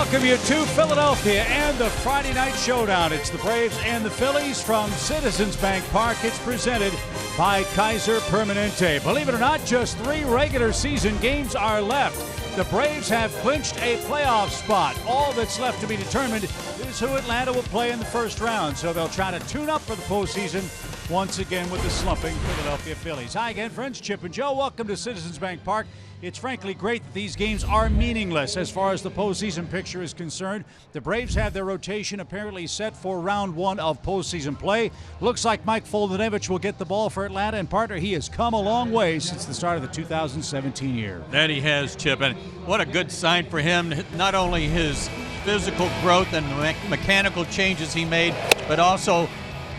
welcome you to Philadelphia and the Friday Night Showdown. It's the Braves and the Phillies from Citizens Bank Park. It's presented by Kaiser Permanente. Believe it or not, just 3 regular season games are left. The Braves have clinched a playoff spot. All that's left to be determined is who Atlanta will play in the first round. So they'll try to tune up for the postseason once again with the slumping Philadelphia Phillies. Hi again, friends. Chip and Joe. Welcome to Citizens Bank Park. It's frankly great that these games are meaningless as far as the postseason picture is concerned. The Braves have their rotation apparently set for round 1 of postseason play. Looks like Mike Foltynewicz will get the ball for Atlanta, and partner, he has come a long way since the start of the 2017 year. That he has, Chip, and what a good sign for him. Not only his physical growth and mechanical changes he made, but also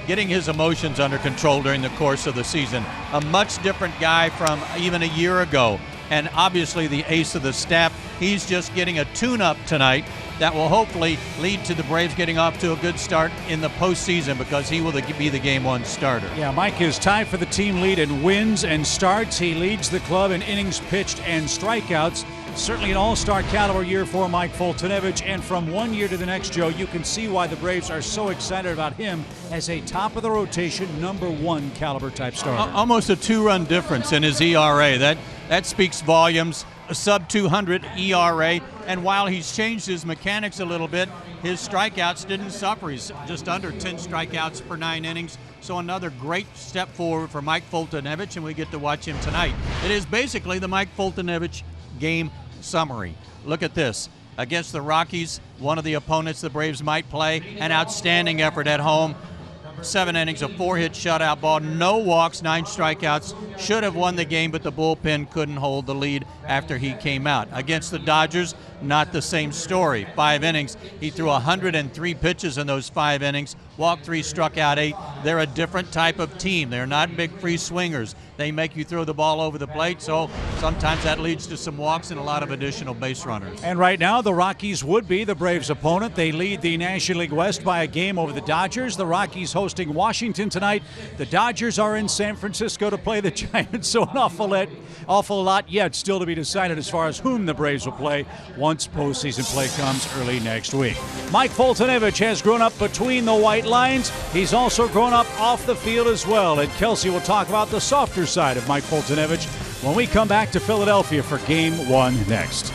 getting his emotions under control during the course of the season. A much different guy from even a year ago. And obviously the ace of the staff. He's just getting a tune-up tonight that will hopefully lead to the Braves getting off to a good start in the postseason, because he will be the Game 1 starter. Yeah, Mike is tied for the team lead in wins and starts. He leads the club in innings pitched and strikeouts. Certainly an all-star caliber year for Mike Foltynewicz, and from one year to the next, Joe, you can see why the Braves are so excited about him as a top-of-the-rotation, #1 caliber type starter. Almost a 2-run difference in his ERA. That speaks volumes. A sub-200 ERA, and while he's changed his mechanics a little bit, his strikeouts didn't suffer. He's just under 10 strikeouts per 9 innings, so another great step forward for Mike Foltynewicz, and we get to watch him tonight. It is basically the Mike Foltynewicz game summary. Look at this. Against the Rockies, one of the opponents the Braves might play, an outstanding effort at home. 7 innings, a 4-hit shutout ball, no walks, 9 strikeouts. Should have won the game, but the bullpen couldn't hold the lead after he came out. Against the Dodgers, not the same story. 5 innings. He threw 103 pitches in those 5 innings, walked 3, struck out 8. They're a different type of team. They're not big free swingers. They make you throw the ball over the plate, so sometimes that leads to some walks and a lot of additional base runners. And right now, the Rockies would be the Braves' opponent. They lead the National League West by a game over the Dodgers. The Rockies hosting Washington tonight. The Dodgers are in San Francisco to play the Giants, so an awful lot yet still to be decided as far as whom the Braves will play once postseason play comes early next week. Mike Foltynewicz has grown up between the white lines. He's also grown up off the field as well, and Kelsey will talk about the softer side of Mike Foltynewicz when we come back to Philadelphia for Game 1 next.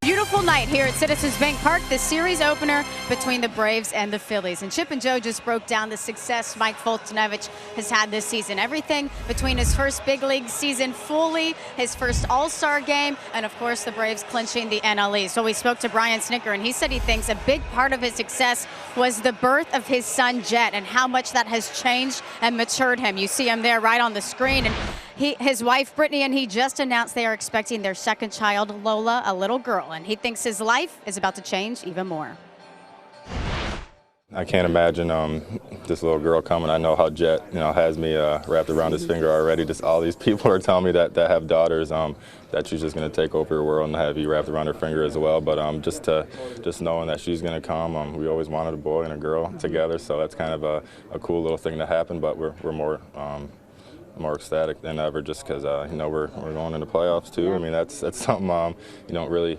Beautiful night here at Citizens Bank Park, the series opener between the Braves and the Phillies. And Chip and Joe just broke down the success Mike Foltynewicz has had this season. Everything between his first big league season fully, his first All-Star game, and of course the Braves clinching the NL East. So we spoke to Brian Snitker, and he said he thinks a big part of his success was the birth of his son Jet and how much that has changed and matured him. You see him there right on the screen. And his wife Brittany and he just announced they are expecting their second child, Lola, a little girl, and he thinks his life is about to change even more. I can't imagine this little girl coming. I know how Jet, has me wrapped around his finger already. Just all these people are telling me that have daughters, that she's just going to take over your world and have you wrapped around her finger as well. But just knowing that she's going to come, we always wanted a boy and a girl together, so that's kind of a cool little thing to happen. But we're more ecstatic than ever, just because we're going into playoffs too. I mean, that's something you don't really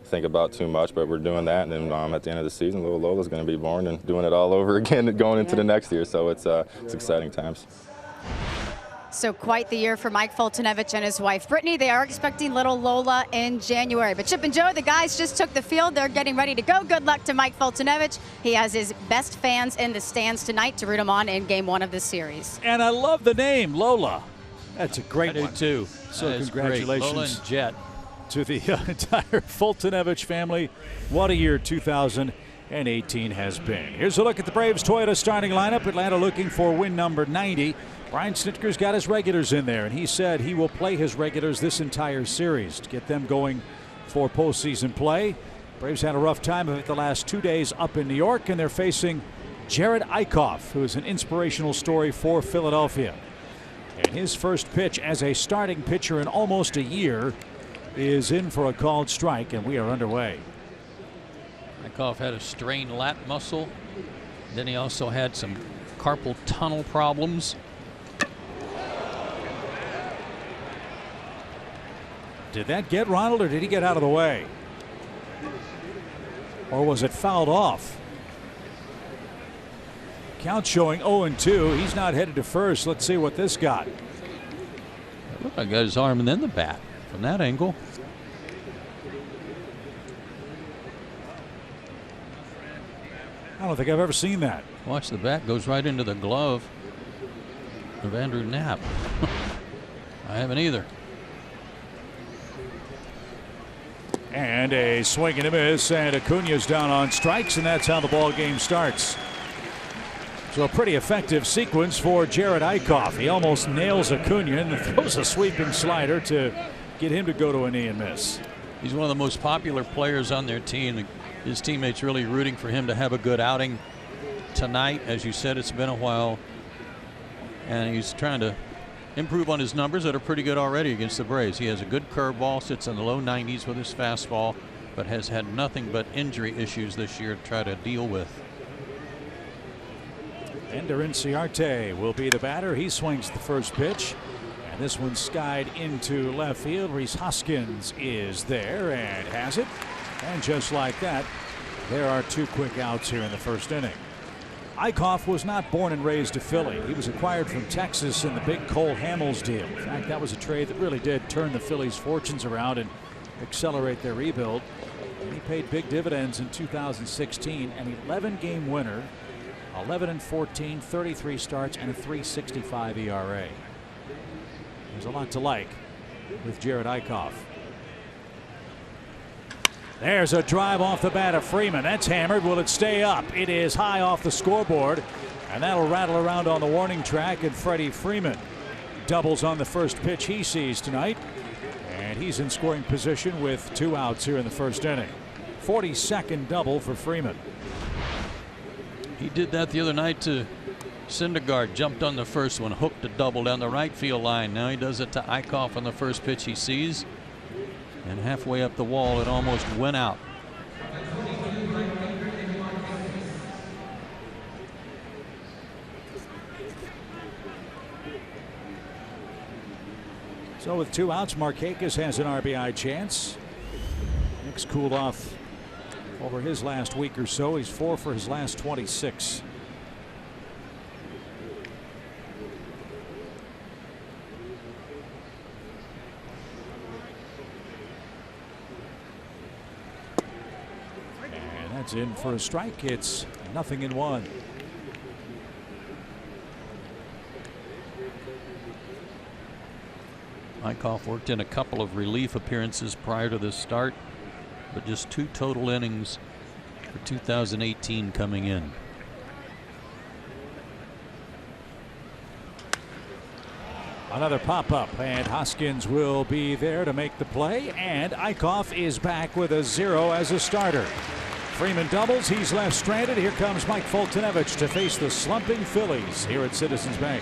think about too much, but we're doing that, and then at the end of the season, little Lola's going to be born and doing it all over again going into the next year. So it's exciting times. So quite the year for Mike Foltynewicz and his wife Brittany. They are expecting little Lola in January. But Chip and Joe, the guys just took the field. They're getting ready to go. Good luck to Mike Foltynewicz. He has his best fans in the stands tonight to root him on in Game 1 of this series. And I love the name, Lola. That's a great one. I do too. So congratulations, Lola and Jet, to the entire Foltynewicz family. What a year 2018 has been. Here's a look at the Braves Toyota starting lineup. Atlanta looking for win number 90. Brian Snitker's got his regulars in there, and he said he will play his regulars this entire series to get them going for postseason play. Braves had a rough time of it the last 2 days up in New York, and they're facing Jared Eichhoff, who is an inspirational story for Philadelphia. And his first pitch as a starting pitcher in almost a year is in for a called strike, and we are underway. Eichhoff had a strained lat muscle. Then he also had some carpal tunnel problems. Did that get Ronald, or did he get out of the way? Or was it fouled off? Count showing 0-2. He's not headed to first. Let's see what this got. It looked like I got his arm and then the bat from that angle. I don't think I've ever seen that. Watch, the bat goes right into the glove of Andrew Knapp. I haven't either. And a swing and a miss, and Acuna's down on strikes, and that's how the ball game starts. So a pretty effective sequence for Jared Eichhoff. He almost nails Acuna and throws a sweeping slider to get him to go to a knee and miss. He's one of the most popular players on their team. His teammates really rooting for him to have a good outing tonight. As you said, it's been a while, and he's trying to improve on his numbers that are pretty good already against the Braves. He has a good curveball, sits in the low 90s with his fastball, but has had nothing but injury issues this year to try to deal with. Ender Inciarte will be the batter. He swings the first pitch, and this one skied into left field. Rhys Hoskins is there and has it, and just like that, there are two quick outs here in the first inning. Eichhoff was not born and raised a Philly. He was acquired from Texas in the big Cole Hamels deal. In fact, that was a trade that really did turn the Phillies' fortunes around and accelerate their rebuild. And he paid big dividends in 2016, an 11-game winner, 11-14, 33 starts, and a 3.65 ERA. There's a lot to like with Jared Eichhoff. There's a drive off the bat of Freeman. That's hammered. Will it stay up? It is high off the scoreboard, and that'll rattle around on the warning track, and Freddie Freeman doubles on the first pitch he sees tonight, and he's in scoring position with 2 outs here in the first inning. 42nd double for Freeman. He did that the other night to Syndergaard, jumped on the first one, hooked a double down the right field line. Now he does it to Eichhoff on the first pitch he sees. And halfway up the wall, it almost went out. So with 2 outs, Markakis has an RBI chance. Nick's cooled off over his last week or so. He's 4 for his last 26. That's in for a strike. It's 0-1. Eichhoff worked in a couple of relief appearances prior to this start, but just 2 total innings for 2018 coming in. Another pop-up, and Hoskins will be there to make the play, and Eichhoff is back with a 0 as a starter. Freeman doubles. He's left stranded. Here comes Mike Foltynewicz to face the slumping Phillies here at Citizens Bank.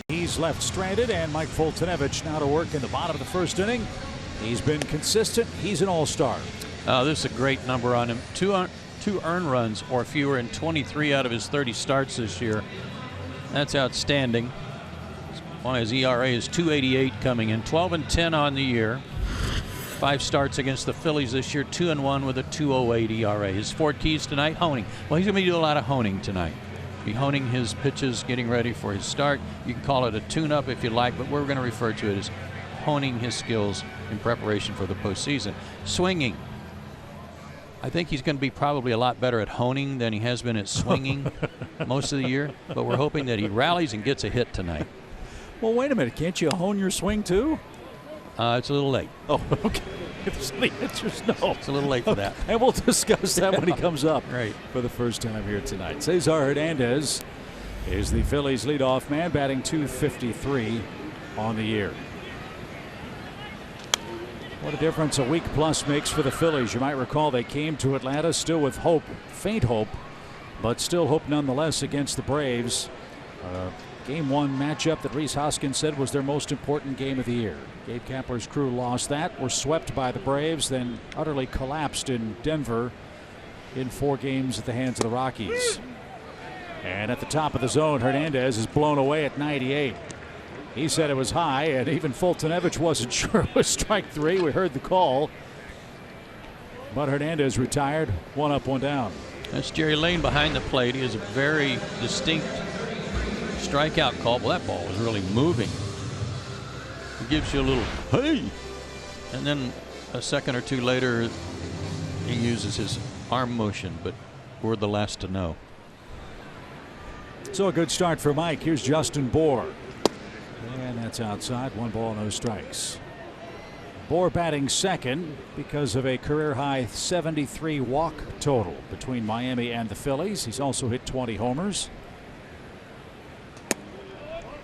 He's left stranded, and Mike Foltynewicz now to work in the bottom of the first inning. He's been consistent. He's an all-star. This is a great number on him. Two earned runs or fewer in 23 out of his 30 starts this year. That's outstanding. His ERA is 2.88 coming in. 12-10 on the year. 5 starts against the Phillies this year. 2-1 with a 2.08 ERA. His 4 keys tonight: honing. Well, he's going to be doing a lot of honing tonight. Be honing his pitches, getting ready for his start. You can call it a tune-up if you like, but we're going to refer to it as honing his skills in preparation for the postseason. Swinging. I think he's going to be probably a lot better at honing than he has been at swinging most of the year, but we're hoping that he rallies and gets a hit tonight. Well, wait a minute. Can't you hone your swing too? It's a little late. Oh, okay. The answer's no. It's a little late for that. And we'll discuss that when he comes up right. for the first time here tonight. Cesar Hernandez is the Phillies' leadoff man, batting .253 on the year. What a difference a week plus makes for the Phillies. You might recall they came to Atlanta still with hope, faint hope, but still hope nonetheless against the Braves. Game 1 matchup that Rhys Hoskins said was their most important game of the year. Gabe Kapler's crew lost that, were swept by the Braves, then utterly collapsed in Denver in 4 games at the hands of the Rockies. And at the top of the zone, Hernandez is blown away at 98. He said it was high, and even Foltynewicz wasn't sure it was strike 3. We heard the call. But Hernandez retired, 1 up, 1 down. That's Jerry Lane behind the plate. He has a very distinct strikeout call. Well, that ball was really moving. It gives you a little hey, and then a second or two later he uses his arm motion, but we're the last to know. So a good start for Mike. Here's Justin Bour, and that's outside. 1 ball, no strikes. Bour batting second because of a career high 73 walk total between Miami and the Phillies. He's also hit 20 homers.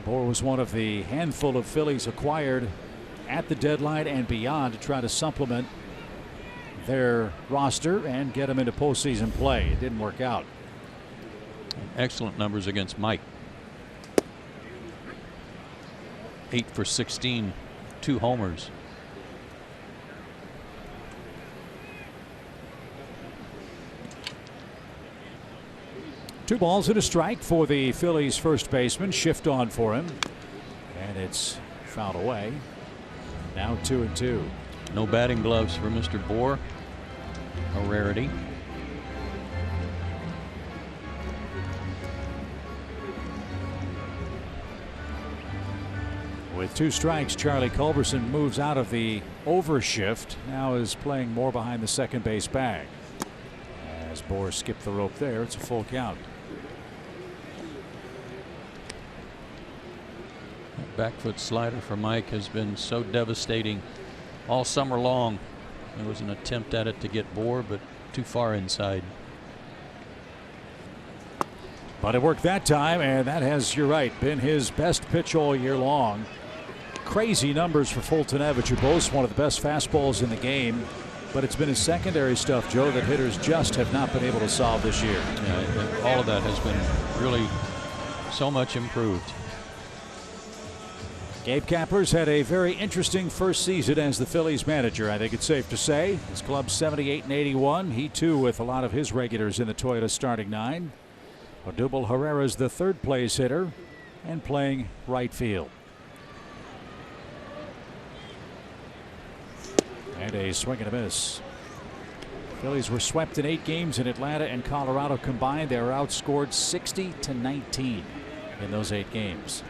Bour was one of the handful of Phillies acquired at the deadline and beyond to try to supplement their roster and get them into postseason play. It didn't work out. Excellent numbers against Mike. 8 for 16, 2 homers. Two balls and a strike for the Phillies first baseman. Shift on for him. And it's fouled away. Now 2-2. No batting gloves for Mr. Bohr. A rarity. With 2 strikes, Charlie Culberson moves out of the overshift. Now is playing more behind the second base bag. As Bohr skipped the rope there, it's a full count. That back foot slider for Mike has been so devastating all summer long. There was an attempt at it to get Bohr, but too far inside. But it worked that time, and that has, you're right, been his best pitch all year long. Crazy numbers for Fultonevich, who boasts one of the best fastballs in the game. But it's been his secondary stuff, Joe, that hitters just have not been able to solve this year. Yeah, all of that has been really so much improved. Gabe Kapler's had a very interesting first season as the Phillies manager, I think it's safe to say. His club's 78-81. He too with a lot of his regulars in the Toyota starting 9. Odubel Herrera's the third place hitter and playing right field. And a swing and a miss. Phillies were swept in 8 games in Atlanta and Colorado combined. They were outscored 60-19 in those 8 games.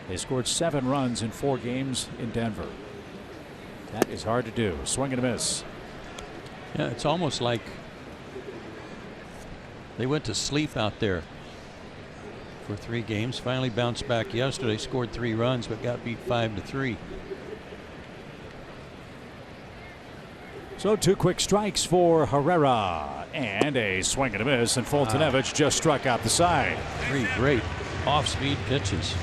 They scored 7 runs in 4 games in Denver. That is hard to do. Swing and a miss. Yeah, it's almost like they went to sleep out there for 3 games. Finally bounced back yesterday. Scored 3 runs, but got beat 5-3. So 2 quick strikes for Herrera and a swing and a miss, and Fultonevich just struck out the side. 3 great off-speed pitches.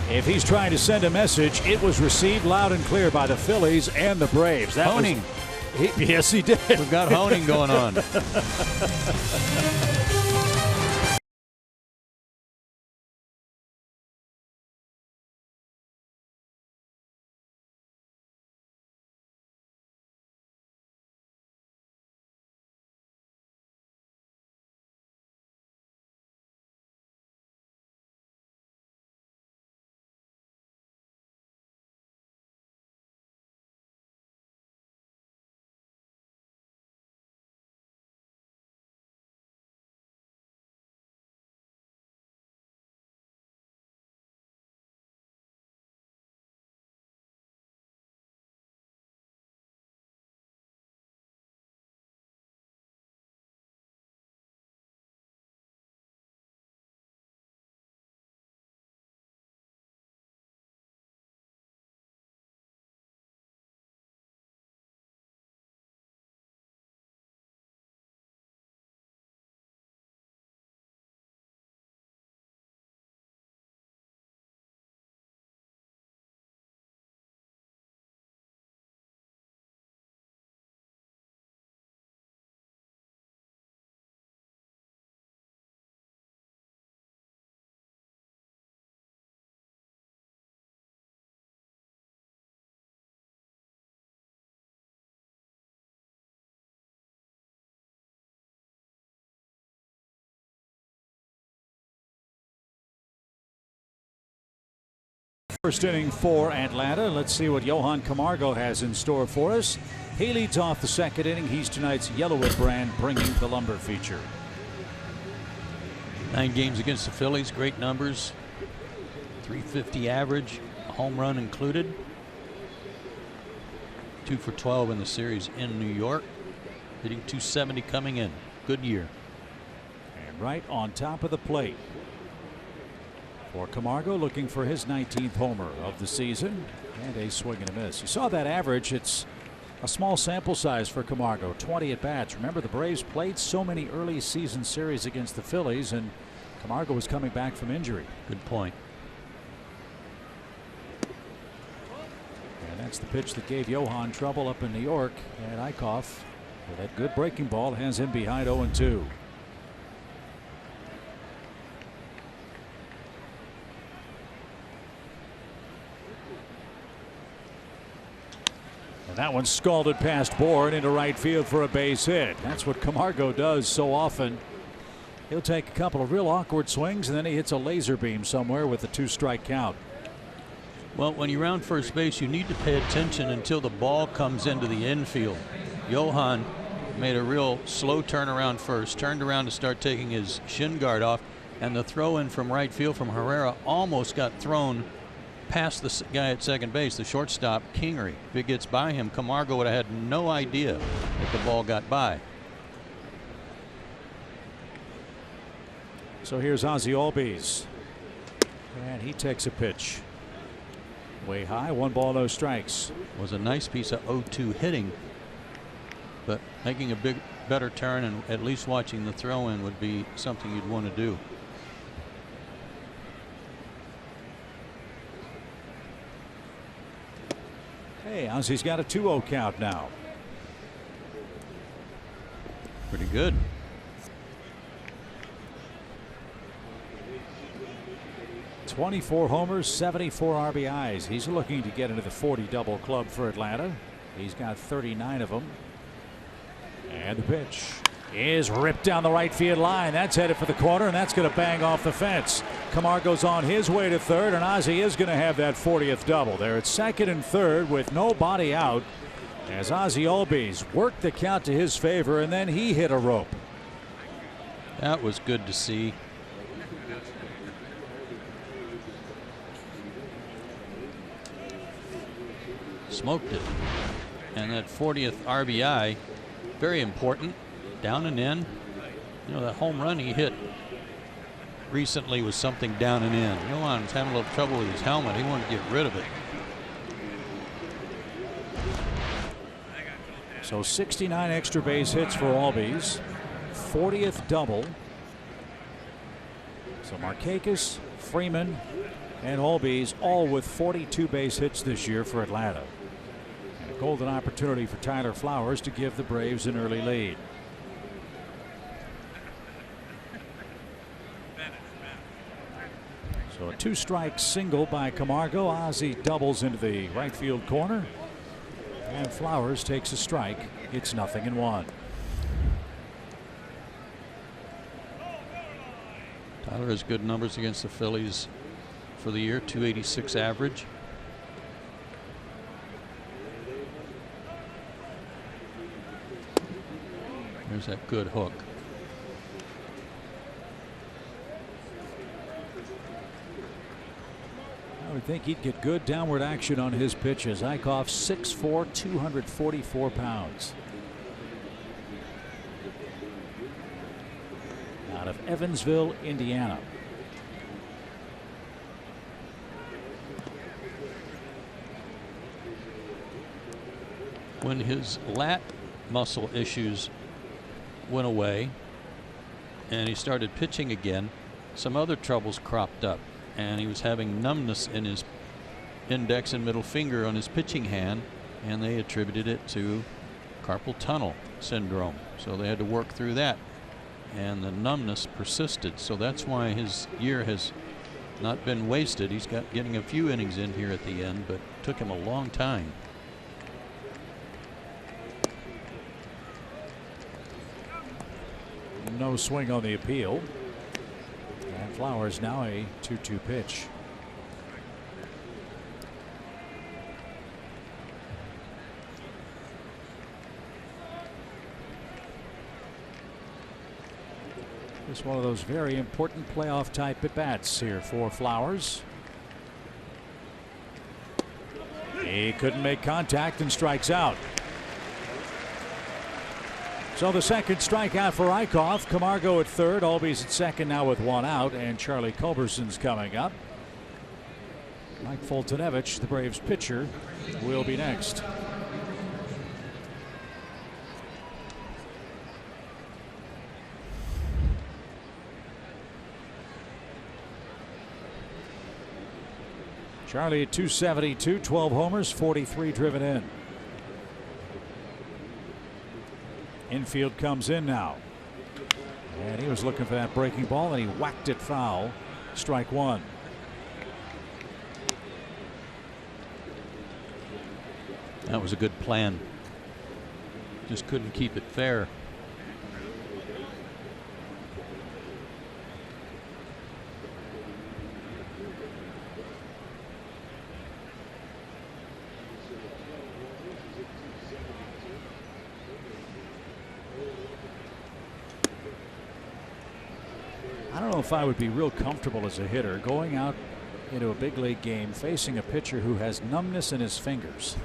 If he's trying to send a message, it was received loud and clear by the Phillies and the Braves. That honing. Yes, he did. We've got honing going on. First inning for Atlanta. Let's see what Johan Camargo has in store for us. He leads off the second inning. He's tonight's Yellowwood brand, bringing the lumber feature. 9 games against the Phillies, great numbers. 350 average, a home run included. 2 for 12 in the series in New York. Hitting .270 coming in. Good year. And right on top of the plate for Camargo, looking for his 19th homer of the season, and a swing and a miss. You saw that average. It's a small sample size for Camargo, 20 at bats. Remember, the Braves played so many early season series against the Phillies, and Camargo was coming back from injury. Good point. And that's the pitch that gave Johan trouble up in New York. And Eichhoff, with that good breaking ball, has him behind 0-2. And that one scalded past Bohr into right field for a base hit. That's what Camargo does so often. He'll take a couple of real awkward swings, and then he hits a laser beam somewhere with a 2-strike count. Well, when you round first base, you need to pay attention until the ball comes into the infield. Johan made a real slow turnaround first, turned around to start taking his shin guard off, and the throw in from right field from Herrera almost got thrown past the guy at second base, the shortstop, Kingery. If it gets by him, Camargo would have had no idea that the ball got by. So here's Ozzie Albies, and he takes a pitch. Way high, 1 ball, no strikes. Was a nice piece of 0-2 hitting, but making a better turn and at least watching the throw in would be something you'd want to do. Hey, Ozzie's got a 2-0 count now. Pretty good. .24 homers, 74 RBIs. He's looking to get into the 40 double club for Atlanta. He's got 39 of them. And the pitch is ripped down the right field line. That's headed for the corner, and that's going to bang off the fence. Camargo's on his way to third, and Ozzie is going to have that 40th double. They're at second and third with nobody out as Ozzie Albies worked the count to his favor, and then he hit a rope. That was good to see. Smoked it. And that 40th RBI, very important. Down and in. You know, that home run he hit recently was something down and in. Johan was having a little trouble with his helmet. He wanted to get rid of it. So 69 extra base hits for Albies. 40th double. So Markakis, Freeman, and Albies all with 42 base hits this year for Atlanta. And a golden opportunity for Tyler Flowers to give the Braves an early lead. So a 2-strike single by Camargo. Ozzie doubles into the right field corner. And Flowers takes a strike. It's 0-1. Tyler has good numbers against the Phillies for the year, .286 average. There's that good hook. I would think he'd get good downward action on his pitches. Eichhoff 6'4", 244 pounds. Out of Evansville, Indiana. When his lat muscle issues went away and he started pitching again, some other troubles cropped up, and he was having numbness in his index and middle finger on his pitching hand, and they attributed it to carpal tunnel syndrome. So they had to work through that, and the numbness persisted. So that's why his year has not been wasted. He's getting a few innings in here at the end, but it took him a long time. No swing on the appeal. And Flowers now a 2-2 pitch. It's one of those very important playoff type at bats here for Flowers. He couldn't make contact and strikes out. So the second strikeout for Eichhoff. Camargo at third, Albies at second now with 1 out, and Charlie Culberson's coming up. Mike Foltynewicz, the Braves pitcher, will be next. Charlie at 272, 12 homers, 43 driven in. Infield comes in now. And he was looking for that breaking ball, and he whacked it foul. Strike 1. That was a good plan. Just couldn't keep it fair. if I would be real comfortable as a hitter going out into a big league game facing a pitcher who has numbness in his fingers.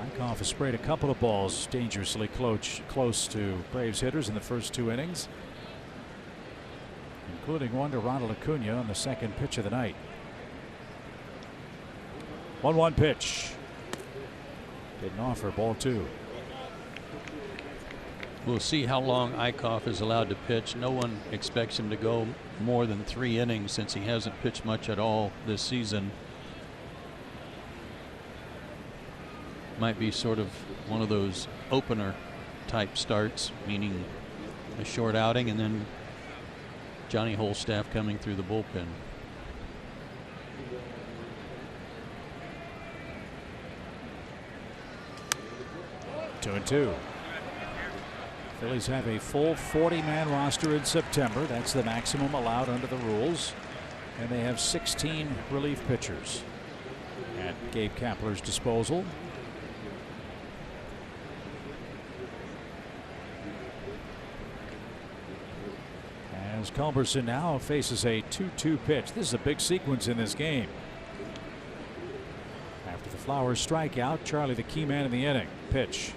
Eichhoff has sprayed a couple of balls dangerously close to Braves hitters in the first 2 innings, including one to Ronald Acuna on the second pitch of the night. 1-1 pitch. Didn't offer, ball 2. We'll see how long Eichhoff is allowed to pitch. No one expects him to go more than 3 innings since he hasn't pitched much at all this season. Might be sort of one of those opener type starts, meaning a short outing and then Johnny Holstaff coming through the bullpen. Two and two. Phillies have a full 40-man roster in September. That's the maximum allowed under the rules. And they have 16 relief pitchers at Gabe Kapler's disposal. As Culberson now faces a 2-2 pitch. This is a big sequence in this game. After the Flowers strikeout, Charlie the key man in the inning. Pitch.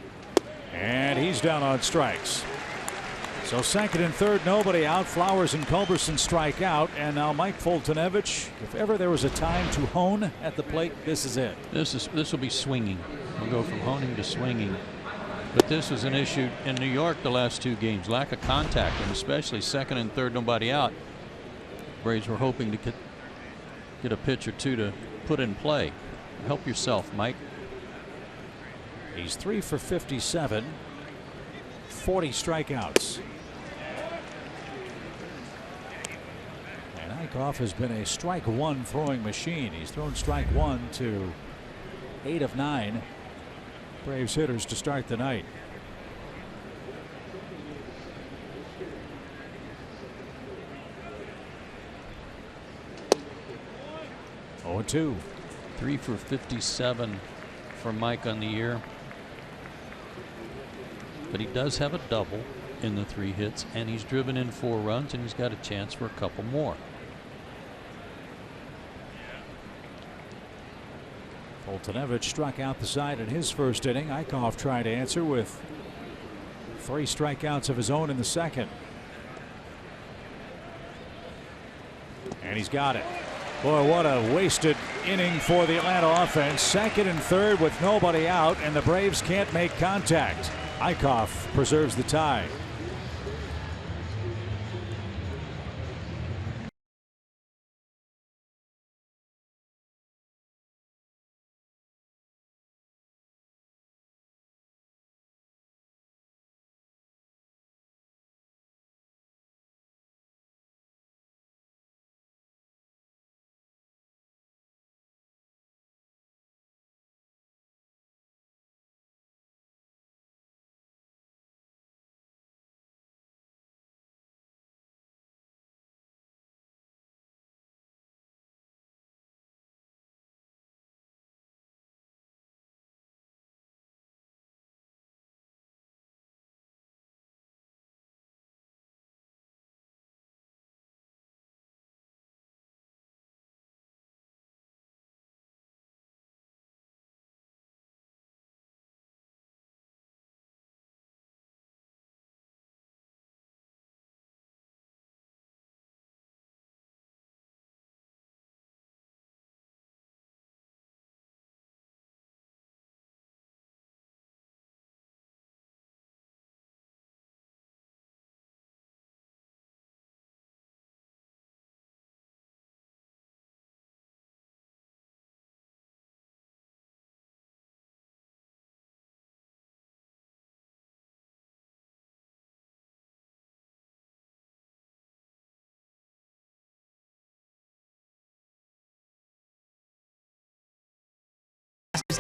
And he's down on strikes. So second and third, nobody out. Flowers and Culberson strike out. And now Mike Foltynewicz, if ever there was a time to hone at the plate, this is it. This will be swinging. We'll go from honing to swinging. But this was an issue in New York the last 2 games. Lack of contact, and especially second and third, nobody out. Braves were hoping to get a pitch or 2 to put in play. Help yourself, Mike. He's 3 for 57, 40 strikeouts. And Eichhoff has been a strike 1 throwing machine. He's thrown strike 1 to 8 of 9 Braves hitters to start the night. Oh, 2. 3 for 57 for Mike on the year. But he does have a double in the 3 hits, and he's driven in 4 runs, and he's got a chance for a couple more. Foltynewicz struck out the side in his first inning. Eichhoff tried to answer with 3 strikeouts of his own in the second. And he's got it. Boy, what a wasted inning for the Atlanta offense. Second and third with nobody out, and the Braves can't make contact. Eichhoff preserves the tie.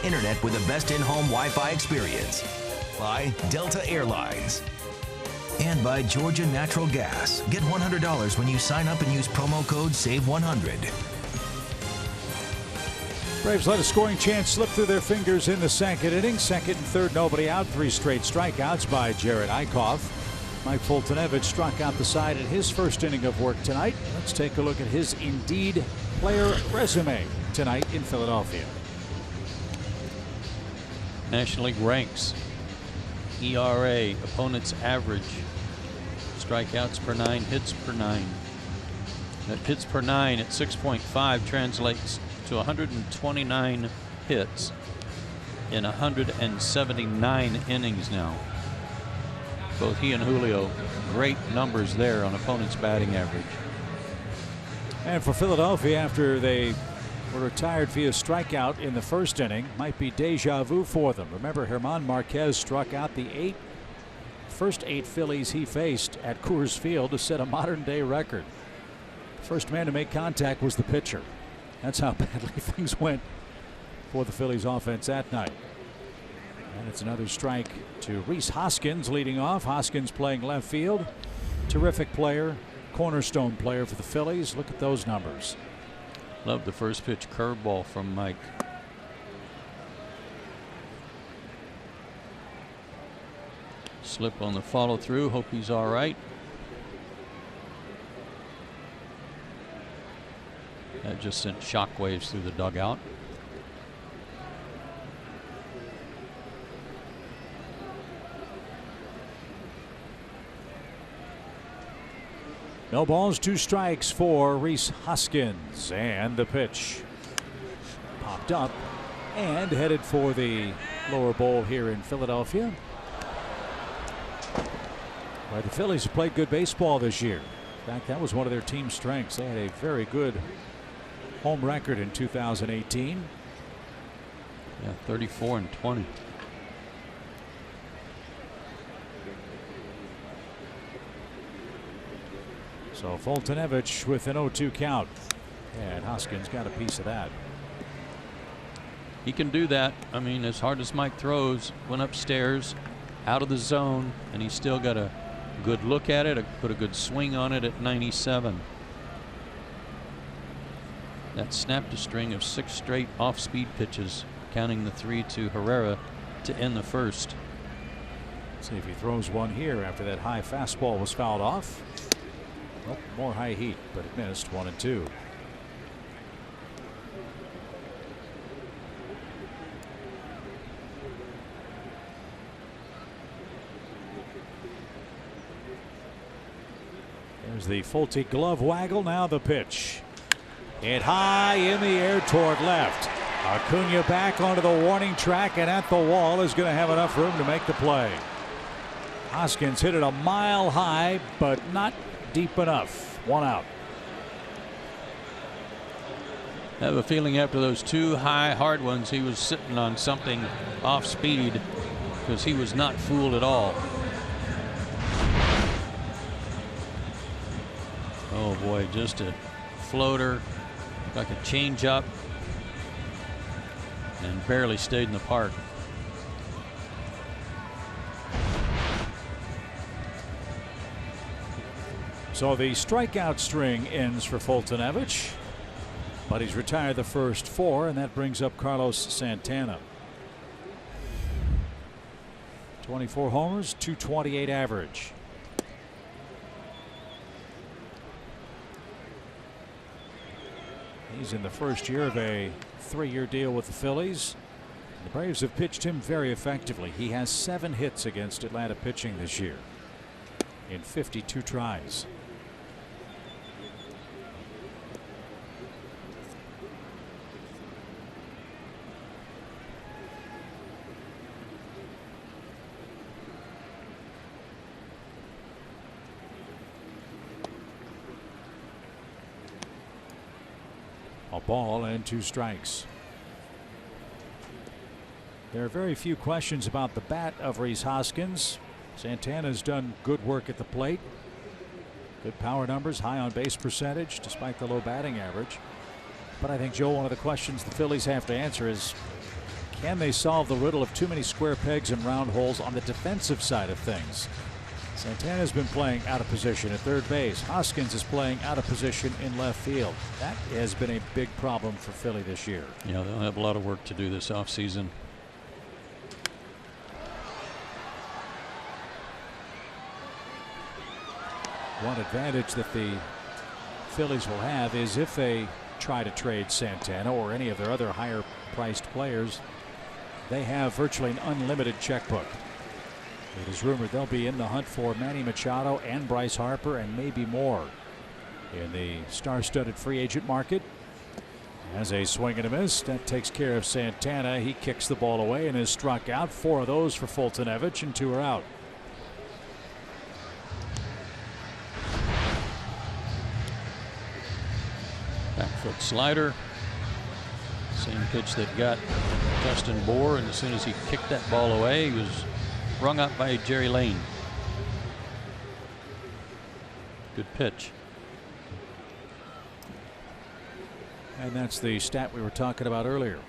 Internet with the best in-home Wi-Fi experience. By Delta Airlines. And by Georgia Natural Gas. Get $100 when you sign up and use promo code SAVE100. Braves let a scoring chance slip through their fingers in the second inning. Second and third, nobody out. 3 straight strikeouts by Jared Eichhoff. Mike Foltynewicz struck out the side in his first inning of work tonight. Let's take a look at his Indeed player resume tonight in Philadelphia. National League ranks, ERA, opponent's average, strikeouts per 9, hits per 9. That hits per 9 at 6.5 translates to 129 hits in 179 innings now. Both he and Julio, great numbers there on opponent's batting average. And for Philadelphia, after they were retired via strikeout in the first inning, might be deja vu for them. Remember, German Marquez struck out the first eight Phillies he faced at Coors Field to set a modern-day record. First man to make contact was the pitcher. That's how badly things went for the Phillies offense that night. And it's another strike to Rhys Hoskins leading off. Hoskins playing left field. Terrific player, cornerstone player for the Phillies. Look at those numbers. Love the first pitch curveball from Mike. Slip on the follow through. Hope he's all right. That just sent shockwaves through the dugout. No balls, 2 strikes for Rhys Hoskins. And the pitch popped up and headed for the lower bowl here in Philadelphia. Well, the Phillies have played good baseball this year. In fact, that was one of their team strengths. They had a very good home record in 2018. Yeah, 34-20. So Foltynewicz with an 0-2 count. And Hoskins got a piece of that. He can do that. I mean, as hard as Mike throws, went upstairs, out of the zone, and he still got a good look at it, put a good swing on it at 97. That snapped a string of 6 straight off-speed pitches, counting the 3 to Herrera to end the first. See if he throws one here after that high fastball was fouled off. Nope, more high heat, but it missed. 1-2. There's the Folty glove waggle. Now the pitch. Hit high in the air toward left. Acuna back onto the warning track and at the wall is going to have enough room to make the play. Hoskins hit it a mile high, but not deep enough. 1 out. I have a feeling after those 2 high hard ones he was sitting on something off speed, because he was not fooled at all. Oh boy, just a floater, like a changeup, and barely stayed in the park. So the strikeout string ends for Foltynewicz, but he's retired the first 4, and that brings up Carlos Santana. 24 homers, 228 average. He's in the first year of a 3-year deal with the Phillies. The Braves have pitched him very effectively. He has 7 hits against Atlanta pitching this year in 52 tries. A ball and 2 strikes. There are very few questions about the bat of Rhys Hoskins. Santana's done good work at the plate. Good power numbers, high on base percentage despite the low batting average. But I think, Joe, one of the questions the Phillies have to answer is, can they solve the riddle of too many square pegs and round holes on the defensive side of things? Santana's been playing out of position at third base. Hoskins is playing out of position in left field. That has been a big problem for Philly this year. Yeah, they'll have a lot of work to do this offseason. One advantage that the Phillies will have is if they try to trade Santana or any of their other higher priced players, they have virtually an unlimited checkbook. It is rumored they'll be in the hunt for Manny Machado and Bryce Harper and maybe more in the star-studded free agent market. As a swing and a miss, that takes care of Santana. He kicks the ball away and is struck out. 4 of those for Fultonevich, and 2 are out. Back foot slider. Same pitch that got Dustin Bohr, and as soon as he kicked that ball away, he was rung up by Jerry Lane. Good pitch. And that's the stat we were talking about earlier.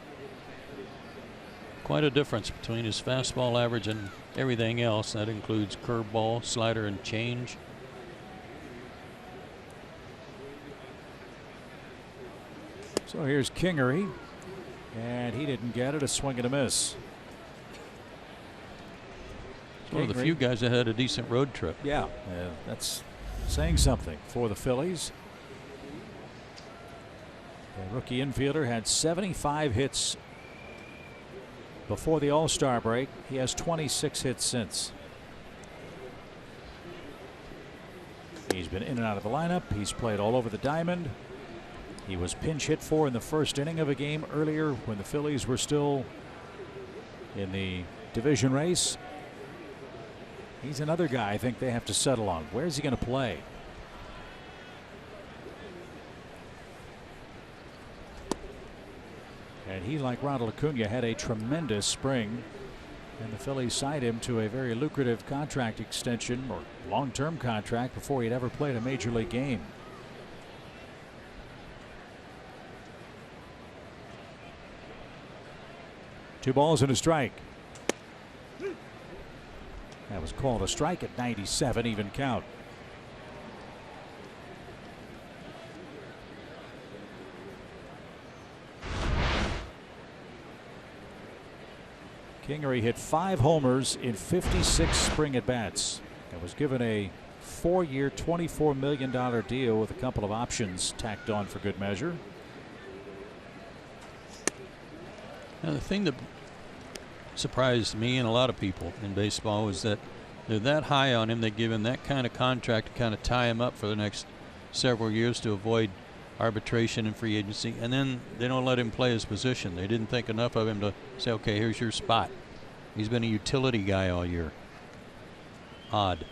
Quite a difference between his fastball average and everything else. That includes curveball, slider, and change. So here's Kingery, and he didn't get it. A swing and a miss. One of the few guys that had a decent road trip. Yeah, that's saying something for the Phillies. The rookie infielder had 75 hits before the All-Star break. He has 26 hits since. He's been in and out of the lineup. He's played all over the diamond. He was pinch hit for in the first inning of a game earlier when the Phillies were still in the division race. He's another guy I think they have to settle on. Where's he going to play? And he, like Ronald Acuna, had a tremendous spring, and the Phillies signed him to a very lucrative contract extension or long-term contract before he'd ever played a major league game. Two balls and a strike. That was called a strike at 97, even count. Kingery hit 5 homers in 56 spring at-bats and was given a 4-year, $24 million deal with a couple of options tacked on for good measure. Now, the thing that surprised me and a lot of people in baseball was that they're that high on him. They give him that kind of contract to kind of tie him up for the next several years to avoid arbitration and free agency, and then they don't let him play his position. They didn't think enough of him to say, okay, here's your spot. He's been a utility guy all year. Odd.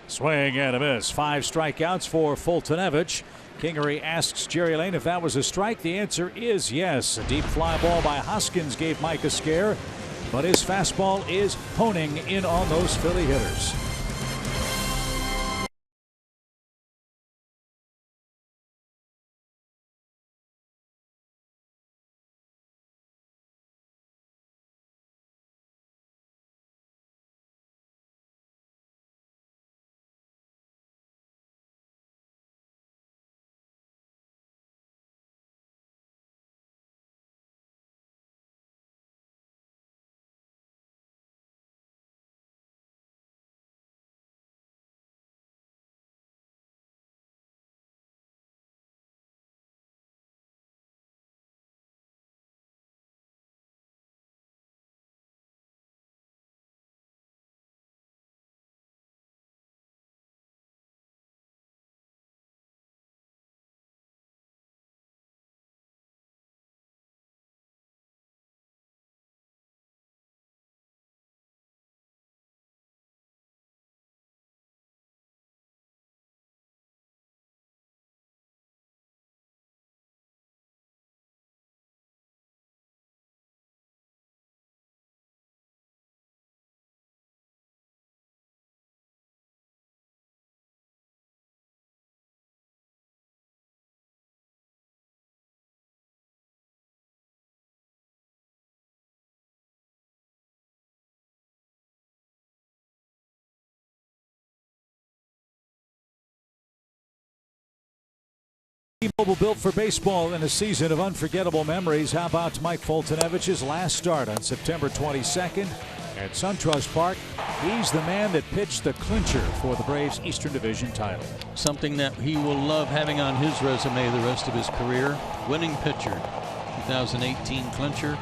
Swing and a miss. 5 strikeouts for Fultonevich. Kingery asks Jerry Lane if that was a strike. The answer is yes. A deep fly ball by Hoskins gave Mike a scare, but his fastball is honing in on those Philly hitters. T-Mobile, built for baseball in a season of unforgettable memories. How about Mike Fultonevich's last start on September 22nd At SunTrust Park, he's the man that pitched the clincher for the Braves Eastern Division title. Something that he will love having on his resume the rest of his career. Winning pitcher. 2018 clincher.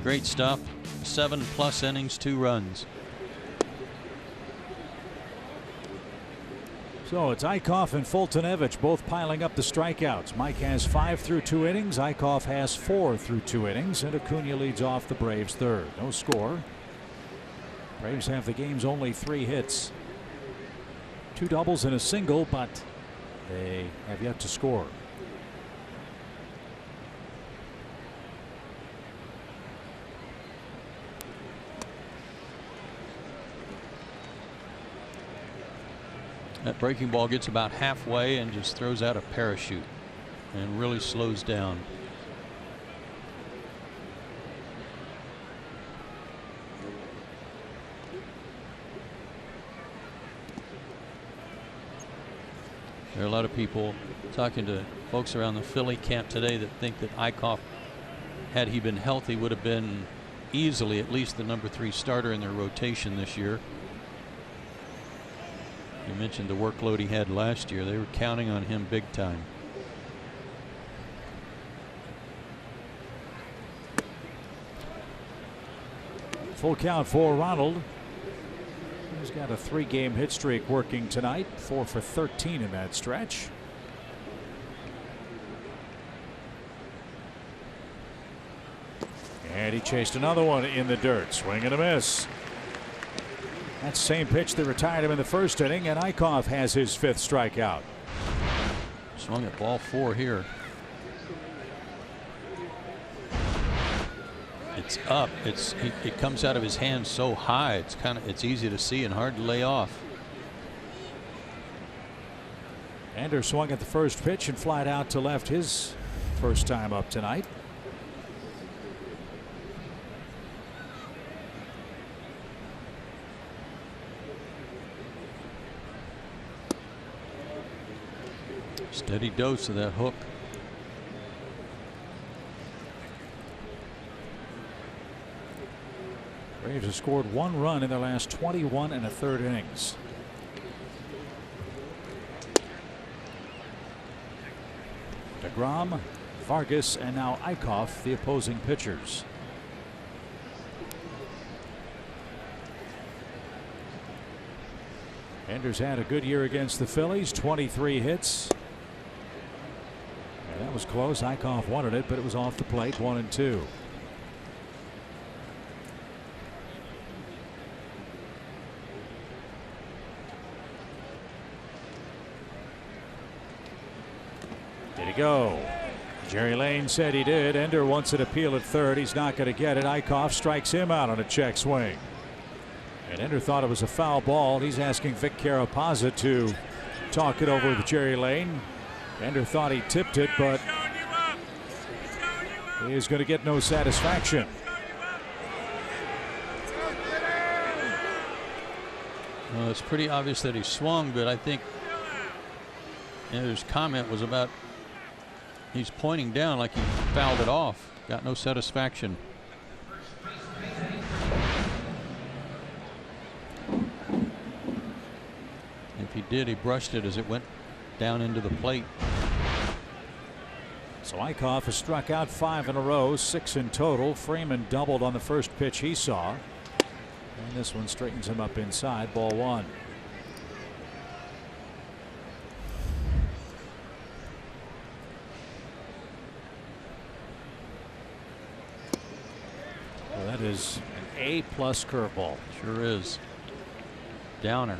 Great stuff. 7+ innings, 2 runs. So it's Eichhoff and Fultonevich both piling up the strikeouts. Mike has 5 through 2 innings. Eichhoff has 4 through 2 innings. And Acuna leads off the Braves third. No score. Braves have the game's only 3 hits. 2 doubles and a single, but they have yet to score. That breaking ball gets about halfway and just throws out a parachute and really slows down. There are a lot of people talking to folks around the Philly camp today that think that Eichhoff, had he been healthy, would have been easily at least the number 3 starter in their rotation this year. You mentioned the workload he had last year. They were counting on him big time. Full count for Ronald. He's got a 3-game hit streak working tonight. 4 for 13 in that stretch. And he chased another one in the dirt. Swing and a miss. That's the same pitch that retired him in the first inning, and Eichhoff has his 5th strikeout. Swung at ball 4 here. It's up. It comes out of his hand so high. It's easy to see and hard to lay off. Ender swung at the first pitch and flied out to left his first time up tonight. Steady dose of that hook. Braves have scored 1 run in their last 21 1/3 innings. DeGrom, Vargas, and now Eichhoff, the opposing pitchers. Ender's had a good year against the Phillies. 23 hits. And that was close. Eichhoff wanted it, but it was off the plate. 1-2. Did he go? Jerry Lane said he did. Ender wants an appeal at third. He's not going to get it. Eichhoff strikes him out on a check swing. And Ender thought it was a foul ball. He's asking Vic Carapazza to talk it over with Jerry Lane. Ender thought he tipped it, but he is going to get no satisfaction. Well, it's pretty obvious that he swung, but I think Ender's comment was about he's pointing down like he fouled it off. Got no satisfaction. If he did, he brushed it as it went down into the plate. So Eichhoff has struck out 5 in a row, 6 in total. Freeman doubled on the first pitch he saw. And this one straightens him up inside. Ball 1. Well, that is an A+ curveball. Sure is. Downer.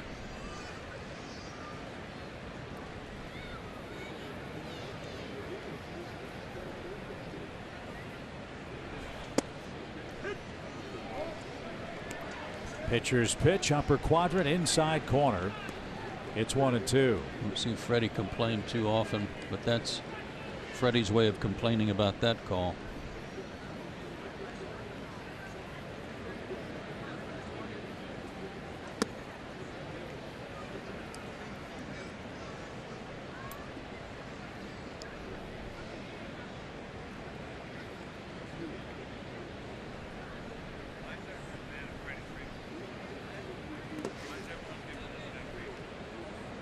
Pitcher's pitch, upper quadrant, inside corner. It's 1-2. Don't see Freddie complain too often, but that's Freddie's way of complaining about that call.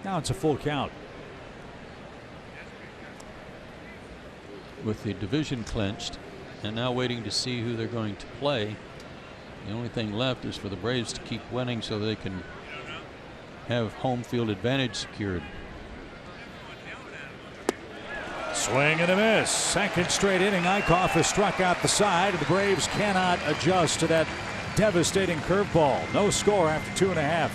Now it's a full count. With the division clinched and now waiting to see who they're going to play, the only thing left is for the Braves to keep winning so they can have home field advantage secured. Swing and a miss. Second straight inning. Eichhoff has struck out the side. The Braves cannot adjust to that devastating curveball. No score after 2.5.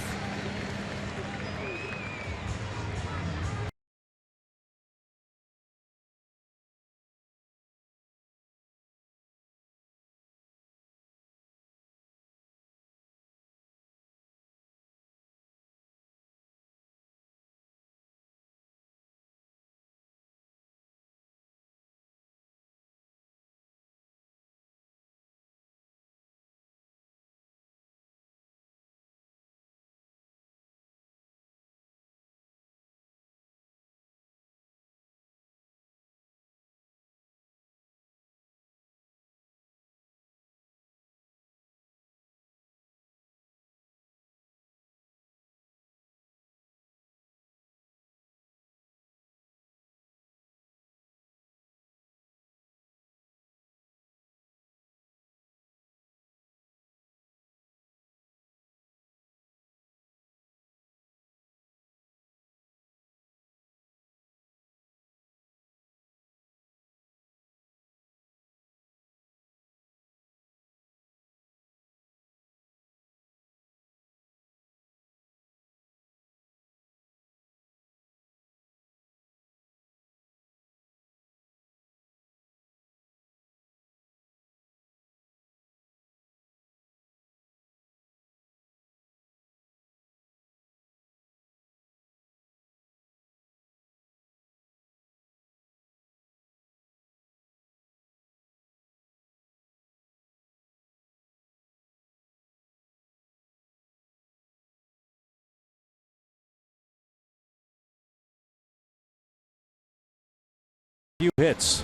Few hits.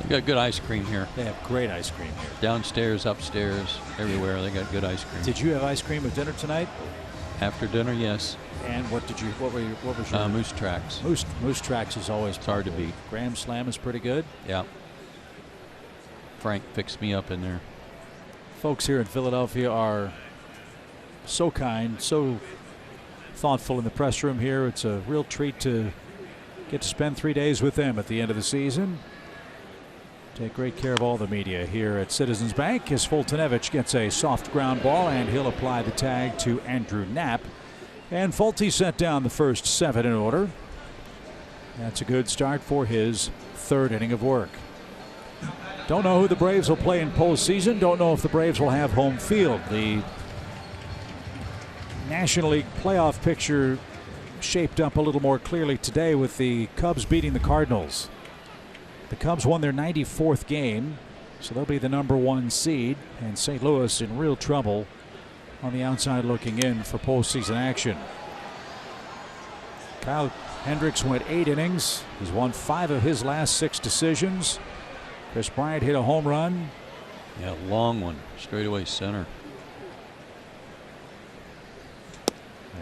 They got good ice cream here. They have great ice cream here. Downstairs, upstairs, everywhere. They got good ice cream. Did you have ice cream with dinner tonight? After dinner, yes. And what was your Moose Tracks. Moose Tracks is always it's hard to beat. Graham Slam is pretty good. Yeah. Frank fixed me up in there. Folks here in Philadelphia are so kind, so thoughtful in the press room here. It's a real treat to get to spend 3 days with them at the end of the season. Take great care of all the media here at Citizens Bank as Fultonevich gets a soft ground ball and he'll apply the tag to Andrew Knapp. And Fulte sent down the first 7 in order. That's a good start for his 3rd inning of work. Don't know who the Braves will play in postseason. Don't know if the Braves will have home field. The National League playoff picture shaped up a little more clearly today with the Cubs beating the Cardinals. The Cubs won their 94th game, so they'll be the #1 seed, and St. Louis in real trouble on the outside looking in for postseason action. Kyle Hendricks went 8 innings. He's won 5 of his last 6 decisions. Chris Bryant hit a home run. Yeah, long one, straightaway center.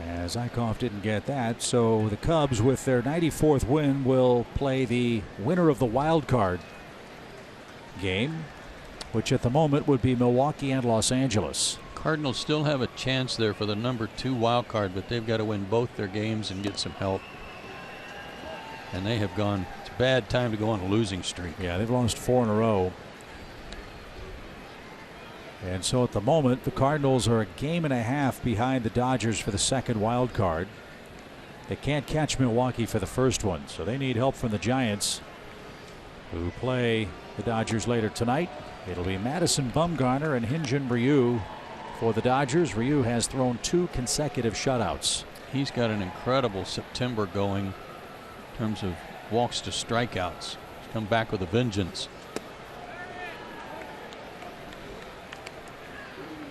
As Eichhoff didn't get that, so the Cubs with their 94th win will play the winner of the wild card game, which at the moment would be Milwaukee and Los Angeles. Cardinals still have a chance there for the #2 wild card, but they've got to win both their games and get some help. And they have gone, it's a bad time to go on a losing streak. Yeah, they've lost 4 in a row. And so at the moment, the Cardinals are a game and a half behind the Dodgers for the 2nd wild card. They can't catch Milwaukee for the first one, so they need help from the Giants, who play the Dodgers later tonight. It'll be Madison Bumgarner and Hyun-Jin Ryu for the Dodgers. Ryu has thrown 2 consecutive shutouts. He's got an incredible September going in terms of walks to strikeouts. He's come back with a vengeance.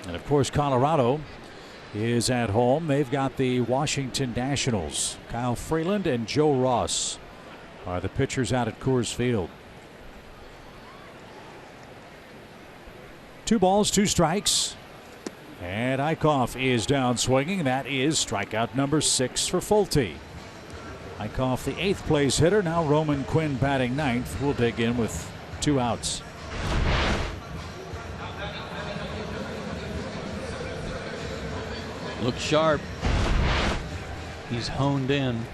And of course, Colorado is at home. They've got the Washington Nationals. Kyle Freeland and Joe Ross are the pitchers out at Coors Field. 2 balls, 2 strikes. And Eichhoff is down swinging. That is strikeout number 6 for Fulte. Eichhoff, the 8th place hitter. Now Roman Quinn batting 9th. We'll dig in with 2 outs. Looks sharp. He's honed in.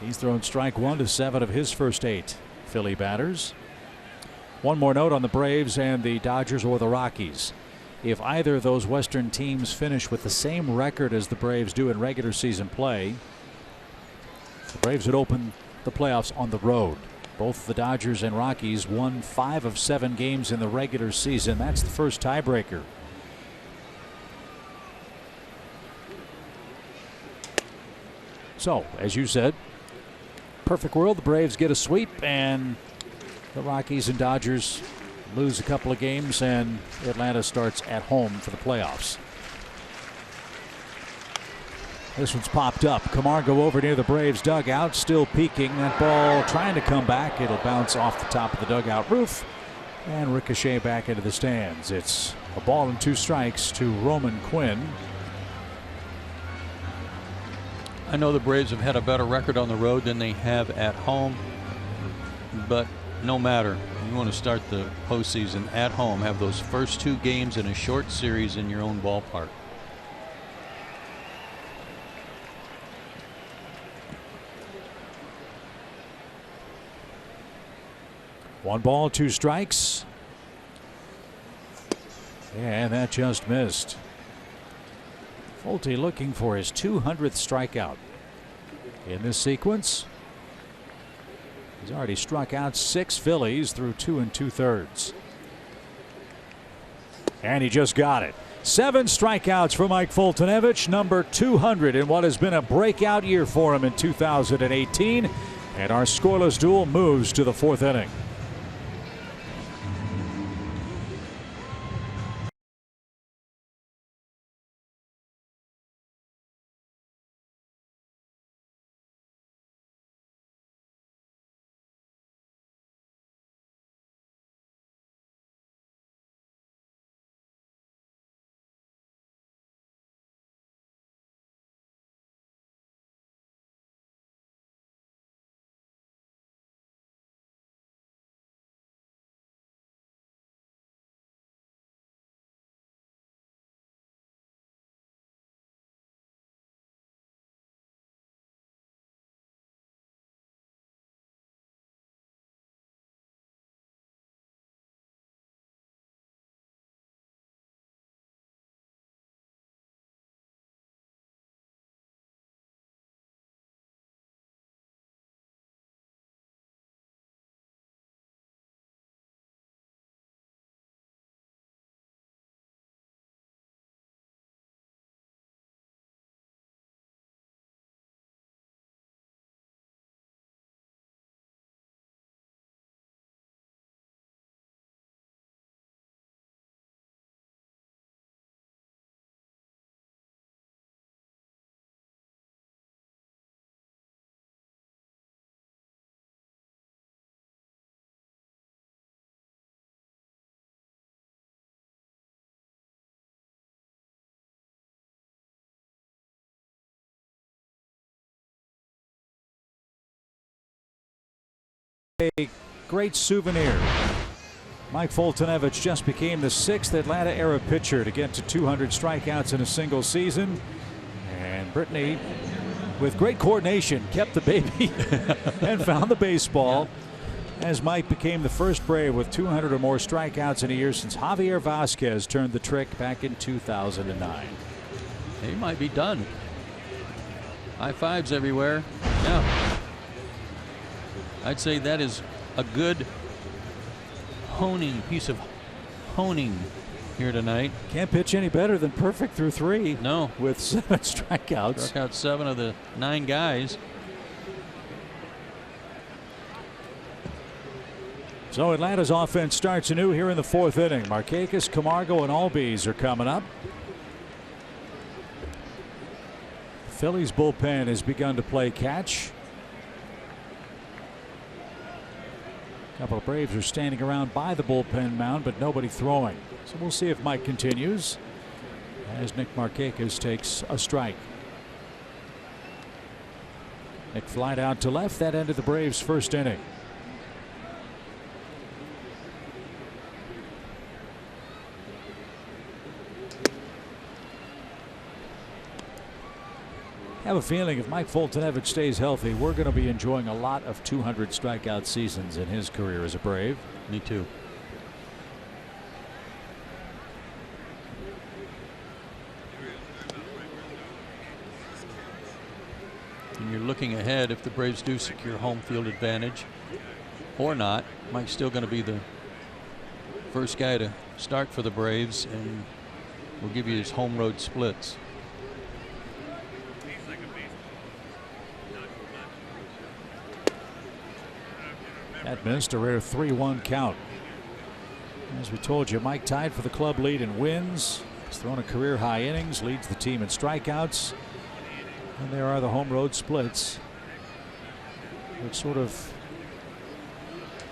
He's thrown strike 1 to 7 of his first 8 Philly batters. One more note on the Braves and the Dodgers or the Rockies. If either of those Western teams finish with the same record as the Braves do in regular season play, the Braves would open the playoffs on the road. Both the Dodgers and Rockies won 5 of 7 games in the regular season. That's the first tiebreaker. So, as you said, perfect world, the Braves get a sweep and the Rockies and Dodgers lose a couple of games, and Atlanta starts at home for the playoffs. This one's popped up. Camargo over near the Braves dugout, still peeking. That ball trying to come back. It'll bounce off the top of the dugout roof and ricochet back into the stands. It's a ball and 2 strikes to Roman Quinn. I know the Braves have had a better record on the road than they have at home, but no matter. You want to start the postseason at home, have those first 2 games in a short series in your own ballpark. One ball, 2 strikes. And that just missed. Fulte looking for his 200th strikeout in this sequence. He's already struck out 6 Phillies through 2 2/3. And he just got it. 7 strikeouts for Mike Foltynewicz, number 200 in what has been a breakout year for him in 2018. And our scoreless duel moves to the 4th inning. A great souvenir. Mike Foltynewicz just became the 6th Atlanta era pitcher to get to 200 strikeouts in a single season. And Brittany, with great coordination, kept the baby and found the baseball. As Mike became the first Brave with 200 or more strikeouts in a year since Javier Vasquez turned the trick back in 2009. He might be done. High fives everywhere. Yeah. I'd say that is a good piece of honing here tonight. Can't pitch any better than perfect through 3. No. With 7 strikeouts. Struck out 7 of the 9 guys. So Atlanta's offense starts anew here in the 4th inning. Markakis, Camargo, and Albies are coming up. Phillies bullpen has begun to play catch. A couple of Braves are standing around by the bullpen mound, but nobody throwing. So we'll see if Mike continues as Nick Markakis takes a strike. Nick flied out to left. That ended the Braves' first inning. I have a feeling if Mike Foltynewicz stays healthy, we're going to be enjoying a lot of 200 strikeout seasons in his career as a Brave. Me too. And you're looking ahead, if the Braves do secure home field advantage or not, Mike's still going to be the first guy to start for the Braves, and will give you his home road splits. That missed, a rare 3-1 count. As we told you, Mike tied for the club lead in wins. He's thrown a career high innings, leads the team in strikeouts. And there are the home road splits, which sort of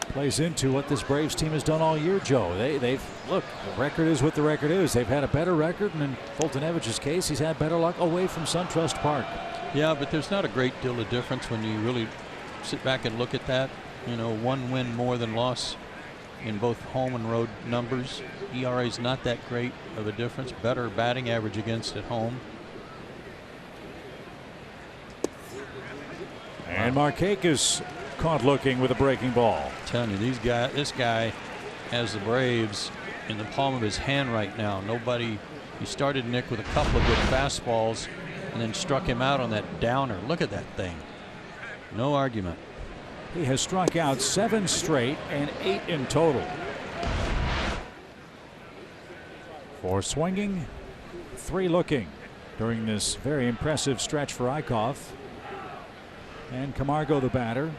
plays into what this Braves team has done all year, Joe. They've look, the record is what the record is. They've had a better record, and in Foltynewicz's case, he's had better luck away from SunTrust Park. Yeah, but there's not a great deal of difference when you really sit back and look at that. You know, one win more than loss in both home and road numbers. ERA is not that great of a difference. Better batting average against at home. And Markakis caught looking with a breaking ball. I'm telling you, this guy has the Braves in the palm of his hand right now. He started Nick with a couple of good fastballs and then struck him out on that downer. Look at that thing. No argument. He has struck out 7 straight and 8 in total. 4 swinging, 3 looking during this very impressive stretch for Eichhoff. And Camargo, the batter,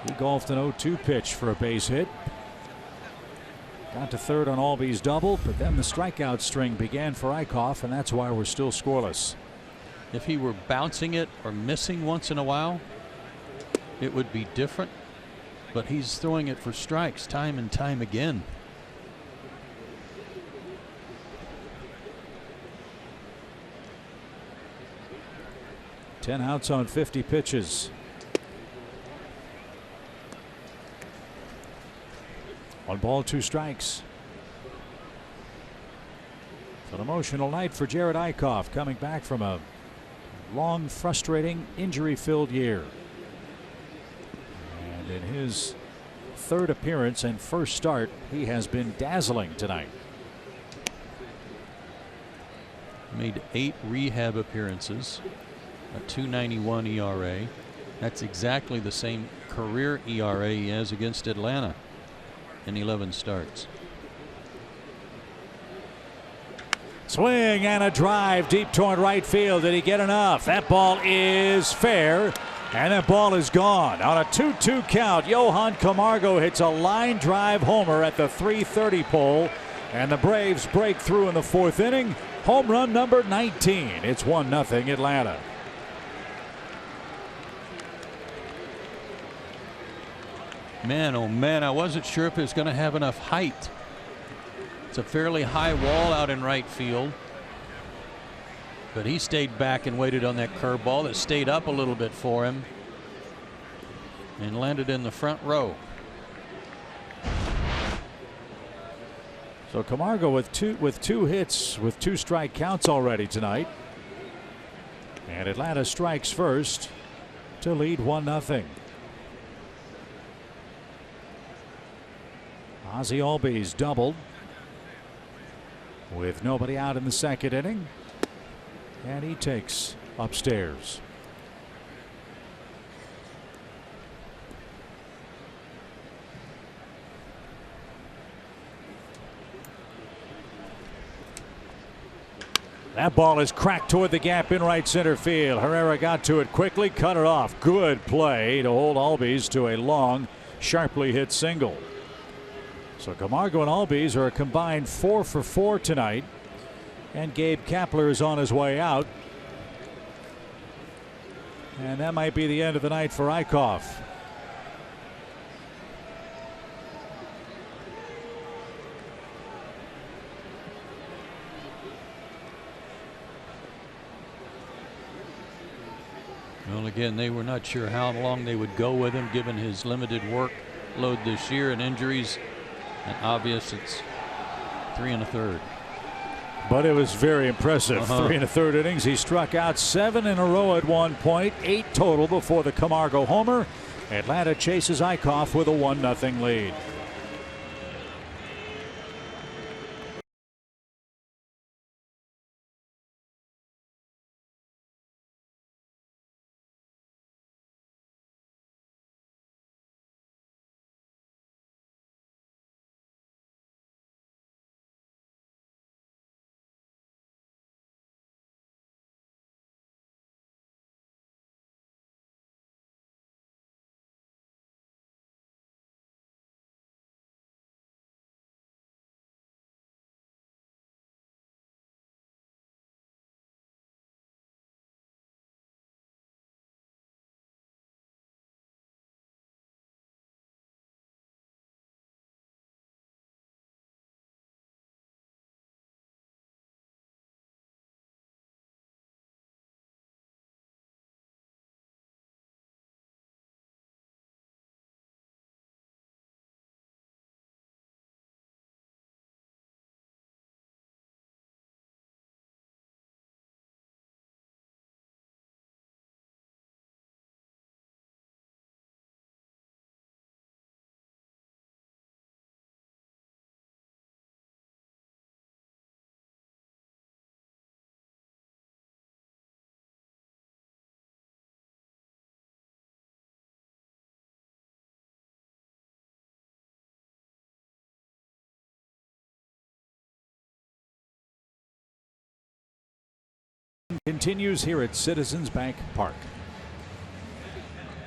he golfed an 0-2 pitch for a base hit. Got to third on Albies' double, but then the strikeout string began for Eichhoff, and that's why we're still scoreless. If he were bouncing it or missing once in a while, it would be different, but he's throwing it for strikes time and time again. Ten outs on 50 pitches. 1 ball, 2 strikes. It's an emotional night for Jared Eichhoff, coming back from a long, frustrating, injury-filled year. And in his 3rd appearance and first start, he has been dazzling tonight. Made 8 rehab appearances, a 2.91 ERA. That's exactly the same career ERA he has against Atlanta in 11 starts. Swing and a drive deep toward right field. Did he get enough? That ball is fair, and that ball is gone. On a 2-2 count, Johan Camargo hits a line drive homer at the .330 pole, and the Braves break through in the 4th inning. Home run number 19. It's 1-0 Atlanta. Man, oh man, I wasn't sure if it was going to have enough height. It's a fairly high wall out in right field, but he stayed back and waited on that curveball that stayed up a little bit for him and landed in the front row. So Camargo with two hits with 2 strike counts already tonight, and Atlanta strikes first to lead 1-0. Ozzie Albies doubled with nobody out in the 2nd inning, and he takes upstairs. That ball is cracked toward the gap in right center field. Herrera got to it quickly, cut it off. Good play to hold Albies to a long, sharply hit single. So Camargo and Albies are a combined 4 for 4 tonight, and Gabe Kapler is on his way out, and that might be the end of the night for Eichhoff. Again, they were not sure how long they would go with him given his limited workload this year and injuries. And obvious it's 3 1/3. But it was very impressive. 3 1/3 innings. He struck out 7 in a row at one point, 8 total before the Camargo homer. Atlanta chases Eichhoff with a 1-0 lead. Continues here at Citizens Bank Park.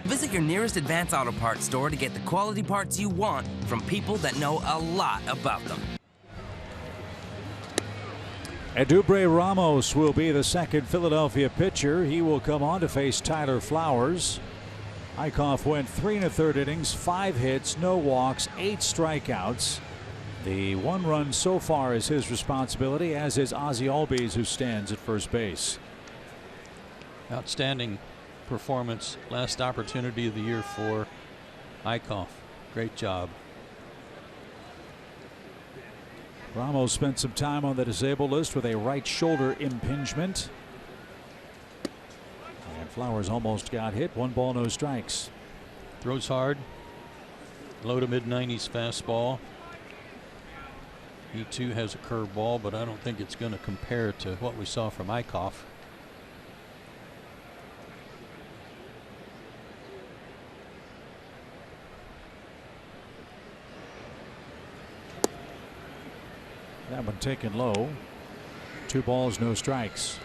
Visit your nearest Advance Auto Parts store to get the quality parts you want from people that know a lot about them. Edubre Ramos will be the second Philadelphia pitcher. He will come on to face Tyler Flowers. Eichhoff went 3 1/3 innings, 5 hits, no walks, 8 strikeouts. The 1 run so far is his responsibility, as is Ozzie Albies, who stands at first base. Outstanding performance. Last opportunity of the year for Eichhoff. Great job. Ramos spent some time on the disabled list with a right shoulder impingement. And Flowers almost got hit. 1 ball, no strikes. Throws hard. Low to mid-90s fastball. He too has a curveball, but I don't think it's going to compare to what we saw from Eichhoff. That one taken low. 2 balls, no strikes.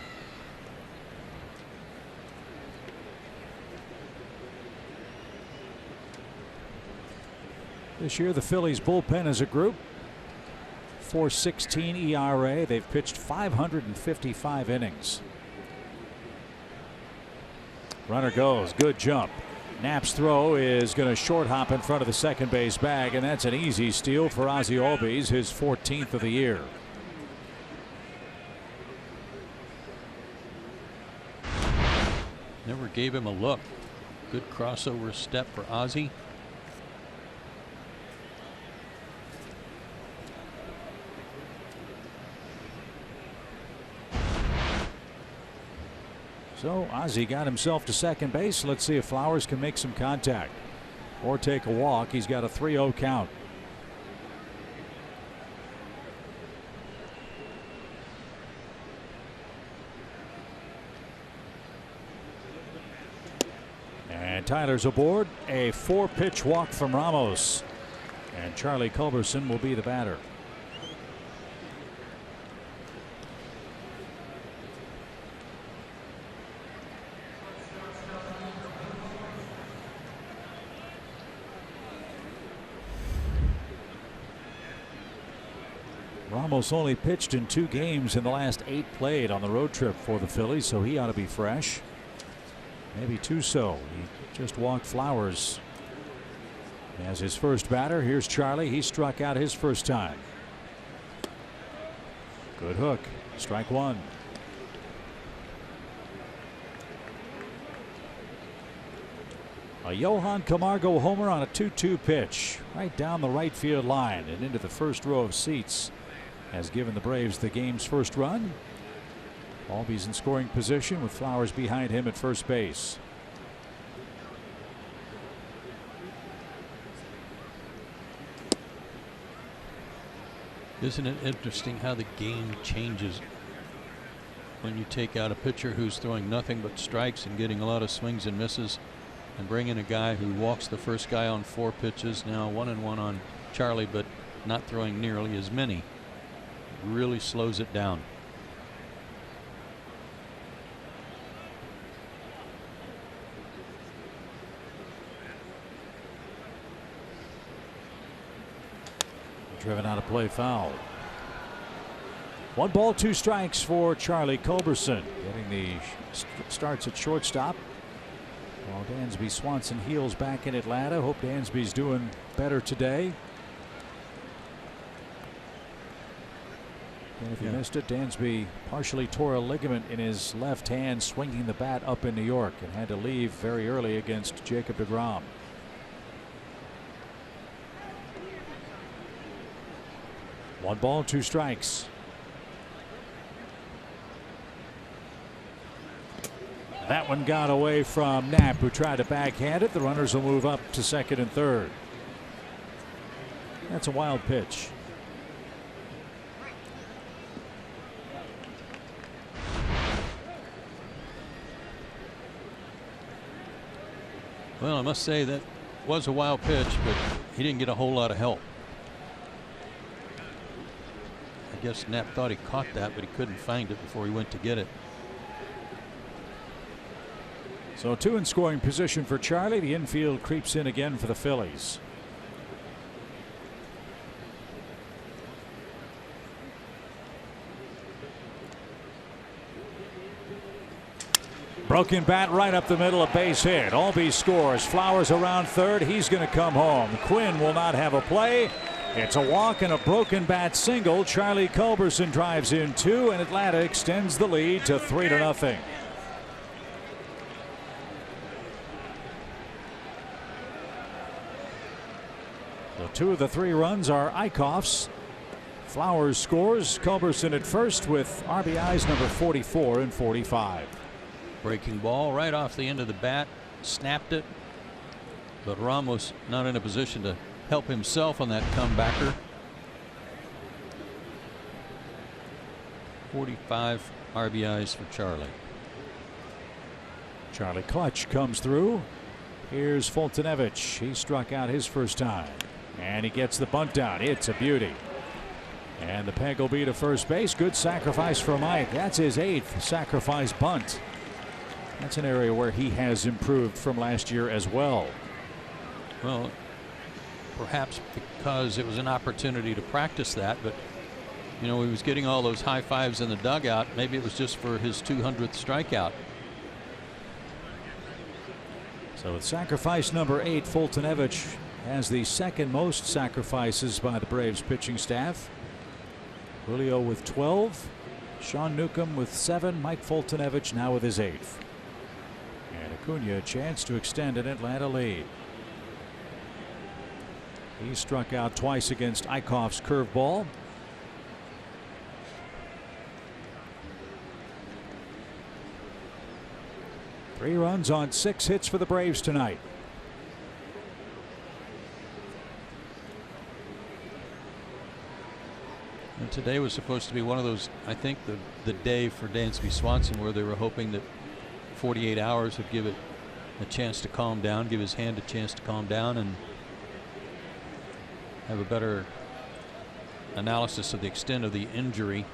This year, the Phillies bullpen as a group, 4.16 ERA. They've pitched 555 innings. Runner goes. Good jump. Knapp's throw is going to short hop in front of the second base bag, and that's an easy steal for Ozzie Albies, his 14th of the year. Never gave him a look. Good crossover step for Ozzie. So Ozzie got himself to second base. Let's see if Flowers can make some contact or take a walk. He's got a 3-0 count. And Tyler's aboard. A 4-pitch walk from Ramos. And Charlie Culberson will be the batter. Ramos only pitched in 2 games in the last 8 played on the road trip for the Phillies, so he ought to be fresh. Maybe too so. He just walked Flowers as his first batter. Here's Charlie. He struck out his first time. Good hook. Strike 1. A Johan Camargo homer on a 2-2 pitch right down the right field line and into the first row of seats has given the Braves the game's first run. Albies in scoring position with Flowers behind him at first base. Isn't it interesting how the game changes when you take out a pitcher who's throwing nothing but strikes and getting a lot of swings and misses, and bring in a guy who walks the first guy on 4 pitches, now 1-1 on Charlie, but not throwing nearly as many. Really slows it down. Driven out of play, foul. 1 ball, 2 strikes for Charlie Culberson, getting the starts at shortstop. While Dansby Swanson heals back in Atlanta. Hope Dansby's doing better today. And if you missed it, Dansby partially tore a ligament in his left hand swinging the bat up in New York and had to leave very early against Jacob deGrom. One ball, 2 strikes. That one got away from Knapp, who tried to backhand it. The runners will move up to second and third. That's a wild pitch. Well, I must say that was a wild pitch, but he didn't get a whole lot of help. I guess Knapp thought he caught that, but he couldn't find it before he went to get it. So 2 in scoring position for Charlie. The infield creeps in again for the Phillies. Broken bat right up the middle, a base hit. Albee scores. Flowers around third. He's going to come home. Quinn will not have a play. It's a walk and a broken bat single. Charlie Culberson drives in 2, and Atlanta extends the lead to 3-0. So 2 of the 3 runs are Eichhoff's. Flowers scores. Culberson at first with RBIs number 44 and 45. Breaking ball right off the end of the bat, snapped it, but Ramos not in a position to help himself on that comebacker. 45 RBIs for Charlie. Charlie Clutch comes through. Here's Fultonevich. He struck out his first time, and he gets the bunt down. It's a beauty. And the peg will be to first base. Good sacrifice for Mike. That's his 8th sacrifice bunt. That's an area where he has improved from last year as well. Well, perhaps because it was an opportunity to practice that, but you know, he was getting all those high fives in the dugout. Maybe it was just for his 200th strikeout. So with sacrifice number 8, Fultonevich has the 2nd most sacrifices by the Braves pitching staff. Julio with 12, Sean Newcomb with 7, Mike Fultonevich now with his 8th. And Acuna a chance to extend an Atlanta lead. He struck out twice against Eichhoff's curveball. Three runs on 6 hits for the Braves tonight. And today was supposed to be one of those, I think, the day for Dansby Swanson where they were hoping that 48 hours would give it a chance to calm down, give his hand a chance to calm down, and have a better analysis of the extent of the injury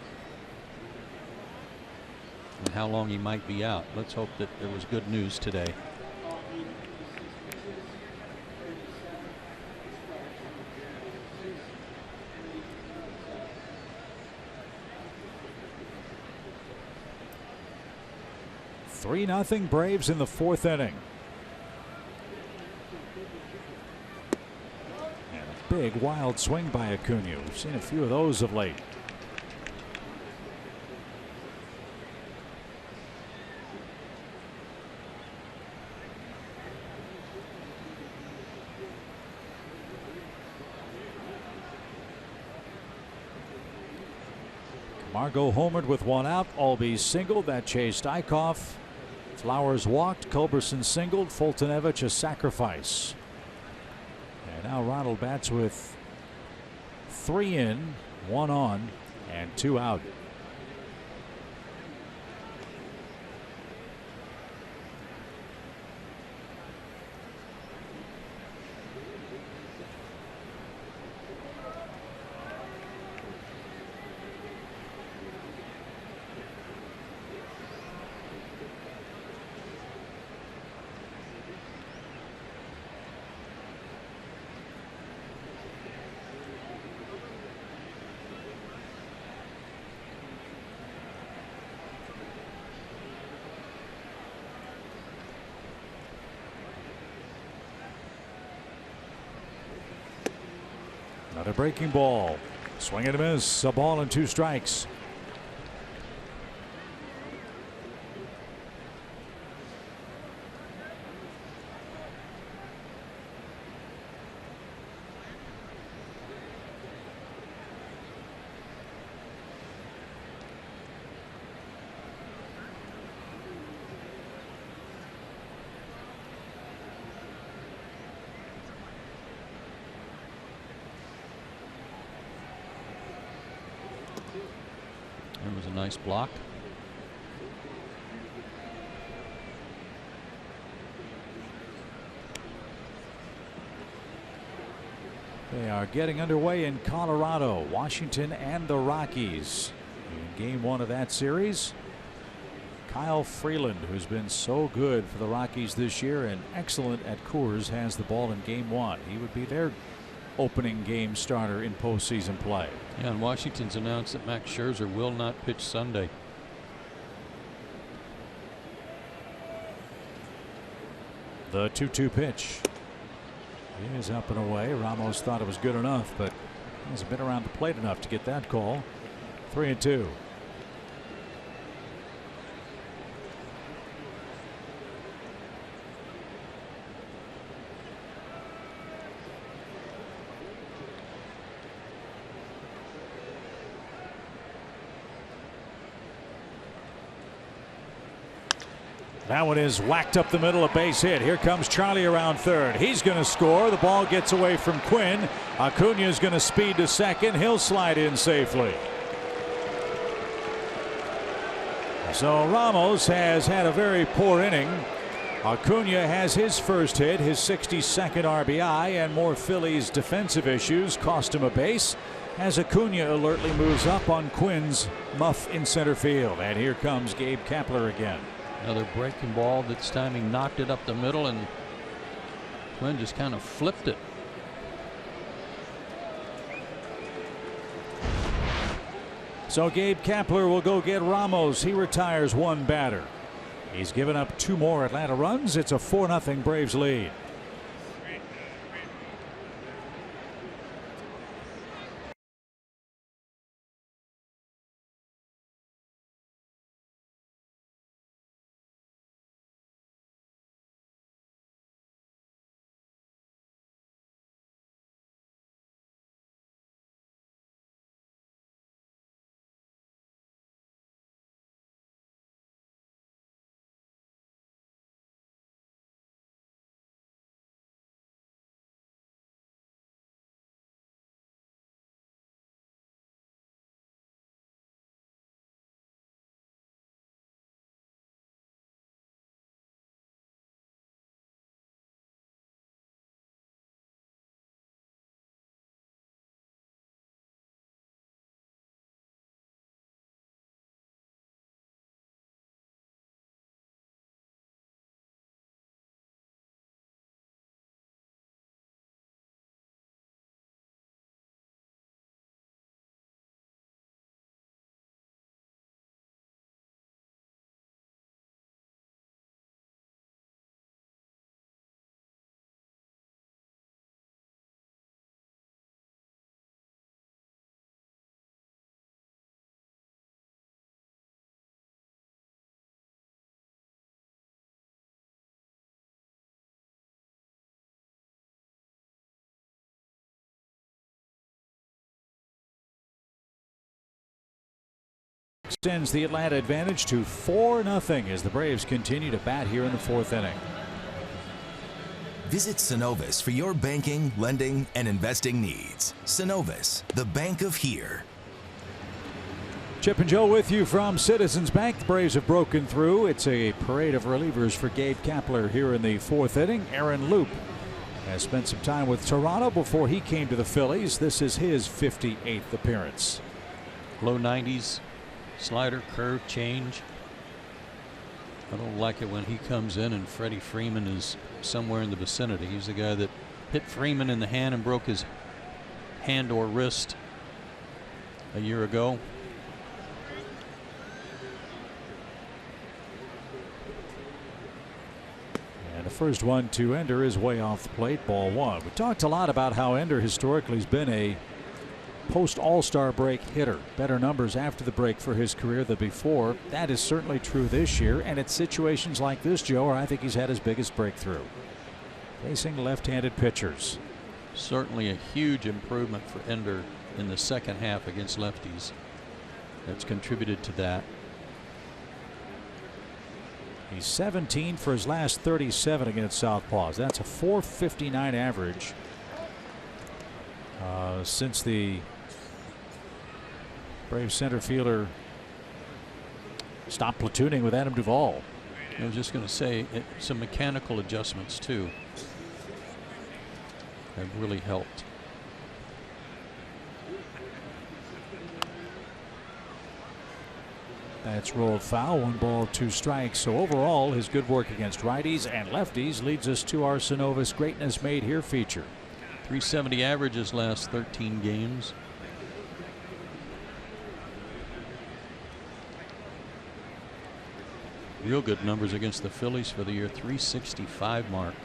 and how long he might be out. Let's hope that there was good news today. Three 3-0 Braves in the 4th inning. And a big wild swing by Acuna. We've seen a few of those of late. Margot homered with one out. Albee singled. That chased Eichhoff. Flowers walked. Culberson singled. Fultonevich a sacrifice. And now Ronald bats with 3 in, 1 on, and 2 out. Another breaking ball. Swing and a miss. A ball and 2 strikes. There was a nice block. They are getting underway in Colorado, Washington, and the Rockies. In game 1 of that series, Kyle Freeland, who's been so good for the Rockies this year and excellent at Coors, has the ball in game 1. He would be their opening game starter in postseason play. Yeah, and Washington's announced that Max Scherzer will not pitch Sunday. The 2-2 pitch is up and away. Ramos thought it was good enough, but hasn't been around the plate enough to get that call. 3-2. That one is whacked up the middle, a base hit. Here comes Charlie around third. He's going to score. The ball gets away from Quinn. Acuna is going to speed to second. He'll slide in safely. So Ramos has had a very poor inning. Acuna has his first hit, his 62nd RBI, and more Phillies defensive issues cost him a base as Acuna alertly moves up on Quinn's muff in center field. And here comes Gabe Kapler again. Another breaking ball. This time he knocked it up the middle, and Quinn just kind of flipped it. So Gabe Kapler will go get Ramos. He retires 1 batter. He's given up 2 more Atlanta runs. It's a 4-0 Braves lead. extends the Atlanta advantage to 4-0 as the Braves continue to bat here in the 4th inning. Visit Synovus for your banking, lending, and investing needs. Synovus, the bank of here. Chip and Joe with you from Citizens Bank. The Braves have broken through. It's a parade of relievers for Gabe Kapler here in the 4th inning. Aaron Loop has spent some time with Toronto before he came to the Phillies. This is his 58th appearance. Low 90s, slider, curve, change. I don't like it when he comes in and Freddie Freeman is somewhere in the vicinity. He's the guy that hit Freeman in the hand and broke his hand or wrist a year ago. And the first one to Ender is way off the plate, ball 1. We talked a lot about how Ender historically has been a post All-Star break hitter. Better numbers after the break for his career than before. That is certainly true this year, and it's situations like this, Joe, where I think he's had his biggest breakthrough. Facing left-handed pitchers. Certainly a huge improvement for Ender in the second half against lefties. That's contributed to that. He's 17 for his last 37 against southpaws. That's a .459 average since the Braves center fielder stopped platooning with Adam Duvall. I was just going to say some mechanical adjustments too have really helped. That's rolled foul. 1 ball, 2 strikes. So overall, his good work against righties and lefties leads us to our Synovus Greatness Made Here feature. .370 average his last 13 games. Real good numbers against the Phillies for the year. .365 mark.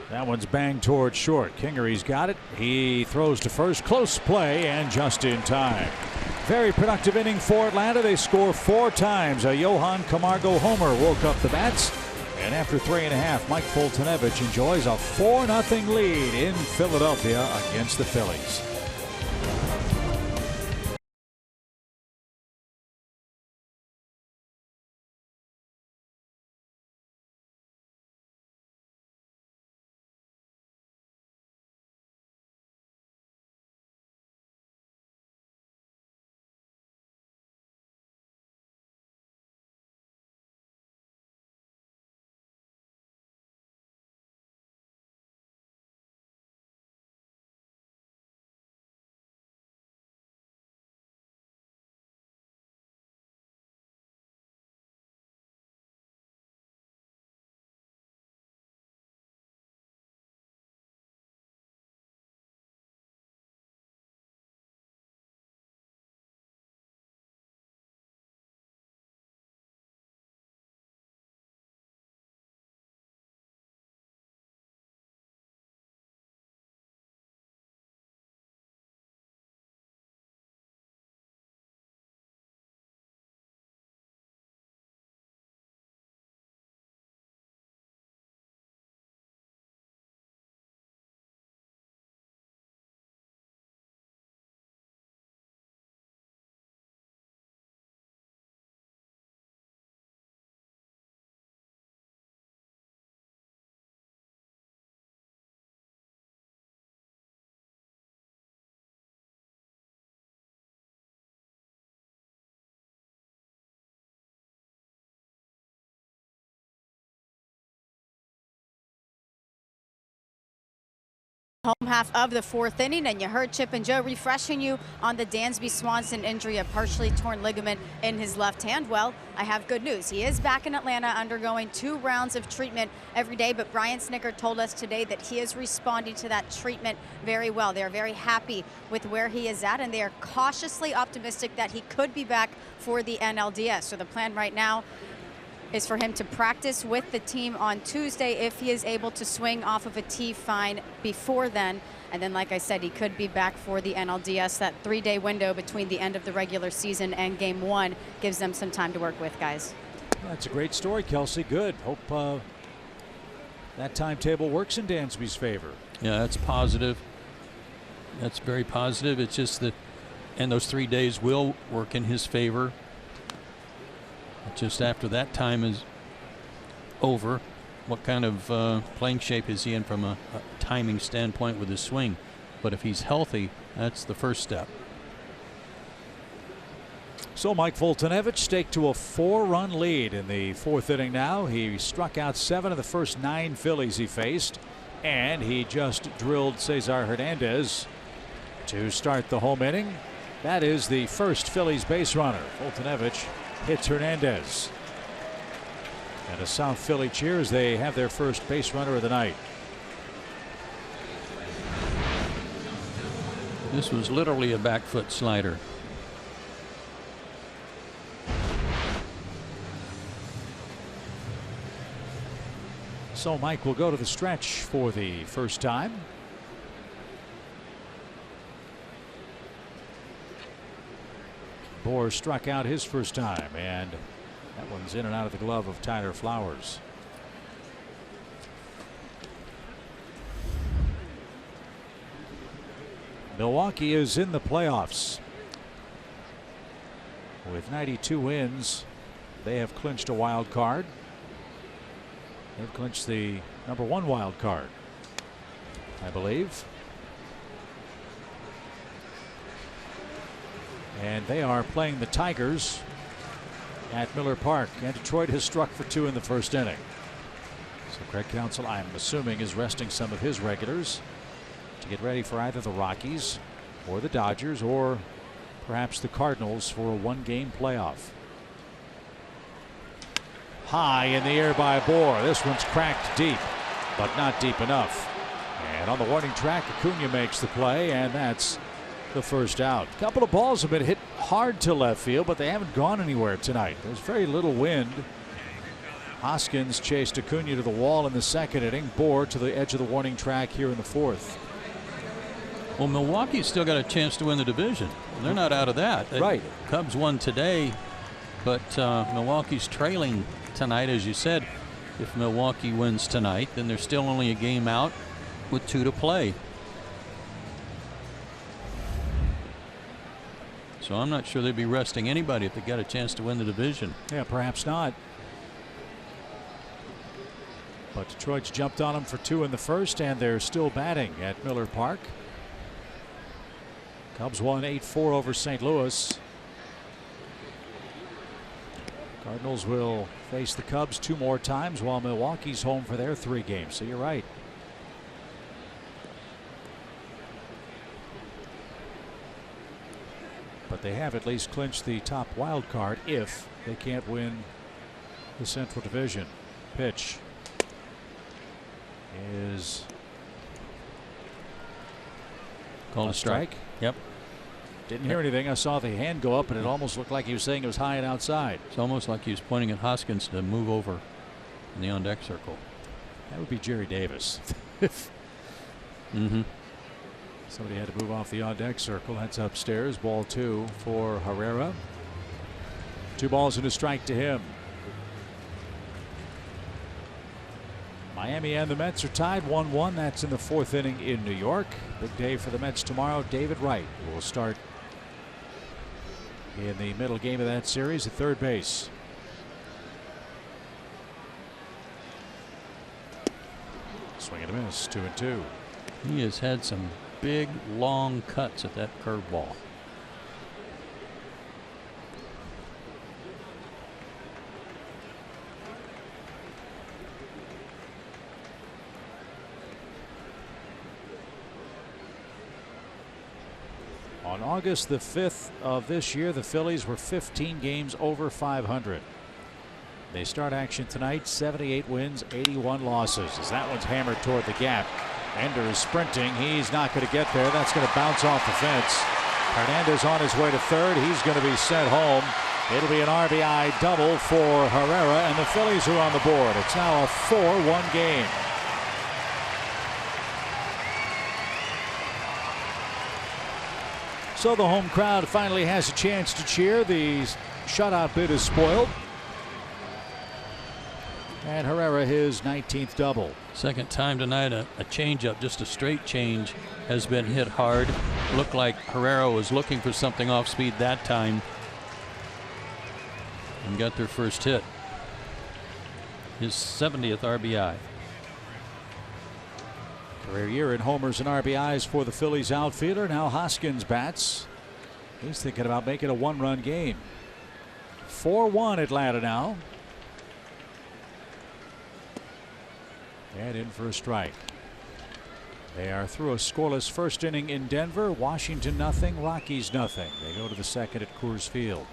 That one's banged toward short. Kingery's got it. He throws to first. Close play and just in time. Very productive inning for Atlanta. They score 4 times. A Johan Camargo homer woke up the bats. And after 3.5, Mike Foltynewicz enjoys a 4-0 lead in Philadelphia against the Phillies. Home half of the 4th inning, and you heard Chip and Joe refreshing you on the Dansby Swanson injury, a partially torn ligament in his left hand. Well, I have good news. He is back in Atlanta undergoing 2 rounds of treatment every day, but Brian Snitker told us today that he is responding to that treatment very well. They're very happy with where he is at, and they are cautiously optimistic that he could be back for the NLDS. So the plan right now is for him to practice with the team on Tuesday if he is able to swing off of a T fine before then. And then, like I said, he could be back for the NLDS. That 3-day window between the end of the regular season and Game 1 gives them some time to work with, guys. That's a great story, Kelsey. Good. Hope that timetable works in Dansby's favor. Yeah, that's positive. That's very positive. It's just that, and those 3 days will work in his favor. Just after that time is over, what kind of playing shape is he in from a timing standpoint with his swing? But if he's healthy, that's the first step. So Mike Foltynewicz staked to a 4-run lead in the 4th inning now. He struck out 7 of the first 9 Phillies he faced, and he just drilled Cesar Hernandez to start the home inning. That is the first Phillies base runner. Foltynewicz hits Hernandez. And a South Philly cheer as they have their first base runner of the night. This was literally a back foot slider. So Mike will go to the stretch for the first time. Bohr struck out his first time, and that one's in and out of the glove of Tyler Flowers. Milwaukee is in the playoffs. With 92 wins, they have clinched a wild card. They've clinched the #1 wild card, I believe. And they are playing the Tigers at Miller Park. And Detroit has struck for 2 in the first inning. So Craig Counsell, I'm assuming, is resting some of his regulars to get ready for either the Rockies or the Dodgers or perhaps the Cardinals for a 1-game playoff. High in the air by Bohr. This one's cracked deep, but not deep enough. And on the warning track, Acuna makes the play, and that's the first out. A couple of balls have been hit hard to left field, but they haven't gone anywhere tonight. There's very little wind. Hoskins chased Acuna to the wall in the 2nd inning. Bohr to the edge of the warning track here in the 4th. Well, Milwaukee's still got a chance to win the division. They're not out of that. Right. Cubs won today, but Milwaukee's trailing tonight, as you said. If Milwaukee wins tonight, then they're still only a game out with 2 to play. So I'm not sure they'd be resting anybody if they got a chance to win the division. Yeah, perhaps not. But Detroit's jumped on them for 2 in the first, and they're still batting at Miller Park. Cubs won 8-4 over St. Louis. Cardinals will face the Cubs 2 more times while Milwaukee's home for their 3 games. So you're right. But they have at least clinched the top wild card if they can't win the Central Division. Pitch is called a strike. Yep. Didn't hear anything. I saw the hand go up, and it almost looked like he was saying it was high and outside. It's almost like he was pointing at Hoskins to move over in the on-deck circle. That would be Jerry Davis. Mm-hmm. Somebody had to move off the on-deck circle. That's upstairs. Ball 2 for Herrera. 2 balls and a strike to him. Miami and the Mets are tied 1-1. That's in the 4th inning in New York. Big day for the Mets tomorrow. David Wright will start in the middle game of that series at third base. Swing and a miss. 2-2. He has had some big long cuts at that curveball. On August the 5th of this year, the Phillies were 15 games over 500. They start action tonight, 78 wins, 81 losses, as that one's hammered toward the gap. Ender is sprinting. He's not going to get there. That's going to bounce off the fence. Hernandez on his way to third. He's going to be sent home. It'll be an RBI double for Herrera, and the Phillies are on the board. It's now a 4-1 game. So the home crowd finally has a chance to cheer. The shutout bid is spoiled. And Herrera his 19th double. Second time tonight a changeup, just a straight change, has been hit hard. Looked like Herrera was looking for something off speed that time and got their first hit. His 70th RBI. Career year in homers and RBIs for the Phillies outfielder. Now Hoskins bats. He's thinking about making a one-run game. 4-1 Atlanta now. And in for a strike. They are through a scoreless first inning in Denver. Washington nothing, Rockies nothing. They go to the second at Coors Field.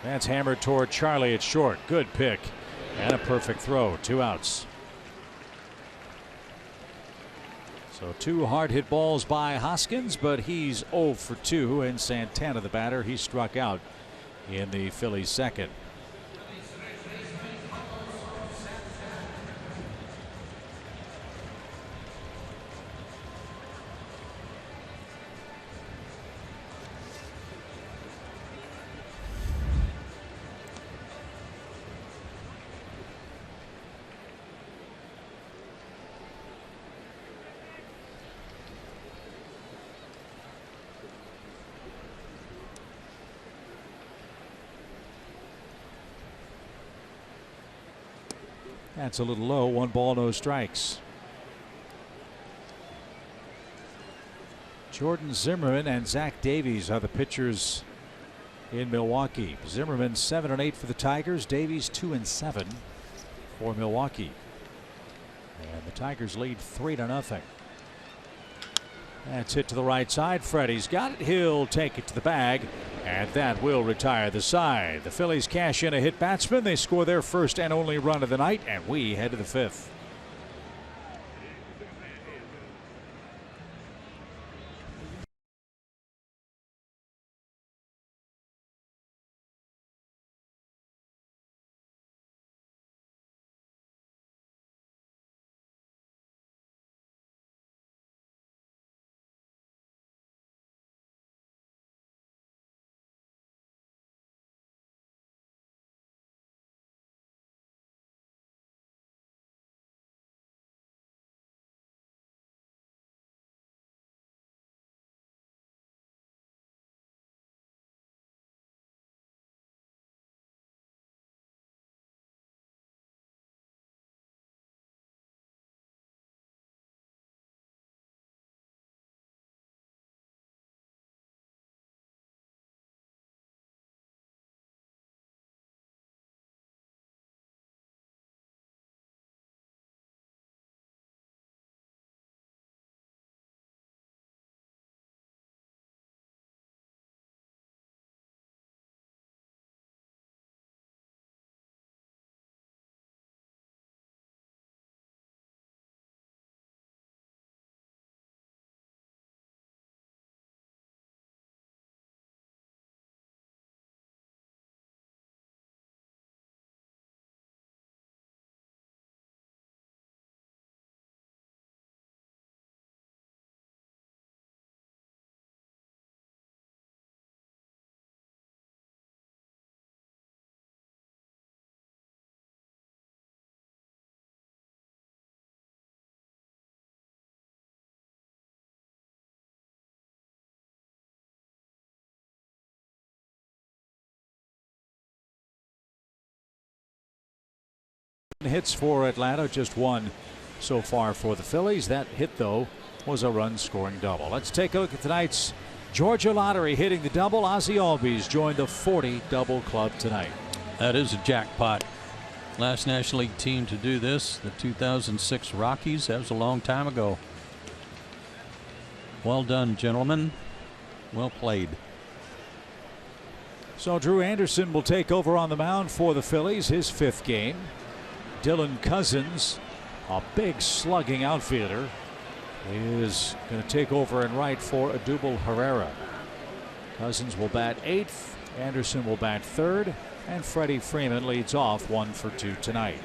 That's hammered toward Charlie at short. Good pick and a perfect throw. 2 outs. So 2 hard hit balls by Hoskins, but he's 0 for 2. And Santana, the batter, he struck out in the Phillies second. That's a little low. 1 ball, no strikes. Jordan Zimmerman and Zach Davies are the pitchers in Milwaukee. Zimmerman 7-8 for the Tigers. Davies 2-7 for Milwaukee. And the Tigers lead 3-0. That's hit to the right side. Freddie's got it. He'll take it to the bag, and that will retire the side. The Phillies cash in a hit batsman. They score their first and only run of the night, and we head to the 5th. Hits for Atlanta, just 1 so far for the Phillies. That hit, though, was a run-scoring double. Let's take a look at tonight's Georgia Lottery. Hitting the double, Ozzie Albies joined the 40 double club tonight. That is a jackpot. Last National League team to do this, the 2006 Rockies. That was a long time ago. Well done, gentlemen. Well played. So Drew Anderson will take over on the mound for the Phillies, his 5th game. Dylan Cousins, a big slugging outfielder, is going to take over in right for Adubel Herrera. Cousins will bat 8th, Anderson will bat 3rd, and Freddie Freeman leads off 1 for 2 tonight.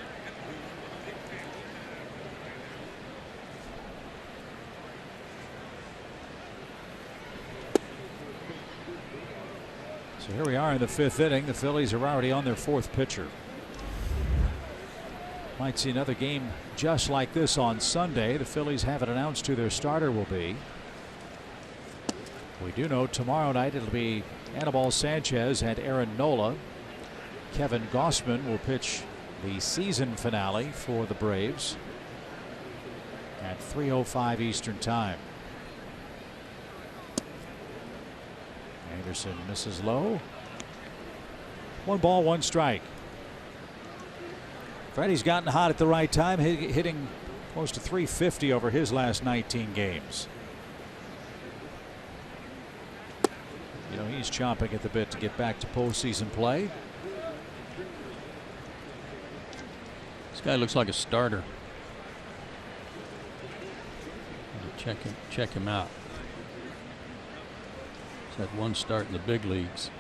So here we are in the 5th inning. The Phillies are already on their 4th pitcher. Might see another game just like this on Sunday. The Phillies haven't announced who their starter will be. We do know tomorrow night it'll be Anibal Sanchez and Aaron Nola. Kevin Gossman will pitch the season finale for the Braves at 3:05 Eastern Time. Anderson misses low. 1 ball, 1 strike. Freddie's gotten hot at the right time, hitting close to 350 over his last 19 games. You know, he's chomping at the bit to get back to postseason play. This guy looks like a starter. Check him out. He's had 1 start in the big leagues.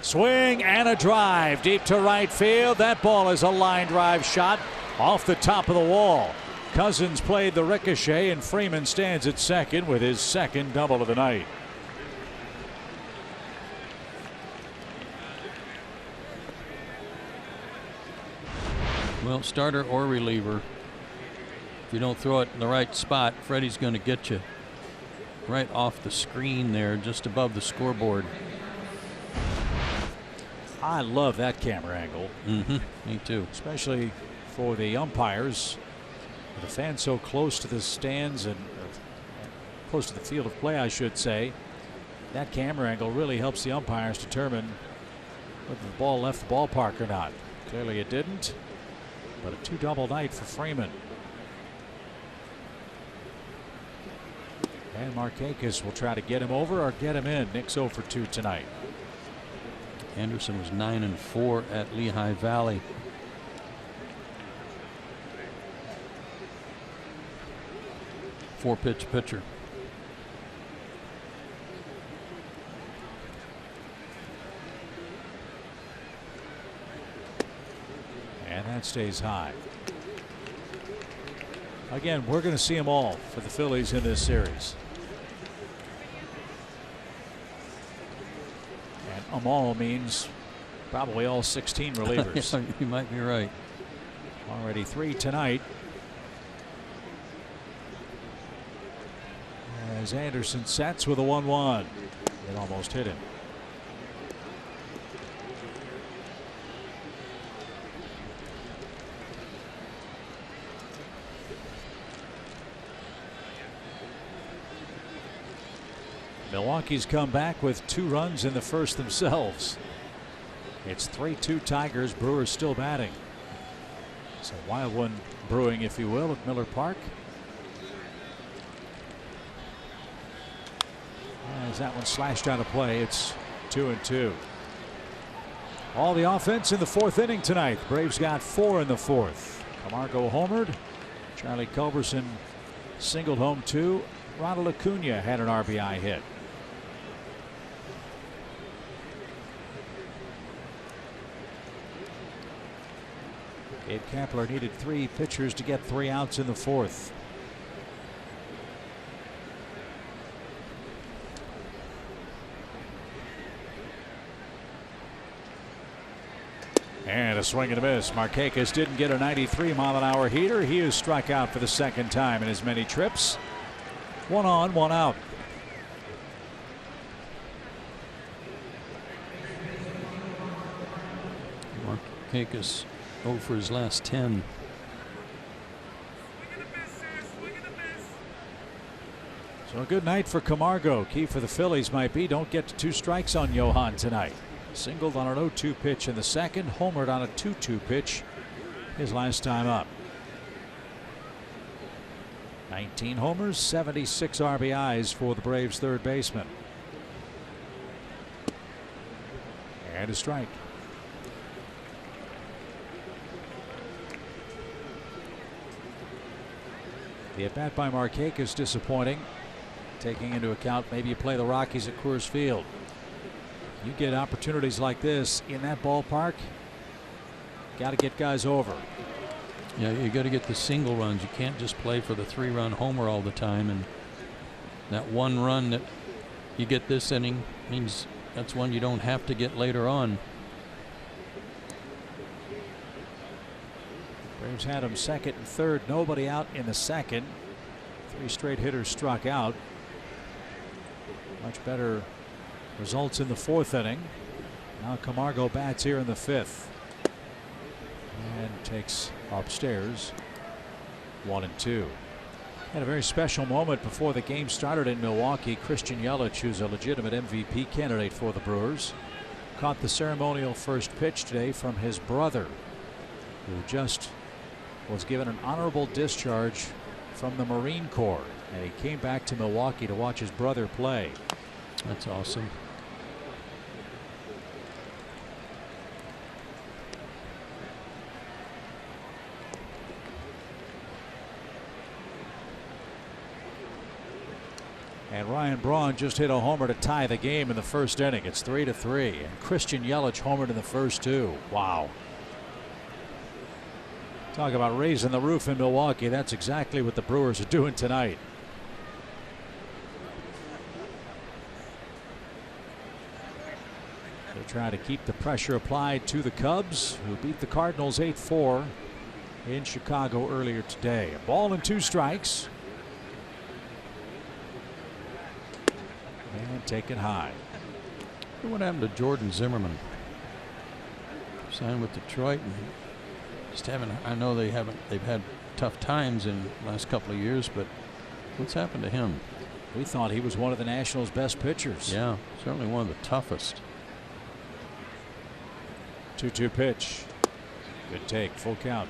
Swing and a drive deep to right field. That ball is a line drive shot off the top of the wall. Cousins played the ricochet, and Freeman stands at second with his 2nd double of the night. Well, starter or reliever, if you don't throw it in the right spot, Freddie's going to get you right off the screen there, just above the scoreboard. I love that camera angle. Me too. Especially for the umpires. With the fans so close to the stands and close to the field of play, I should say. That camera angle really helps the umpires determine whether the ball left the ballpark or not. Clearly it didn't. But a 2-double night for Freeman. And Markakis will try to get him over or get him in. Nick's 0 for 2 tonight. Anderson was 9-4 at Lehigh Valley. Four-pitch pitcher. And that stays high. Again, we're going to see them all for the Phillies in this series. And all means probably all 16 relievers. You might be right. Already 3 tonight. As Anderson sets with a 1-1. It almost hit him. Milwaukee's come back with 2 runs in the first themselves. It's 3-2 Tigers. Brewers still batting. It's a wild one brewing, if you will, at Miller Park. As that one slashed out of play, it's 2-2. All the offense in the 4th inning tonight. The Braves got 4 in the 4th. Camargo homered. Charlie Culberson singled home 2. Ronald Acuna had an RBI hit. Gabe Kapler needed 3 pitchers to get 3 outs in the 4th. And a swing and a miss. Markakis didn't get a 93-mile-an-hour heater. He is struck out for the 2nd time in as many trips. 1 on, 1 out. Markakis 0 for his last 10. So a good night for Camargo. Key for the Phillies might be don't get to 2 strikes on Johan tonight. Singled on an 0-2 pitch in the 2nd. Homered on a 2-2 pitch his last time up. 19 homers, 76 RBIs for the Braves' 3rd baseman. And a strike. The at-bat by Markakis disappointing, taking into account maybe you play the Rockies at Coors Field. You get opportunities like this in that ballpark, got to get guys over. Yeah, you got to get the single runs. You can't just play for the 3-run homer all the time. And that 1 run that you get this inning means that's one you don't have to get later on. Braves had him second and third. Nobody out in the second. 3 straight hitters struck out. Much better results in the 4th inning. Now Camargo bats here in the 5th. And takes upstairs 1-2. Had a very special moment before the game started in Milwaukee. Christian Yelich, who's a legitimate MVP candidate for the Brewers, caught the ceremonial first pitch today from his brother, who just was given an honorable discharge from the Marine Corps, and he came back to Milwaukee to watch his brother play. That's awesome. And Ryan Braun just hit a homer to tie the game in the 1st inning. It's 3-3, and Christian Yelich homered in the first 2. Wow. Talk about raising the roof in Milwaukee. That's exactly what the Brewers are doing tonight. They're trying to keep the pressure applied to the Cubs, who beat the Cardinals 8-4 in Chicago earlier today. A ball and 2 strikes. And taken high. What happened to Jordan Zimmerman? Signed with Detroit and just haven't. I know they've had tough times in the last couple of years, but what's happened to him? We thought he was one of the Nationals' best pitchers. Yeah, certainly one of the toughest. 2-2 pitch. Good take. Full count.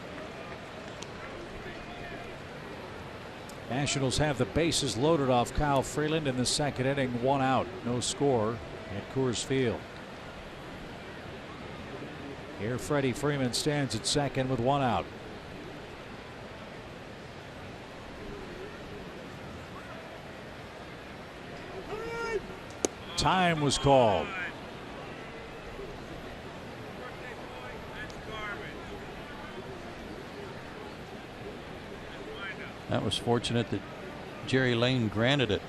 Nationals have the bases loaded off Kyle Freeland in the 2nd inning. 1 out. No score at Coors Field. Here Freddie Freeman stands at 2nd with 1 out. Time was called. That was fortunate that Jerry Lane granted it.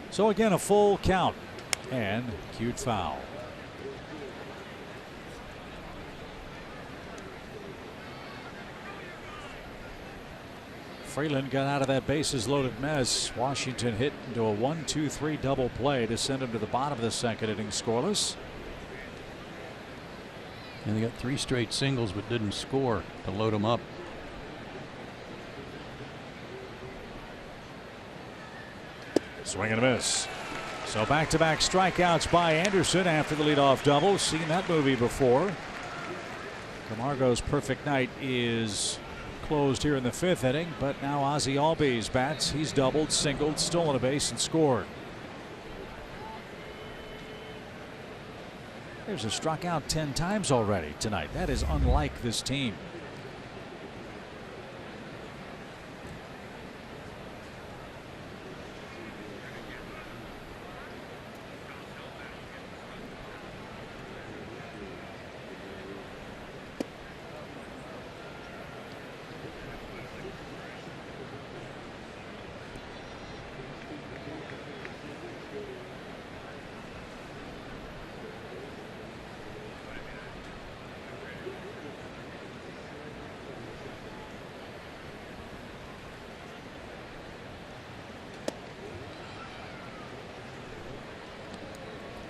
So again, a full count and cued foul. Freeland got out of that bases loaded mess. Washington hit into a 1-2-3 double play to send him to the bottom of the 2nd inning scoreless. And they got 3 straight singles but didn't score to load them up. Swing and a miss. So back-to-back strikeouts by Anderson after the leadoff double. Seen that movie before. Camargo's perfect night is closed here in the 5th inning, but now Ozzie Albies bats. He's doubled, singled, stolen a base, and scored. There's a struck out 10 times already tonight. That is unlike this team.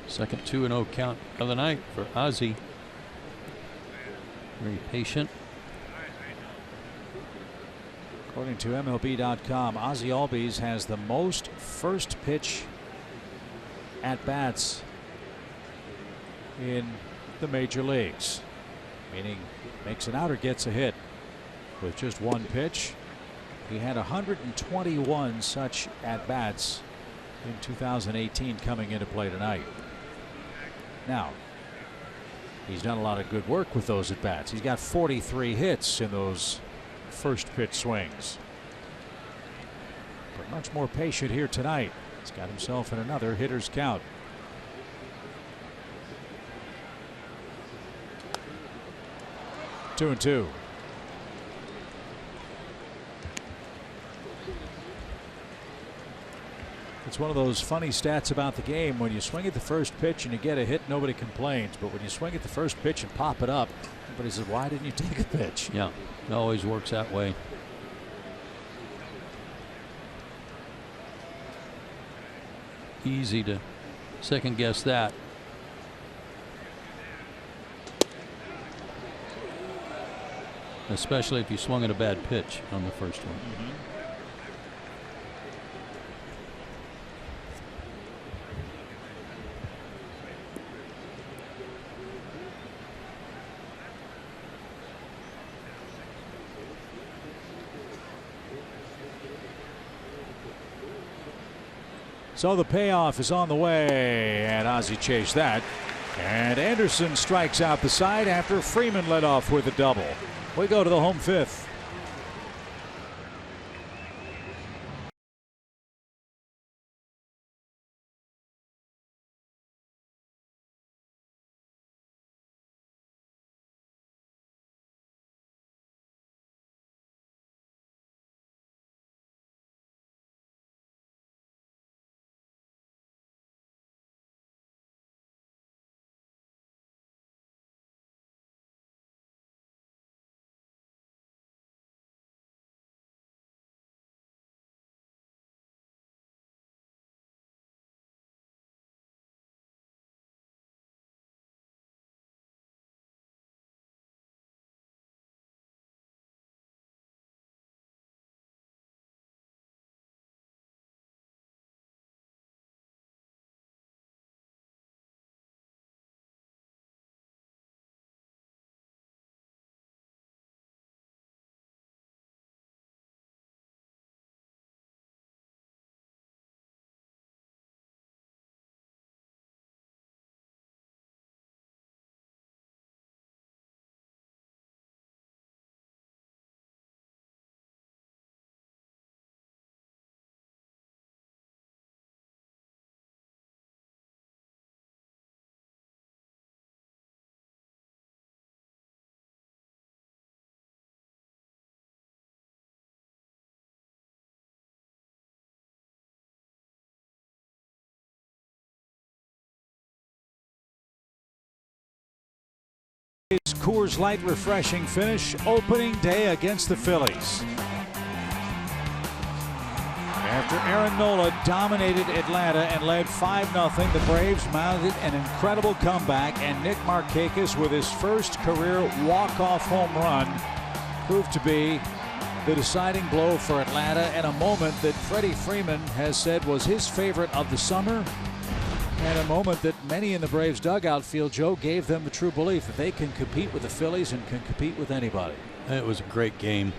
Second 2-0 count of the night for Ozzie. Very patient. According to MLB.com, Ozzie Albies has the most first pitch at bats in the major leagues, meaning makes an out or gets a hit with just 1 pitch. He had 121 such at bats in 2018 coming into play tonight. Now, he's done a lot of good work with those at bats. He's got 43 hits in those first pitch swings. But much more patient here tonight. He's got himself in another hitter's count. 2-2. It's one of those funny stats about the game. When you swing at the first pitch and you get a hit, nobody complains. But when you swing at the first pitch and pop it up, everybody says, why didn't you take a pitch? Yeah, it always works that way. Easy to second guess that. Especially if you swung at a bad pitch on the first one. Mm-hmm. So the payoff is on the way, and Ozzie chased that. And Anderson strikes out the side after Freeman led off with a double. We go to the home fifth. Coors Light refreshing finish opening day against the Phillies. After Aaron Nola dominated Atlanta and led 5-0, the Braves mounted an incredible comeback, and Nick Markakis, with his first career walk-off home run, proved to be the deciding blow for Atlanta, and a moment that Freddie Freeman has said was his favorite of the summer. And a moment that many in the Braves dugout feel, Joe, gave them the true belief that they can compete with the Phillies and can compete with anybody. It was a great game.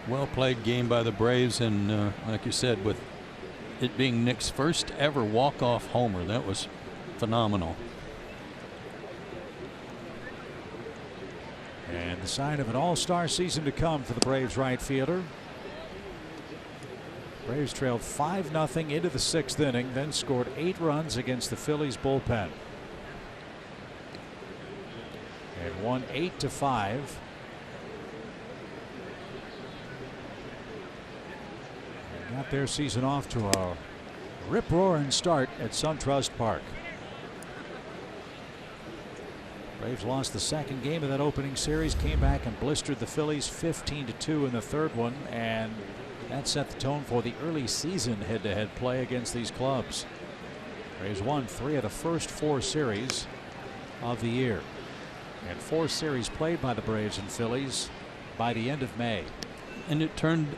Well played game by the Braves, and like you said, with it being Nick's first ever walk-off homer, that was phenomenal. And the sign of an all-star season to come for the Braves right fielder. Braves trailed 5-0 into the 6th inning, then scored 8 runs against the Phillies bullpen. And won 8-5. And got their season off to a rip-roaring start at SunTrust Park. Braves lost the second game of that opening series, came back and blistered the Phillies 15-2 in the third one, and that set the tone for the early season head-to-head play against these clubs. Braves won 3 of the first 4 series of the year, and 4 series played by the Braves and Phillies by the end of May. And it turned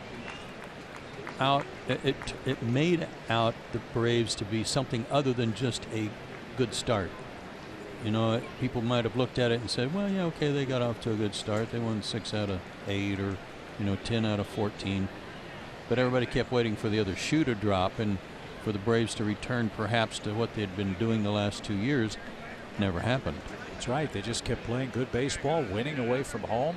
out, it made out the Braves to be something other than just a good start. You know, people might have looked at it and said, well, yeah, okay, they got off to a good start. They won 6 out of 8, or 10 out of 14. But everybody kept waiting for the other shoe to drop, and for the Braves to return perhaps to what they'd been doing the last 2 years. Never happened. That's right. They just kept playing good baseball, winning away from home,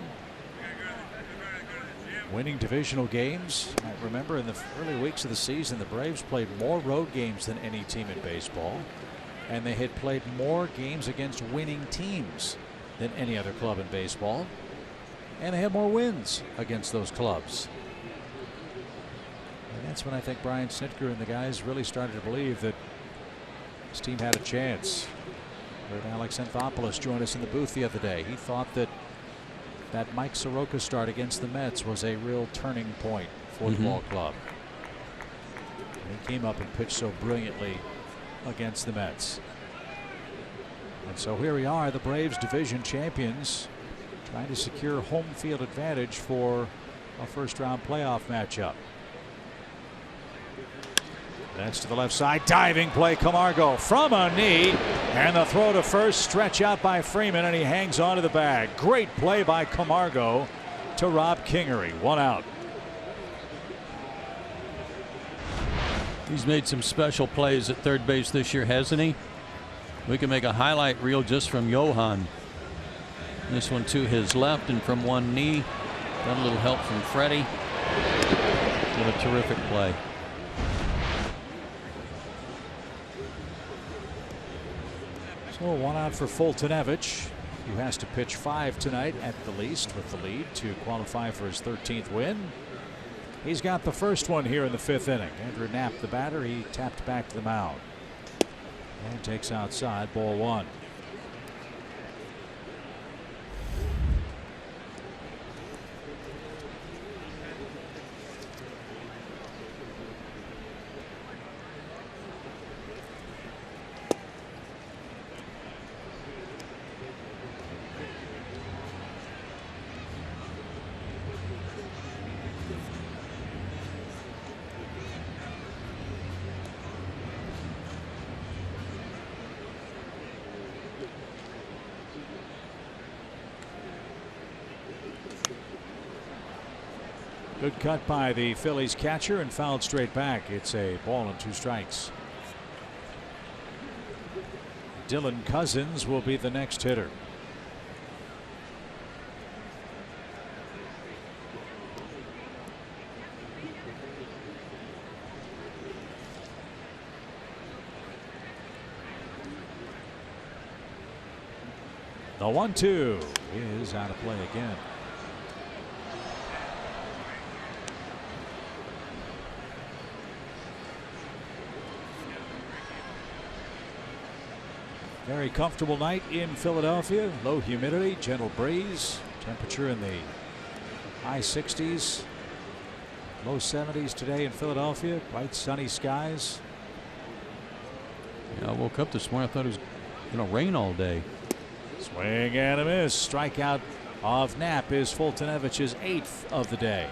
winning divisional games. I remember in the early weeks of the season, the Braves played more road games than any team in baseball, and they had played more games against winning teams than any other club in baseball. And they had more wins against those clubs. And that's when I think Brian Snitker and the guys really started to believe that his team had a chance. Heard Alex Anthopoulos join us in the booth the other day. He thought that Mike Soroka start against the Mets was a real turning point for the ball club. And he came up and pitched so brilliantly against the Mets. And so here we are, the Braves division champions, trying to secure home field advantage for a first round playoff matchup. That's to the left side, diving play, Camargo from a knee, and the throw to first, stretch out by Freeman, and he hangs onto the bag. Great play by Camargo to Rob Kingery. 1 out. He's made some special plays at third base this year, hasn't he? We can make a highlight reel just from Johan. This one to his left and from one knee. Got a little help from Freddie. What a terrific play. So 1 out for Fultonevich, who has to pitch 5 tonight at the least with the lead to qualify for his 13th win. He's got the first one here in the 5th inning. Andrew Knapp, the batter, he tapped back to the mound and takes outside, ball 1. Good cut by the Phillies catcher and fouled straight back. It's a ball and 2 strikes. Dylan Cousins will be the next hitter. The 1-2 is out of play again. Very comfortable night in Philadelphia. Low humidity, gentle breeze, temperature in the high 60s, low 70s today in Philadelphia. Bright sunny skies. Yeah, I woke up this morning, I thought it was going to rain all day. Swing and a miss. Strikeout of Knapp is Fultonevich's 8th of the day.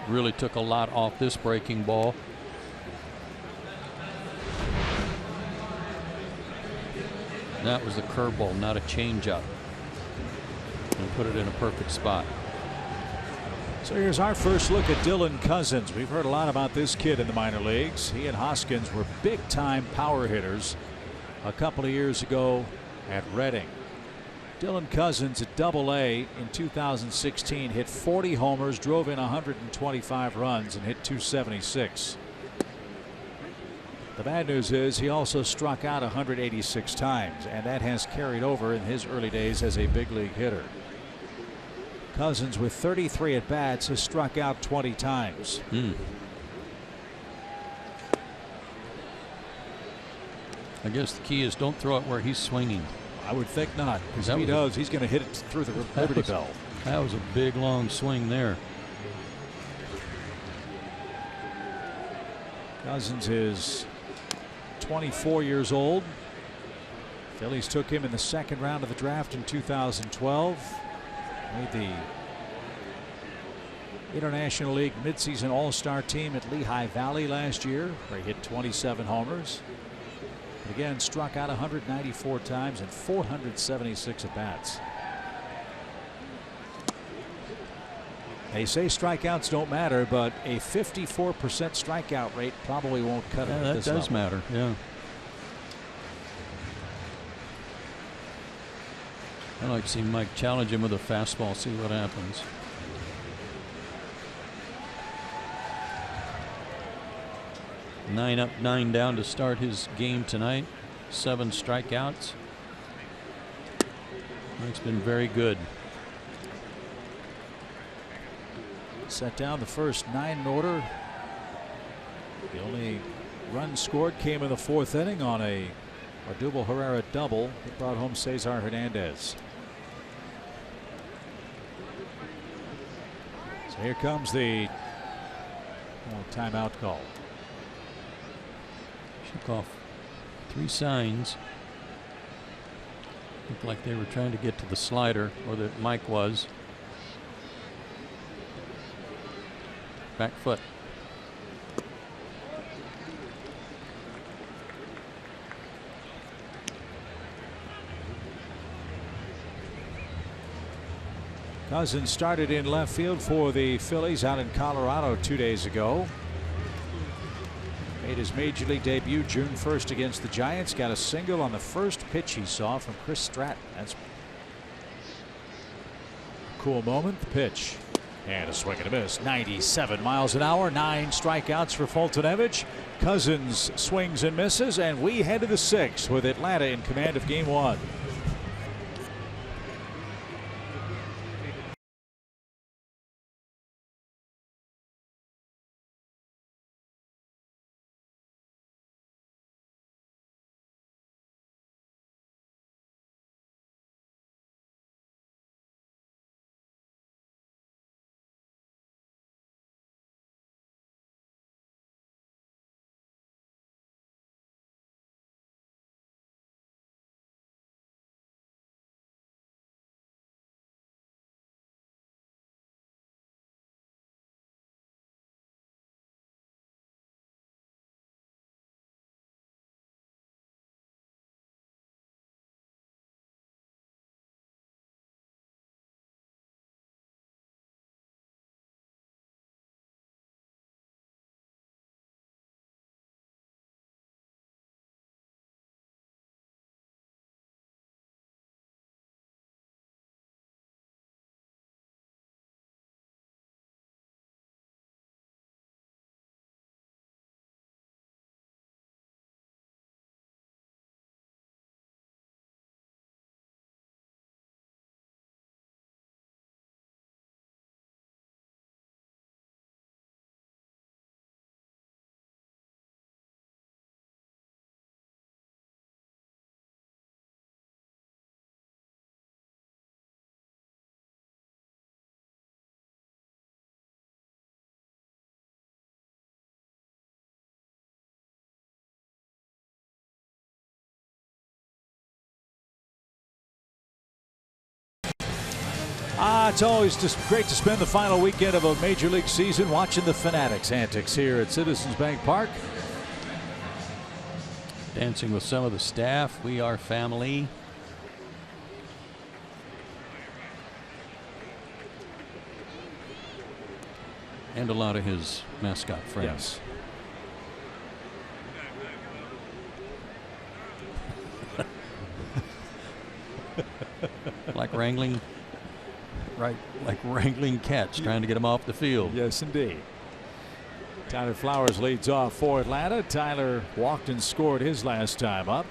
Really took a lot off this breaking ball. That was the curveball, not a changeup. And put it in a perfect spot. So here's our first look at Dylan Cousins. We've heard a lot about this kid in the minor leagues. He and Hoskins were big time power hitters a couple of years ago at Reading. Dylan Cousins at AA in 2016 hit 40 homers, drove in 125 runs, and hit 276. The bad news is he also struck out 186 times, and that has carried over in his early days as a big league hitter. Cousins, with 33 at bats, has struck out 20 times. I guess the key is don't throw it where he's swinging. I would think not, because if he does, he's going to hit it through the Liberty Bell. That was a big long swing there. Cousins is 24 years old. Phillies took him in the 2nd round of the draft in 2012. Made the International League midseason All-Star team at Lehigh Valley last year, where he hit 27 homers. But again, struck out 194 times and 476 at bats. They say strikeouts don't matter, but a 54% strikeout rate probably won't cut it. Yeah, that does matter. Yeah. I'd like to see Mike challenge him with a fastball, see what happens. Nine up, 9 down to start his game tonight. 7 strikeouts. Mike's been very good. Set down the first 9 in order. The only run scored came in the 4th inning on a Odubel Herrera double that brought home Cesar Hernandez. So here comes the timeout call. Shook off 3 signs. Looked like they were trying to get to the slider, or that Mike was. Back foot. Cousins started in left field for the Phillies out in Colorado 2 days ago. Made his major league debut June 1st against the Giants. Got a single on the first pitch he saw from Chris Stratton. That's a cool moment. The pitch. And a swing and a miss. 97 miles an hour. 9 strikeouts for Foltynewicz. Cousins swings and misses. And we head to the 6th with Atlanta in command of game 1. It's always just great to spend the final weekend of a major league season watching the Fanatics antics here at Citizens Bank Park. Dancing with some of the staff. We are family. And a lot of his mascot friends. Yes. Like wrangling cats, trying to get them off the field. Yes, indeed. Tyler Flowers leads off for Atlanta. Tyler walked and scored his last time up.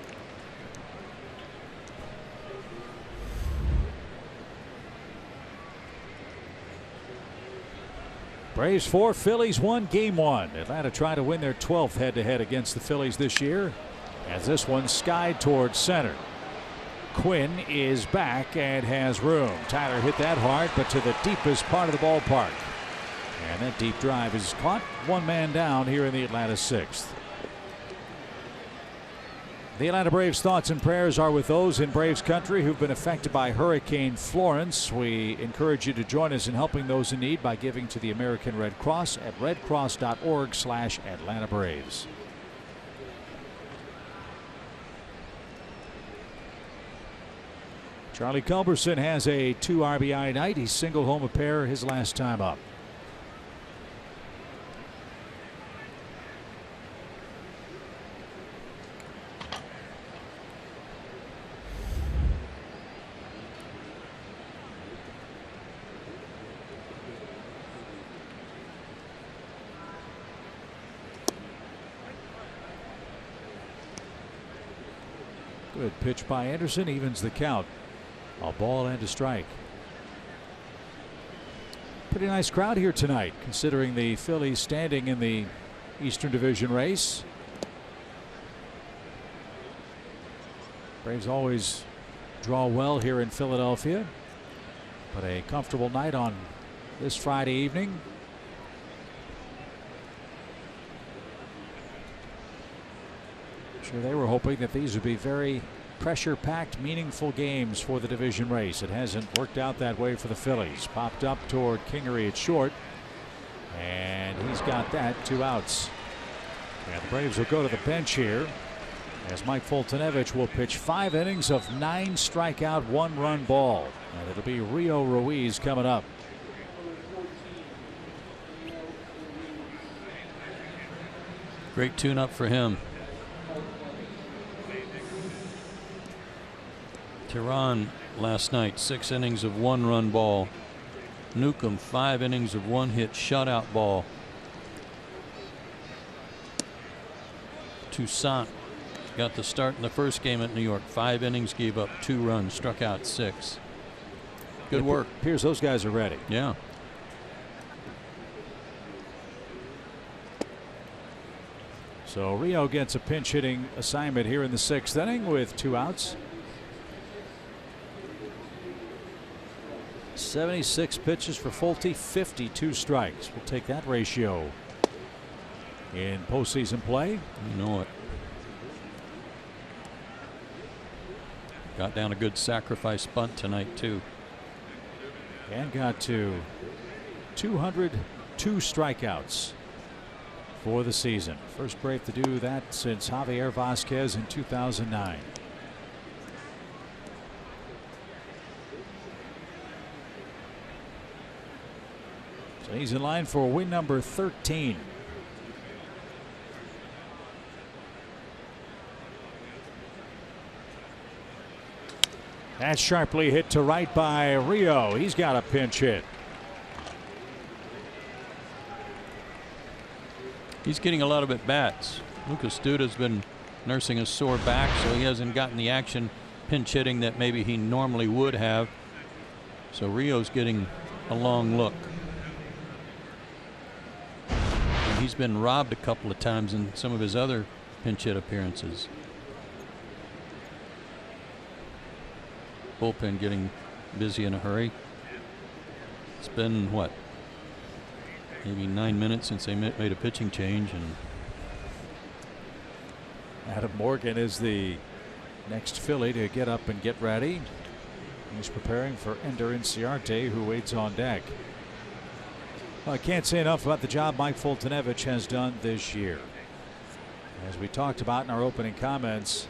Braves 4, Phillies 1, game 1. Atlanta trying to win their 12th head-to-head against the Phillies this year, as this one skied towards center. Quinn is back and has room. Tyler hit that hard, but to the deepest part of the ballpark. And that deep drive is caught. 1 man down here in the Atlanta 6th. The Atlanta Braves' thoughts and prayers are with those in Braves country who've been affected by Hurricane Florence. We encourage you to join us in helping those in need by giving to the American Red Cross at redcross.org/Atlanta Braves. Charlie Culberson has a 2 RBI night. He singled home a pair his last time up. Good pitch by Anderson, evens the count. A ball and a strike. Pretty nice crowd here tonight, considering the Phillies standing in the Eastern Division race. Braves always draw well here in Philadelphia, but a comfortable night on this Friday evening. Sure, they were hoping that these would be very pressure-packed, meaningful games for the division race. It hasn't worked out that way for the Phillies. Popped up toward Kingery at short, and he's got that. 2 outs. And the Braves will go to the bench here as Mike Foltynewicz will pitch 5 innings of 9 strikeout, 1-run ball. And it'll be Rio Ruiz coming up. Great tune-up for him. Tehran last night, 6 innings of 1-run ball. Newcomb, 5 innings of 1-hit shutout ball. Toussaint got the start in the first game at New York. 5 innings, gave up 2 runs, struck out 6. Good work. Appears those guys are ready. Yeah. So Rio gets a pinch hitting assignment here in the 6th inning with 2 outs. 76 pitches for Folty, 52 strikes. We'll take that ratio in postseason play. You know it. Got down a good sacrifice bunt tonight too. And got to 202 strikeouts for the season. First Brave to do that since Javier Vasquez in 2009. So he's in line for win number 13. That's sharply hit to right by Rio. He's got a pinch hit. He's getting a lot of at bats. Lucas Duda's been nursing a sore back, so he hasn't gotten the action pinch hitting that maybe he normally would have. So Rio's getting a long look. And he's been robbed a couple of times in some of his other pinch hit appearances. Bullpen getting busy in a hurry. It's been what, maybe 9 minutes since they made a pitching change. And Adam Morgan is the next Philly to get up and get ready. He's preparing for Ender Inciarte, who waits on deck. Well, I can't say enough about the job Mike Foltynewicz has done this year. As we talked about in our opening comments,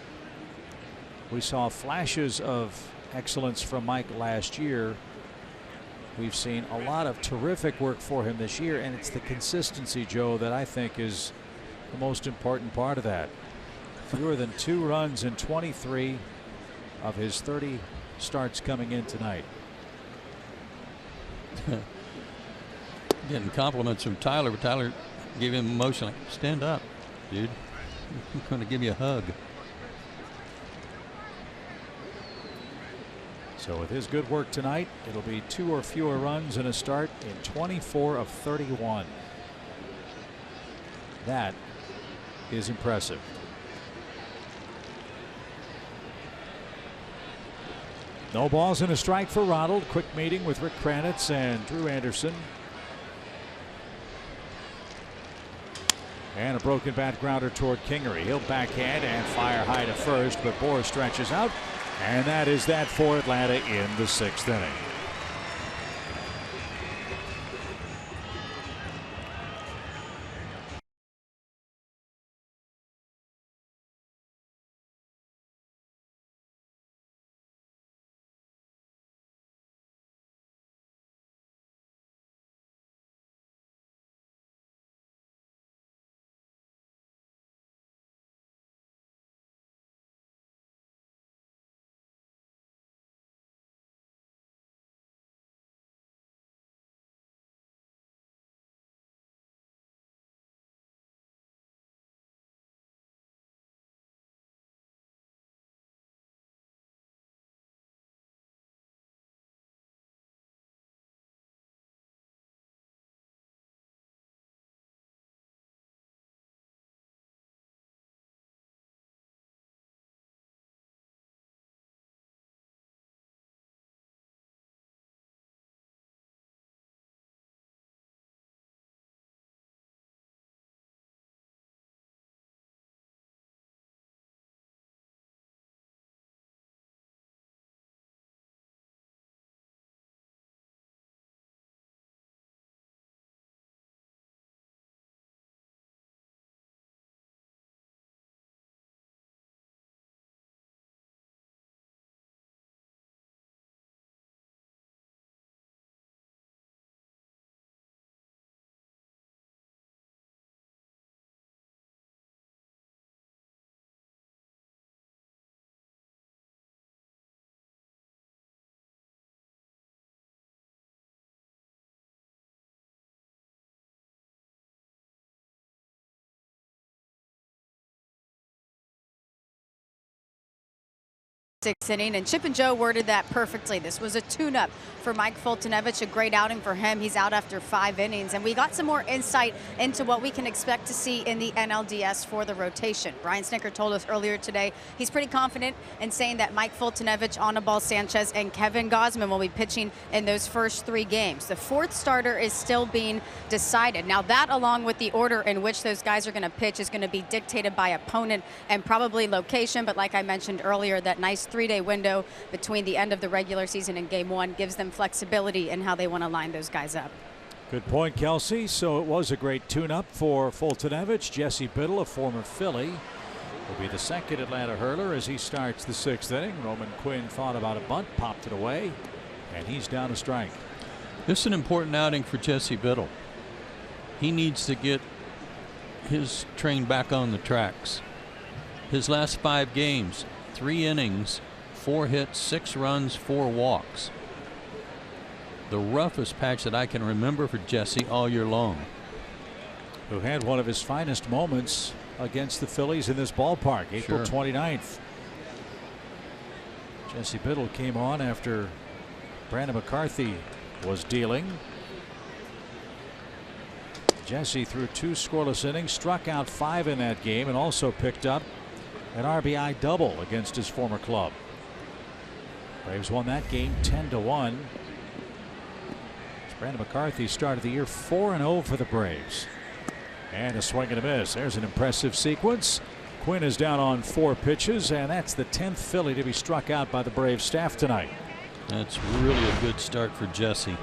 we saw flashes of excellence from Mike last year. We've seen a lot of terrific work for him this year, and it's the consistency, Joe, that I think is the most important part of that. Fewer than 2 runs in 23 of his 30 starts coming in tonight. Getting compliments from Tyler, but Tyler gave him a motion like, stand up, dude. I'm going to give you a hug. So with his good work tonight, it'll be 2 or fewer runs in a start in 24 of 31. That is impressive. No balls and a strike for Ronald. Quick meeting with Rick Kranitz and Drew Anderson. And a broken bat grounder toward Kingery. He'll backhand and fire high to first, but Bohr stretches out. And that is that for Atlanta in the 6th inning. sixth inning, and Chip and Joe worded that perfectly. This was a tune-up for Mike Fultonevich, a great outing for him. He's out after 5 innings, and we got some more insight into what we can expect to see in the NLDS for the rotation. Brian Snicker told us earlier today he's pretty confident in saying that Mike Fultonevich, Anibal Sanchez, and Kevin Gausman will be pitching in those first 3 games. The 4th starter is still being decided. Now that, along with the order in which those guys are going to pitch, is going to be dictated by opponent and probably location, but like I mentioned earlier, that nice 3-day window between the end of the regular season and game 1 gives them flexibility in how they want to line those guys up. Good point, Kelsey. So it was a great tune-up for Fultonevich. Jesse Biddle, a former Philly, will be the second Atlanta hurler as he starts the 6th inning. Roman Quinn thought about a bunt, popped it away, and he's down a strike. This is an important outing for Jesse Biddle. He needs to get his train back on the tracks. His last 5 games, 3 innings, 4 hits, 6 runs, 4 walks. The roughest patch that I can remember for Jesse all year long. Who had one of his finest moments against the Phillies in this ballpark, April 29th. Jesse Biddle came on after Brandon McCarthy was dealing. Jesse threw 2 scoreless innings, struck out 5 in that game, and also picked up an RBI double against his former club. Braves won that game 10-1. Brandon McCarthy started the year 4-0 for the Braves. And a swing and a miss. There's an impressive sequence. Quinn is down on 4 pitches, and that's the 10th Philly to be struck out by the Braves staff tonight. That's really a good start for Jesse.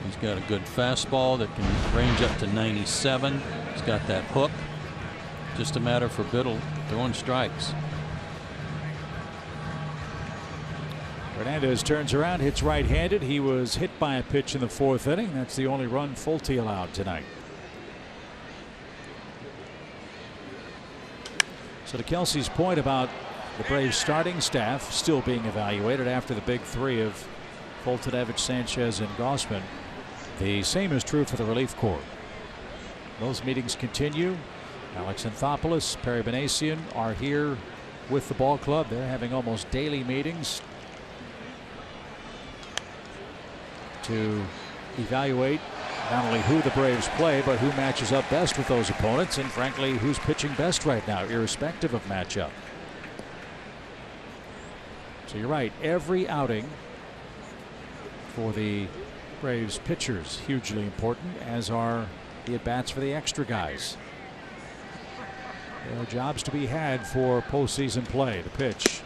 He's got a good fastball that can range up to 97. He's got that hook. Just a matter for Biddle throwing strikes. Hernandez turns around, hits right-handed. He was hit by a pitch in the 4th inning. That's the only run Fulte allowed tonight. So to Kelsey's point about the Braves starting staff still being evaluated after the big 3 of Fultonevich, Sanchez, and Gausman, the same is true for the relief corps. Those meetings continue. Alex Anthopoulos, Perry Benasian are here with the ball club. They're having almost daily meetings to evaluate not only who the Braves play, but who matches up best with those opponents, and frankly, who's pitching best right now, irrespective of matchup. So you're right, every outing for the Braves pitchers hugely important, as are the at-bats for the extra guys. There are jobs to be had for postseason play. The pitch.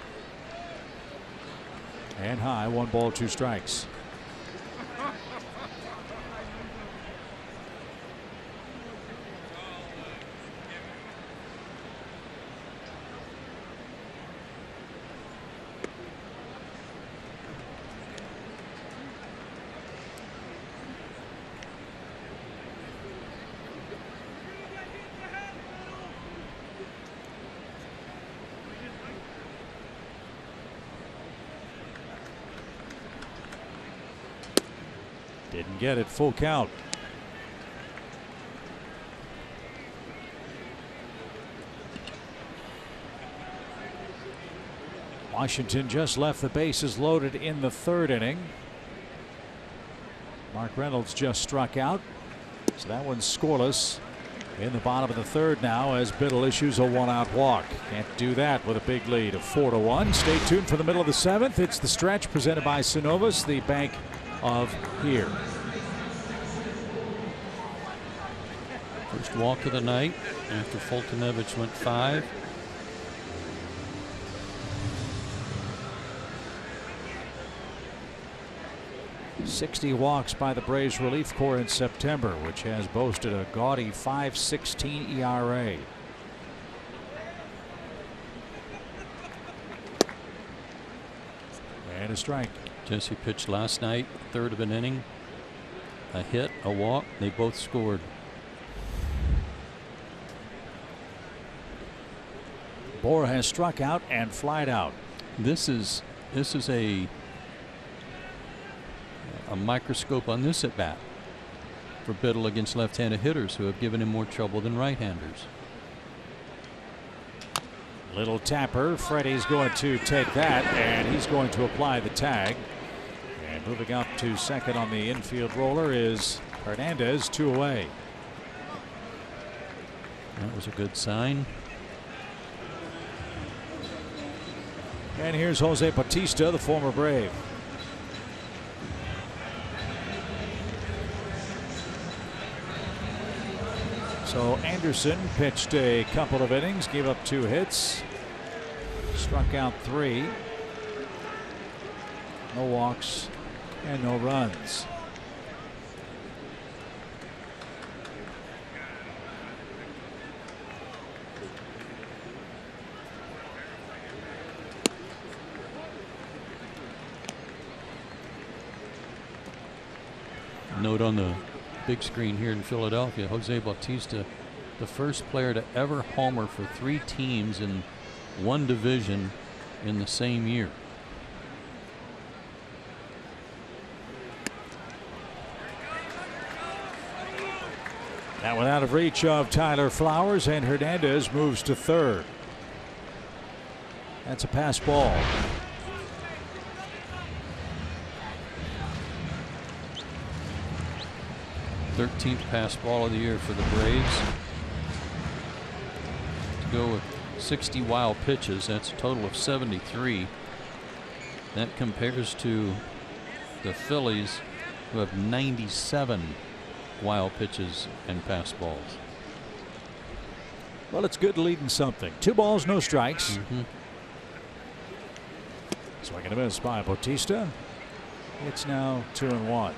And high, 1 ball, 2 strikes. Didn't get it. Full count. Washington just left the bases loaded in the 3rd inning. Mark Reynolds just struck out, so that one's scoreless in the bottom of the 3rd now as Biddle issues a 1-out walk. Can't do that with a big lead of 4-1. Stay tuned for the middle of the 7th. It's the stretch presented by Synovus, the bank of here. First walk of the night after Fultonevich went 5. .60 walks by the Braves relief corps in September, which has boasted a gaudy 5.16 ERA. And a strike. Jesse pitched last night, 3rd of an inning. A hit, a walk. They both scored. Bohr has struck out and flied out. This is a microscope on this at bat for Biddle against left-handed hitters who have given him more trouble than right-handers. Little tapper. Freddie's going to take that, and he's going to apply the tag. And moving up to second on the infield roller is Hernandez, 2 away. That was a good sign. And here's Jose Bautista, the former Brave. So Anderson pitched a couple of innings, gave up 2 hits, struck out 3, no walks and no runs. Note on the big screen here in Philadelphia, Jose Bautista, the first player to ever homer for 3 teams in one division in the same year. That one out of reach of Tyler Flowers, and Hernandez moves to third. That's a pass ball. 13th pass ball of the year for the Braves. To go with 60 wild pitches, that's a total of 73. That compares to the Phillies, who have 97 wild pitches and pass balls. Well, it's good leading something. 2 balls, no strikes. Swing and a miss by Bautista. It's now 2-1.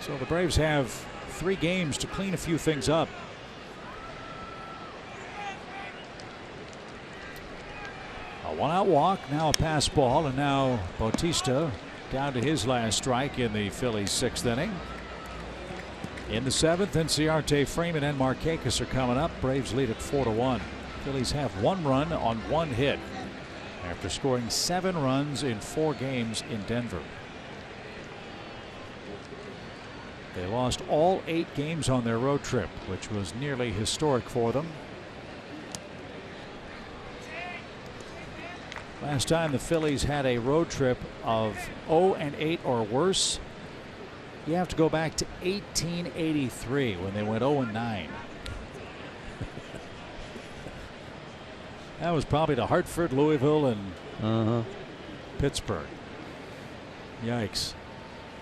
So the Braves have 3 games to clean a few things up. A 1-out walk, now a pass ball, and now Bautista down to his last strike in the Phillies' 6th inning. In the 7th, Inciarte, Freeman, and Markakis are coming up. Braves lead at 4-1. Phillies have 1 run on 1 hit after scoring 7 runs in 4 games in Denver. They lost all 8 games on their road trip, which was nearly historic for them. Last time the Phillies had a road trip of 0-8 or worse, you have to go back to 1883 when they went 0-9. That was probably to Hartford, Louisville, and Pittsburgh. Yikes.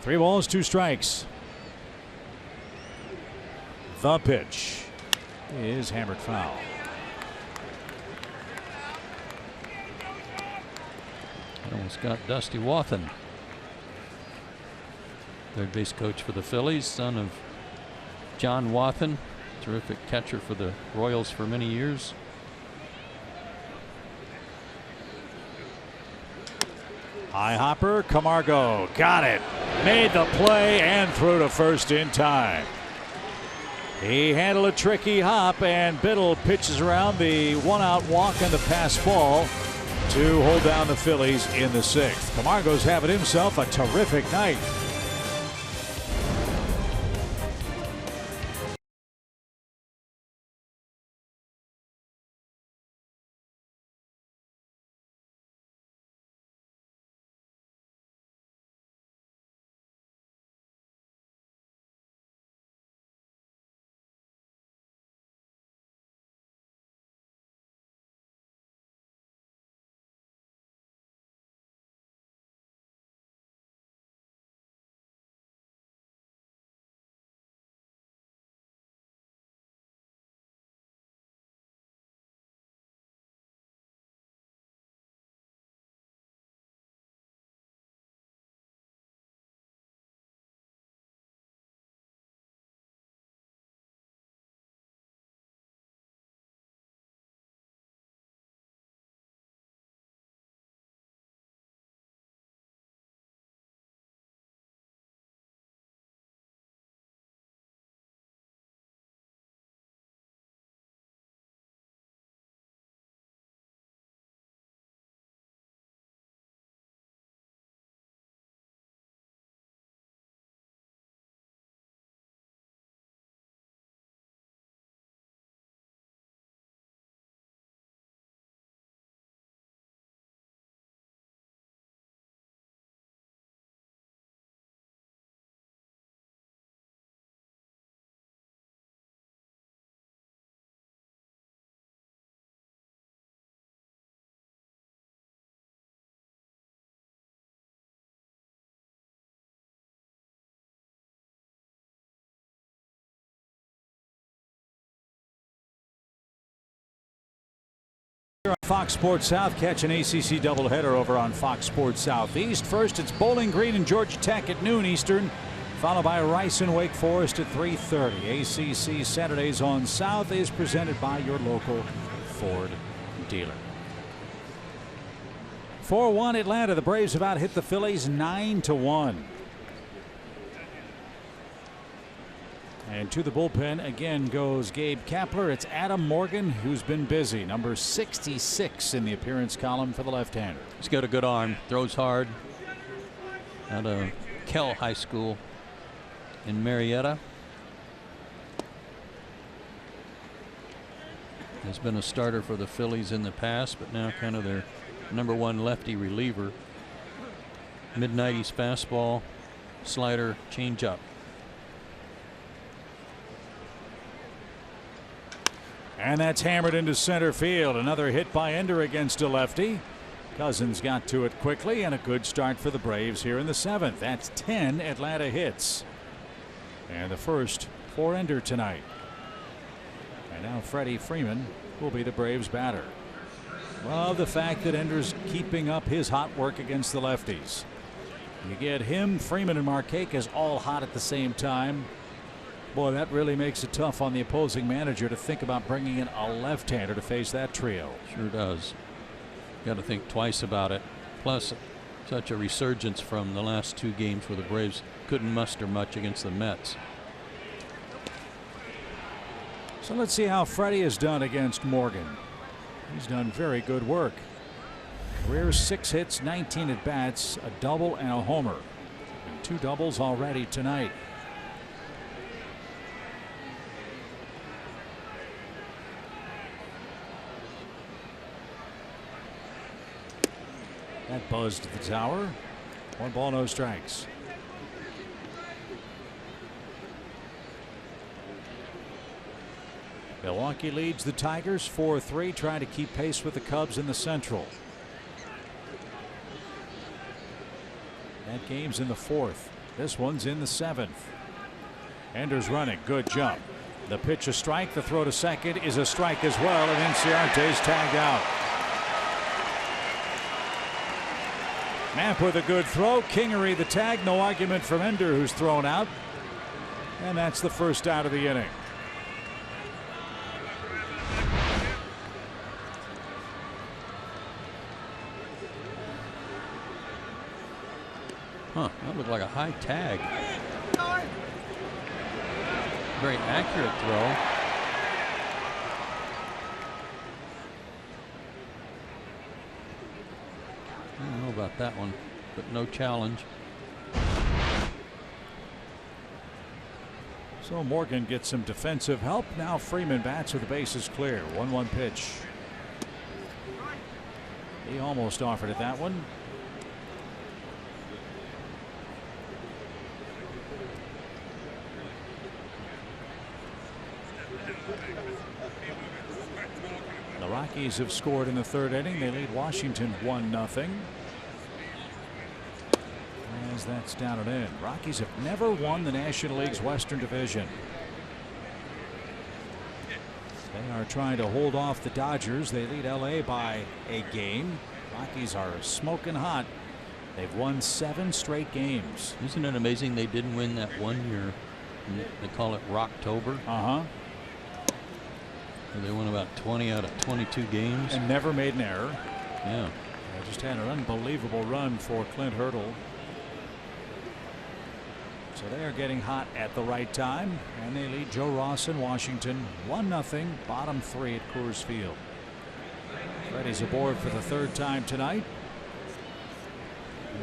3 balls, 2 strikes. The pitch is hammered foul. Almost got Dusty Wathan, third base coach for the Phillies, son of John Wathan, terrific catcher for the Royals for many years. High hopper, Camargo got it, made the play, and threw to first in time. He handled a tricky hop, and Biddle pitches around the 1-out walk and the pass ball to hold down the Phillies in the 6th. Camargo's having himself a terrific night. Fox Sports South catch an ACC doubleheader over on Fox Sports Southeast. First, it's Bowling Green and Georgia Tech at noon Eastern, followed by Rice and Wake Forest at 3:30. ACC Saturdays on South is presented by your local Ford dealer. 4-1 Atlanta. The Braves about hit the Phillies 9-1. And to the bullpen again goes Gabe Kapler. It's Adam Morgan who's been busy. Number 66 in the appearance column for the left-hander. He's got a good arm. Throws hard. Out of Kell High School in Marietta. Has been a starter for the Phillies in the past, but now kind of their #1 lefty reliever. Mid-90s fastball, slider, changeup. And that's hammered into center field. Another hit by Ender against a lefty. Cousins got to it quickly, and a good start for the Braves here in the 7th. That's 10 Atlanta hits. And the first for Ender tonight. And now Freddie Freeman will be the Braves batter. Love the fact that Ender's keeping up his hot work against the lefties. You get him, Freeman, and Markakis all hot at the same time. Boy, that really makes it tough on the opposing manager to think about bringing in a left-hander to face that trio. Sure does. Got to think twice about it. Plus, such a resurgence from the last 2 games where the Braves couldn't muster much against the Mets. So let's see how Freddie has done against Morgan. He's done very good work. Career 6 hits, 19 at bats, a double and a homer. And 2 doubles already tonight. That buzzed the tower. 1 ball, no strikes. Milwaukee leads the Tigers 4-3, trying to keep pace with the Cubs in the Central. That game's in the 4th. This one's in the 7th. Ender's running. Good jump. The pitch a strike. The throw to second is a strike as well, and Inciarte's tagged out. Knapp with a good throw. Kingery the tag. No argument from Ender, who's thrown out. And that's the first out of the inning. Huh, that looked like a high tag. Very accurate throw. I don't know about that one, but no challenge. So Morgan gets some defensive help. Now Freeman bats with the bases clear. 1-1 pitch. He almost offered it that one. The Rockies have scored in the 3rd inning. They lead Washington 1-0. As that's down and in. Rockies have never won the National League's Western Division. They are trying to hold off the Dodgers. They lead LA by a game. Rockies are smoking hot. They've won 7 straight games. Isn't it amazing they didn't win that one year? They call it Rocktober. They won about 20 out of 22 games. And never made an error. Yeah. They just had an unbelievable run for Clint Hurdle. So they are getting hot at the right time. And they lead Joe Ross in Washington 1-0. Bottom 3 at Coors Field. Freddie's aboard for the 3rd time tonight.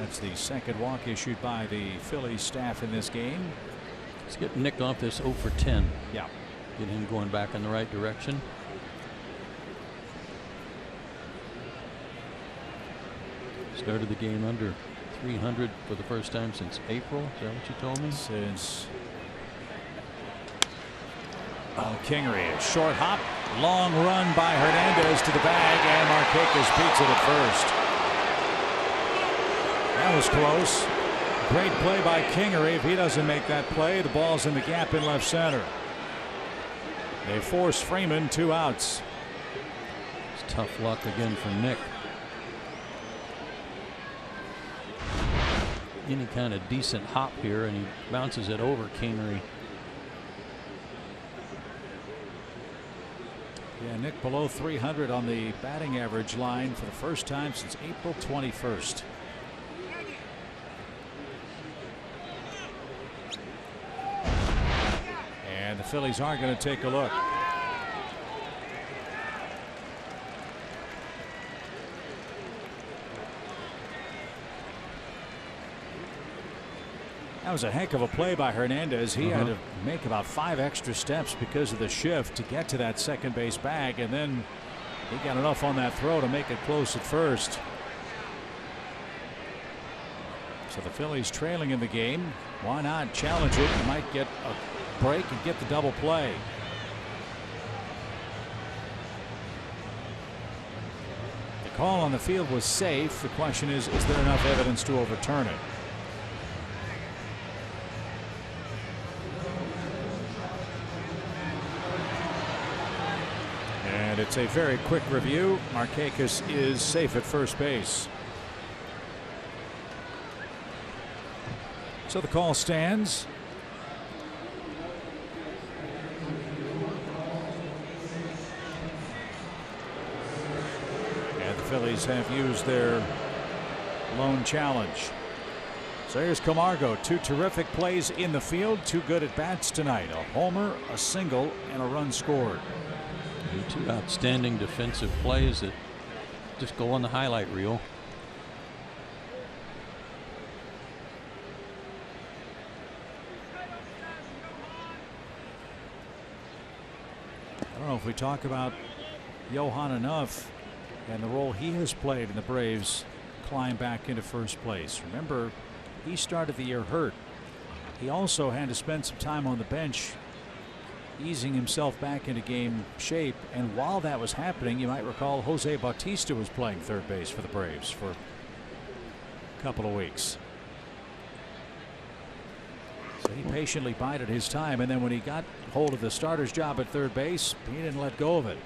That's the 2nd walk issued by the Phillies staff in this game. Let's get Nick off this 0 for 10. Yeah. Get him going back in the right direction. Started the game under 300 for the first time since April. Is that what you told me? Since Kingery, a short hop, long run by Hernandez to the bag, and Markakis beats it at first. That was close. Great play by Kingery. If he doesn't make that play, the ball's in the gap in left center. They force Freeman 2 outs. It's Tough luck again for Nick. Any kind of decent hop here, and he bounces it over Canery. Yeah, Nick below 300 on the batting average line for the first time since April 21st. And the Phillies are going to take a look. That was a heck of a play by Hernandez. He had to make about 5 extra steps because of the shift to get to that second base bag, and then he got enough on that throw to make it close at first. So the Phillies trailing in the game. Why not challenge it? You might get a break and get the double play. The call on the field was safe. The question is there enough evidence to overturn it? And it's a very quick review. Markakis is safe at first base. So the call stands. And the Phillies have used their lone challenge. So here's Camargo. 2 terrific plays in the field. 2 good at bats tonight. A homer, a single, and a run scored. 2 outstanding defensive plays that just go on the highlight reel. I don't know if we talk about Johan enough and the role he has played in the Braves climb back into first place. Remember, he started the year hurt. He also had to spend some time on the bench easing himself back into game shape, and while that was happening, you might recall Jose Bautista was playing third base for the Braves for a couple of weeks. So he patiently bided his time, and then when he got hold of the starter's job at third base, he didn't let go of it.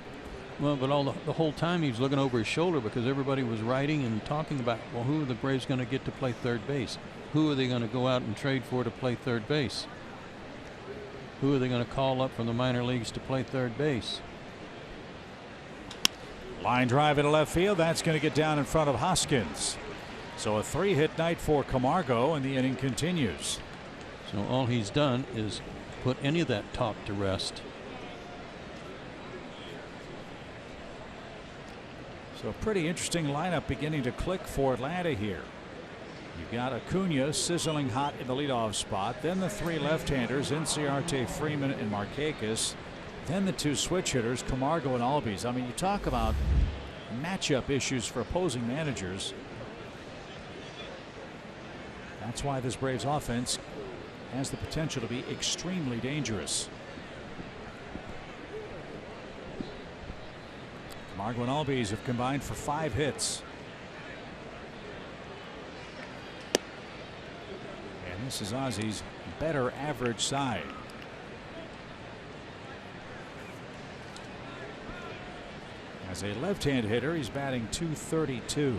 Well, but the whole time he was looking over his shoulder because everybody was writing and talking about, well, who are the Braves going to get to play third base? Who are they going to go out and trade for to play third base? Who are they going to call up from the minor leagues to play third base? Line drive into left field. That's going to get down in front of Hoskins. So a 3-hit night for Camargo, and the inning continues. So all he's done is put any of that talk to rest. So a pretty interesting lineup beginning to click for Atlanta here. You've got Acuna sizzling hot in the leadoff spot. Then the 3 left-handers, Inciarte, Freeman, and Markakis. Then the 2 switch hitters, Camargo and Albies. I mean, you talk about matchup issues for opposing managers. That's why this Braves offense has the potential to be extremely dangerous. Camargo and Albies have combined for 5 hits. And this is Ozzy's better average side. As a left-hand hitter, he's batting .232.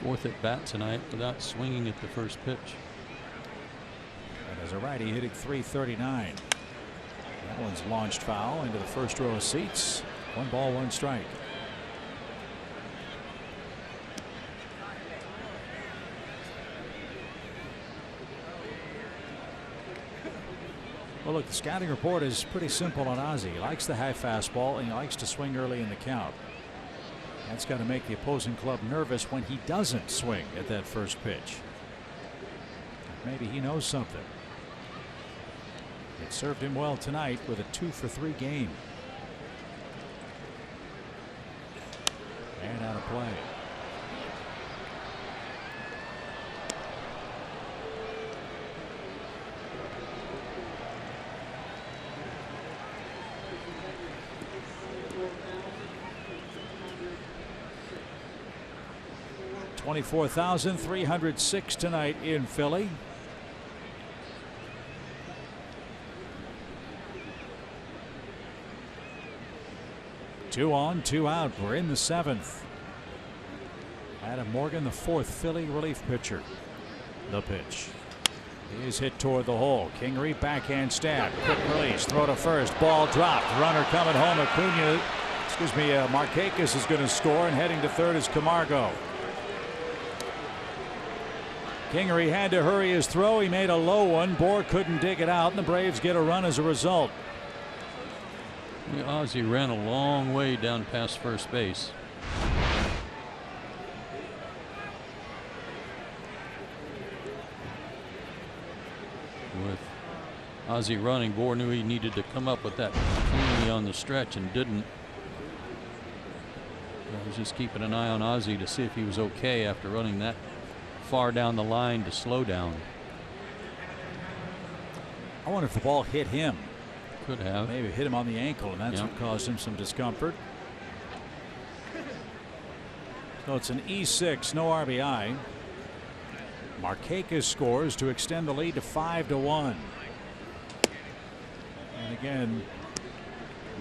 4th at bat tonight without swinging at the first pitch. And as a righty, hitting .339. That one's launched foul into the first row of seats. 1 ball, 1 strike. Well, look, the scouting report is pretty simple on Ozzy. He likes the high fastball, and he likes to swing early in the count. That's got to make the opposing club nervous when he doesn't swing at that first pitch. Maybe he knows something. It served him well tonight with a 2-for-3 game. And out of play. $24,306 tonight in Philly. 2 on, 2 out. We're in the 7th. Adam Morgan, the 4th Philly relief pitcher. The pitch. He is hit toward the hole. Kingery backhand stab. Quick release. Throw to first. Ball dropped. Runner coming home. Markakis is going to score, and heading to third is Camargo. Kingery had to hurry his throw. He made a low one. Bohr couldn't dig it out, and the Braves get a run as a result. Ozzie ran a long way down past first base. With Ozzie running, Bohr knew he needed to come up with that cleanly on the stretch and didn't. I was just keeping an eye on Ozzie to see if he was okay after running that far down the line to slow down. I wonder if the ball hit him. Could have. Maybe hit him on the ankle, and that's what caused him some discomfort. So it's an E6, no RBI. Markakis scores to extend the lead to 5-1. And again,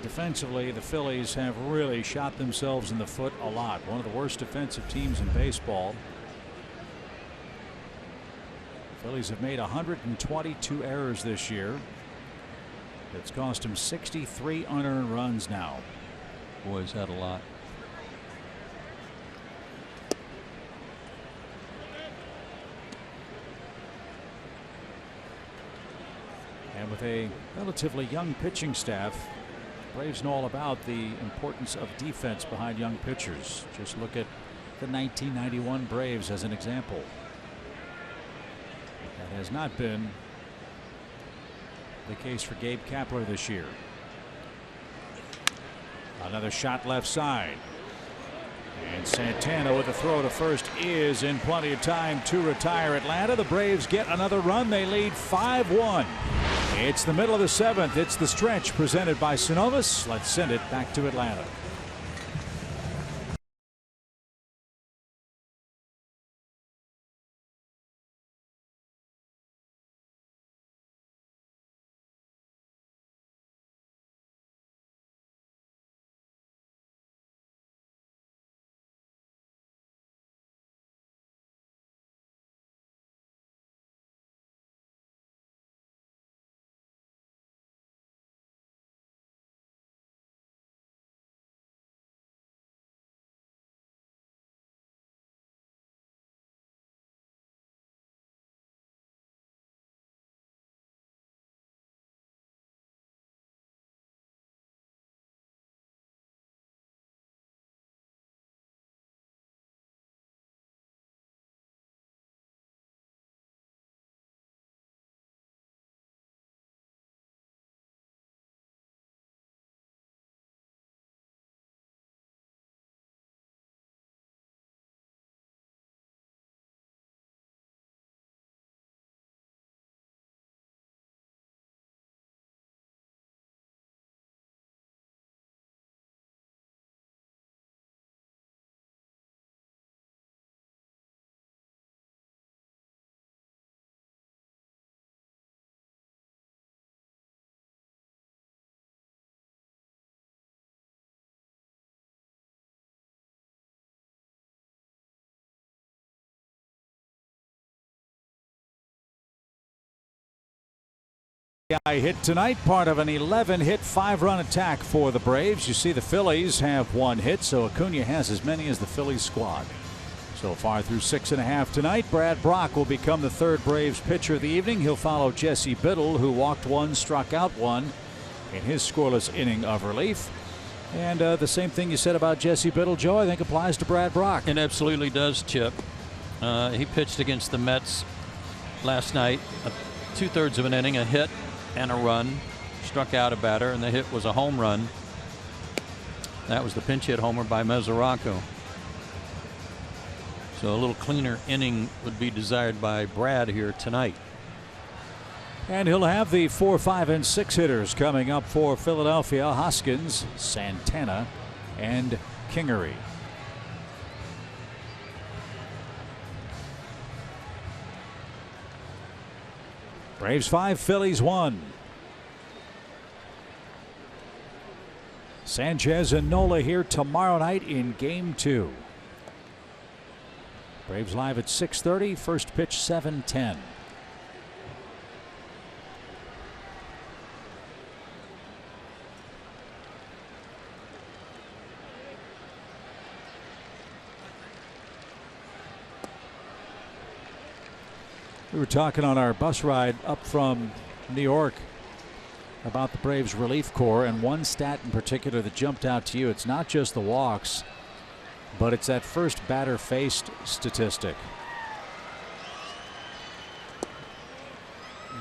defensively, the Phillies have really shot themselves in the foot a lot. One of the worst defensive teams in baseball. The Phillies have made 122 errors this year. It's cost him 63 unearned runs now. Boy, he's had a lot. And with a relatively young pitching staff, Braves know all about the importance of defense behind young pitchers. Just look at the 1991 Braves as an example. That has not been the case for Gabe Kapler this year. Another shot left side. And Santana with a throw to first is in plenty of time to retire Atlanta. The Braves get another run. They lead 5-1. It's the middle of the 7th. It's the stretch presented by Synovus. Let's send it back to Atlanta. Hit tonight, part of an 11-hit 5-run attack for the Braves. You see the Phillies have 1 hit, so Acuna has as many as the Phillies squad. So far through 6.5 tonight, Brad Brock will become the 3rd Braves pitcher of the evening. He'll follow Jesse Biddle, who walked 1, struck out 1 in his scoreless inning of relief. And the same thing you said about Jesse Biddle, Joe, I think applies to Brad Brock. It absolutely does, Chip. He pitched against the Mets last night, 2/3 of an inning, a hit and a run, struck out a batter, and the hit was a home run. That was the pinch hit homer by Mesoraco. So a little cleaner inning would be desired by Brad here tonight. And he'll have the 4, 5, and 6 hitters coming up for Philadelphia: Hoskins, Santana, and Kingery. Braves 5, Phillies 1. Sanchez and Nola here tomorrow night in Game 2. Braves live at 6:30. First pitch 7:10. We were talking on our bus ride up from New York about the Braves relief corps, and one stat in particular that jumped out to you. It's not just the walks, but it's that first batter faced statistic.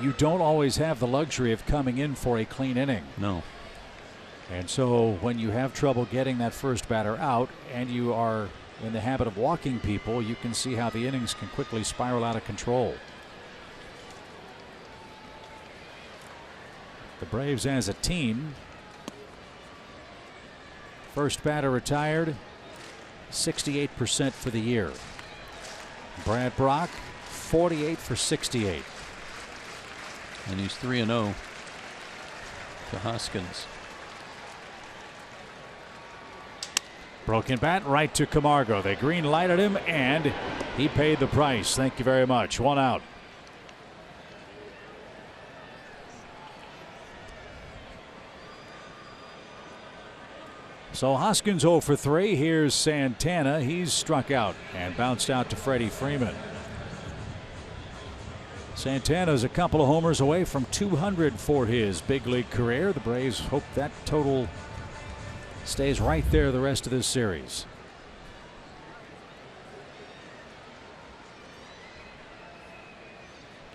You don't always have the luxury of coming in for a clean inning. No. And so when you have trouble getting that first batter out and you are in the habit of walking people, you can see how the innings can quickly spiral out of control. The Braves as a team, first batter retired, 68% for the year. Brad Brock, 48 for 68. And he's 3-0 to Hoskins. Broken bat right to Camargo. They green lighted him and he paid the price. Thank you very much. One out. So Hoskins 0 for 3. Here's Santana. He's struck out and bounced out to Freddie Freeman. Santana's a couple of homers away from 200 for his big league career. The Braves hope that total stays right there the rest of this series.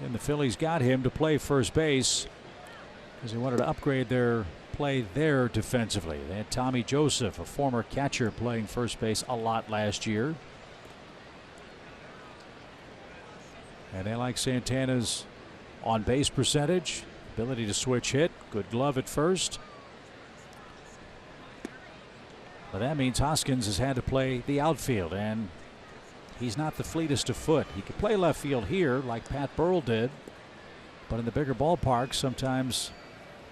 And the Phillies got him to play first base because they wanted to upgrade their play there defensively. They had Tommy Joseph, a former catcher, playing first base a lot last year. And they like Santana's on base percentage, ability to switch hit, good glove at first. But that means Hoskins has had to play the outfield, and he's not the fleetest of foot. He could play left field here like Pat Burrell did, but in the bigger ballparks sometimes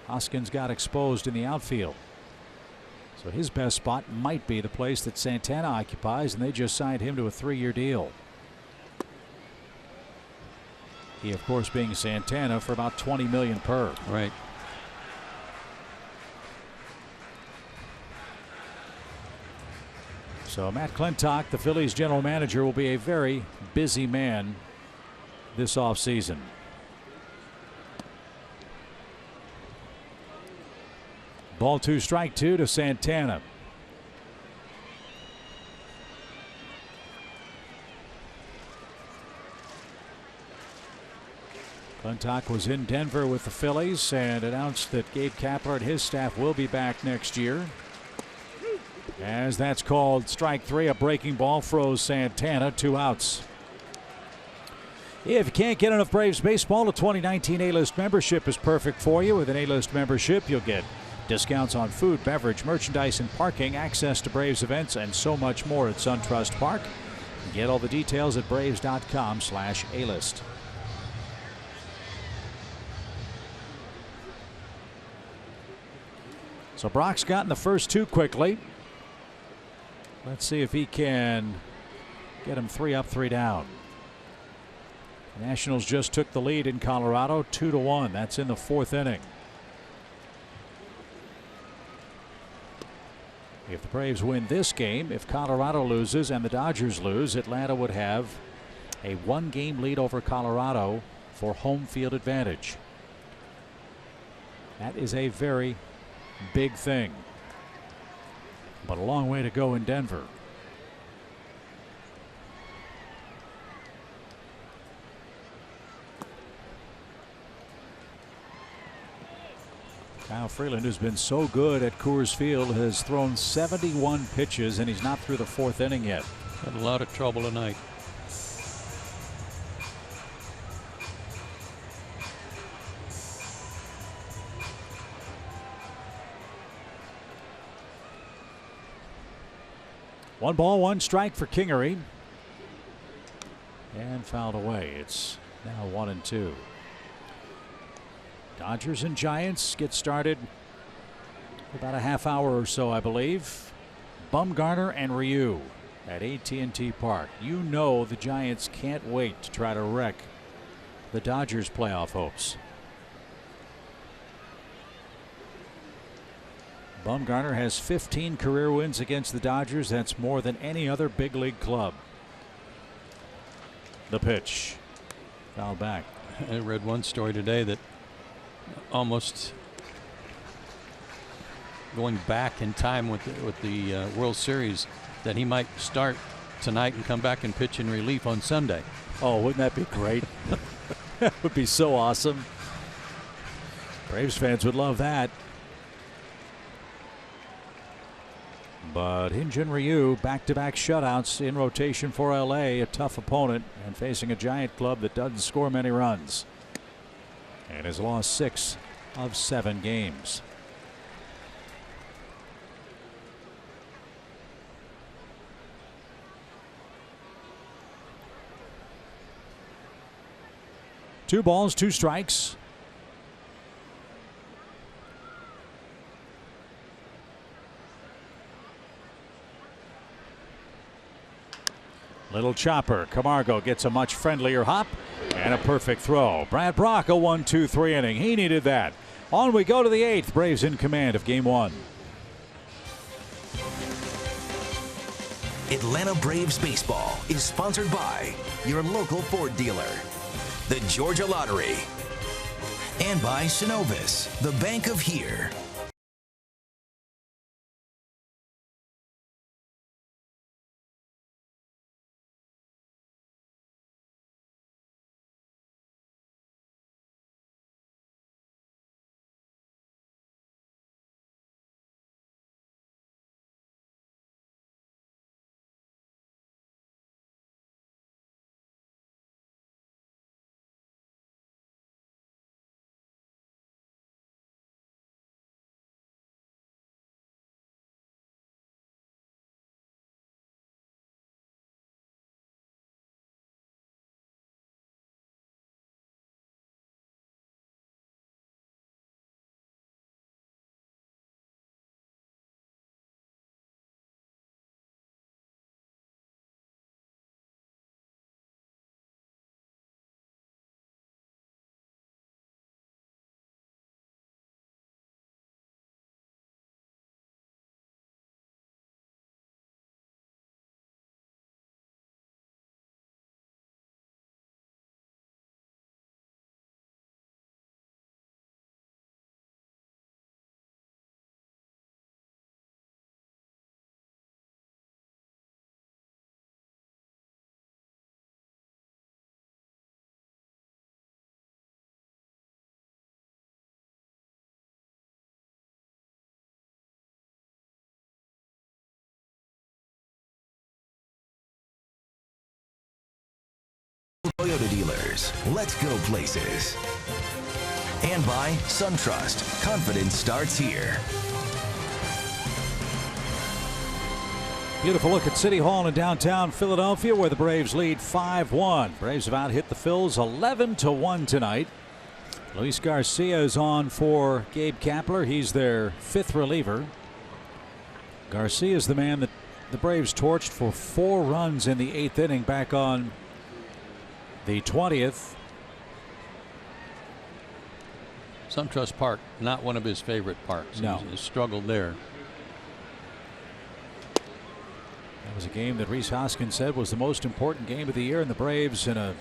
Hoskins got exposed in the outfield. So his best spot might be the place that Santana occupies, and they just signed him to a 3-year deal. He, of course, being Santana for about $20 million per. Right. So Matt Klentak, the Phillies general manager, will be a very busy man this offseason. Ball 2, strike 2 to Santana. Klentak was in Denver with the Phillies and announced that Gabe Kapler and his staff will be back next year. As that's called strike 3, a breaking ball froze Santana, 2 outs. If you can't get enough Braves baseball, a 2019 A-List membership is perfect for you. With an A-List membership, you'll get discounts on food, beverage, merchandise, and parking, access to Braves events, and so much more at SunTrust Park. Get all the details at braves.com/A-List. So Brock's gotten the first 2 quickly. Let's see if he can get him 3 up, 3 down. The Nationals just took the lead in Colorado 2-1. That's in the 4th inning. If the Braves win this game, if Colorado loses and the Dodgers lose, Atlanta would have a 1-game lead over Colorado for home field advantage. That is a very big thing, but a long way to go in Denver. Kyle Freeland, who's been so good at Coors Field, has thrown 71 pitches, and he's not through the 4th inning yet. Had a lot of trouble tonight. One ball, 1 strike for Kingery. And fouled away. It's now 1-2. Dodgers and Giants get started about a half hour or so, I believe. Bumgarner and Ryu at AT&T Park. You know the Giants can't wait to try to wreck the Dodgers' playoff hopes. Bumgarner has 15 career wins against the Dodgers. That's more than any other big league club. The pitch. Foul back. I read one story today that almost going back in time with the World Series, that he might start tonight and come back and pitch in relief on Sunday. Oh, wouldn't that be great? That would be so awesome. Braves fans would love that. But Hyun-Jin Ryu, back-to-back shutouts in rotation for LA, a tough opponent, and facing a Giant club that doesn't score many runs, and has lost 6 of 7 games. Two balls, 2 strikes. Little chopper. Camargo gets a much friendlier hop and a perfect throw. Brad Brock, a 1-2-3 inning. He needed that. On we go to the 8th. Braves in command of game 1. Atlanta Braves baseball is sponsored by your local Ford dealer, the Georgia Lottery, and by Synovus, the Bank of Here. Toyota dealers, let's go places. And by SunTrust, confidence starts here. Beautiful look at City Hall in downtown Philadelphia, where the Braves lead 5-1. Braves have out-hit the Phils 11-1 tonight. Luis Garcia is on for Gabe Kapler. He's their 5th reliever. Garcia is the man that the Braves torched for 4 runs in the 8th inning back on the 20th. SunTrust Park, not one of his favorite parks. No. He's struggled there. That was a game that Rhys Hoskins said was the most important game of the year, and the Braves, in a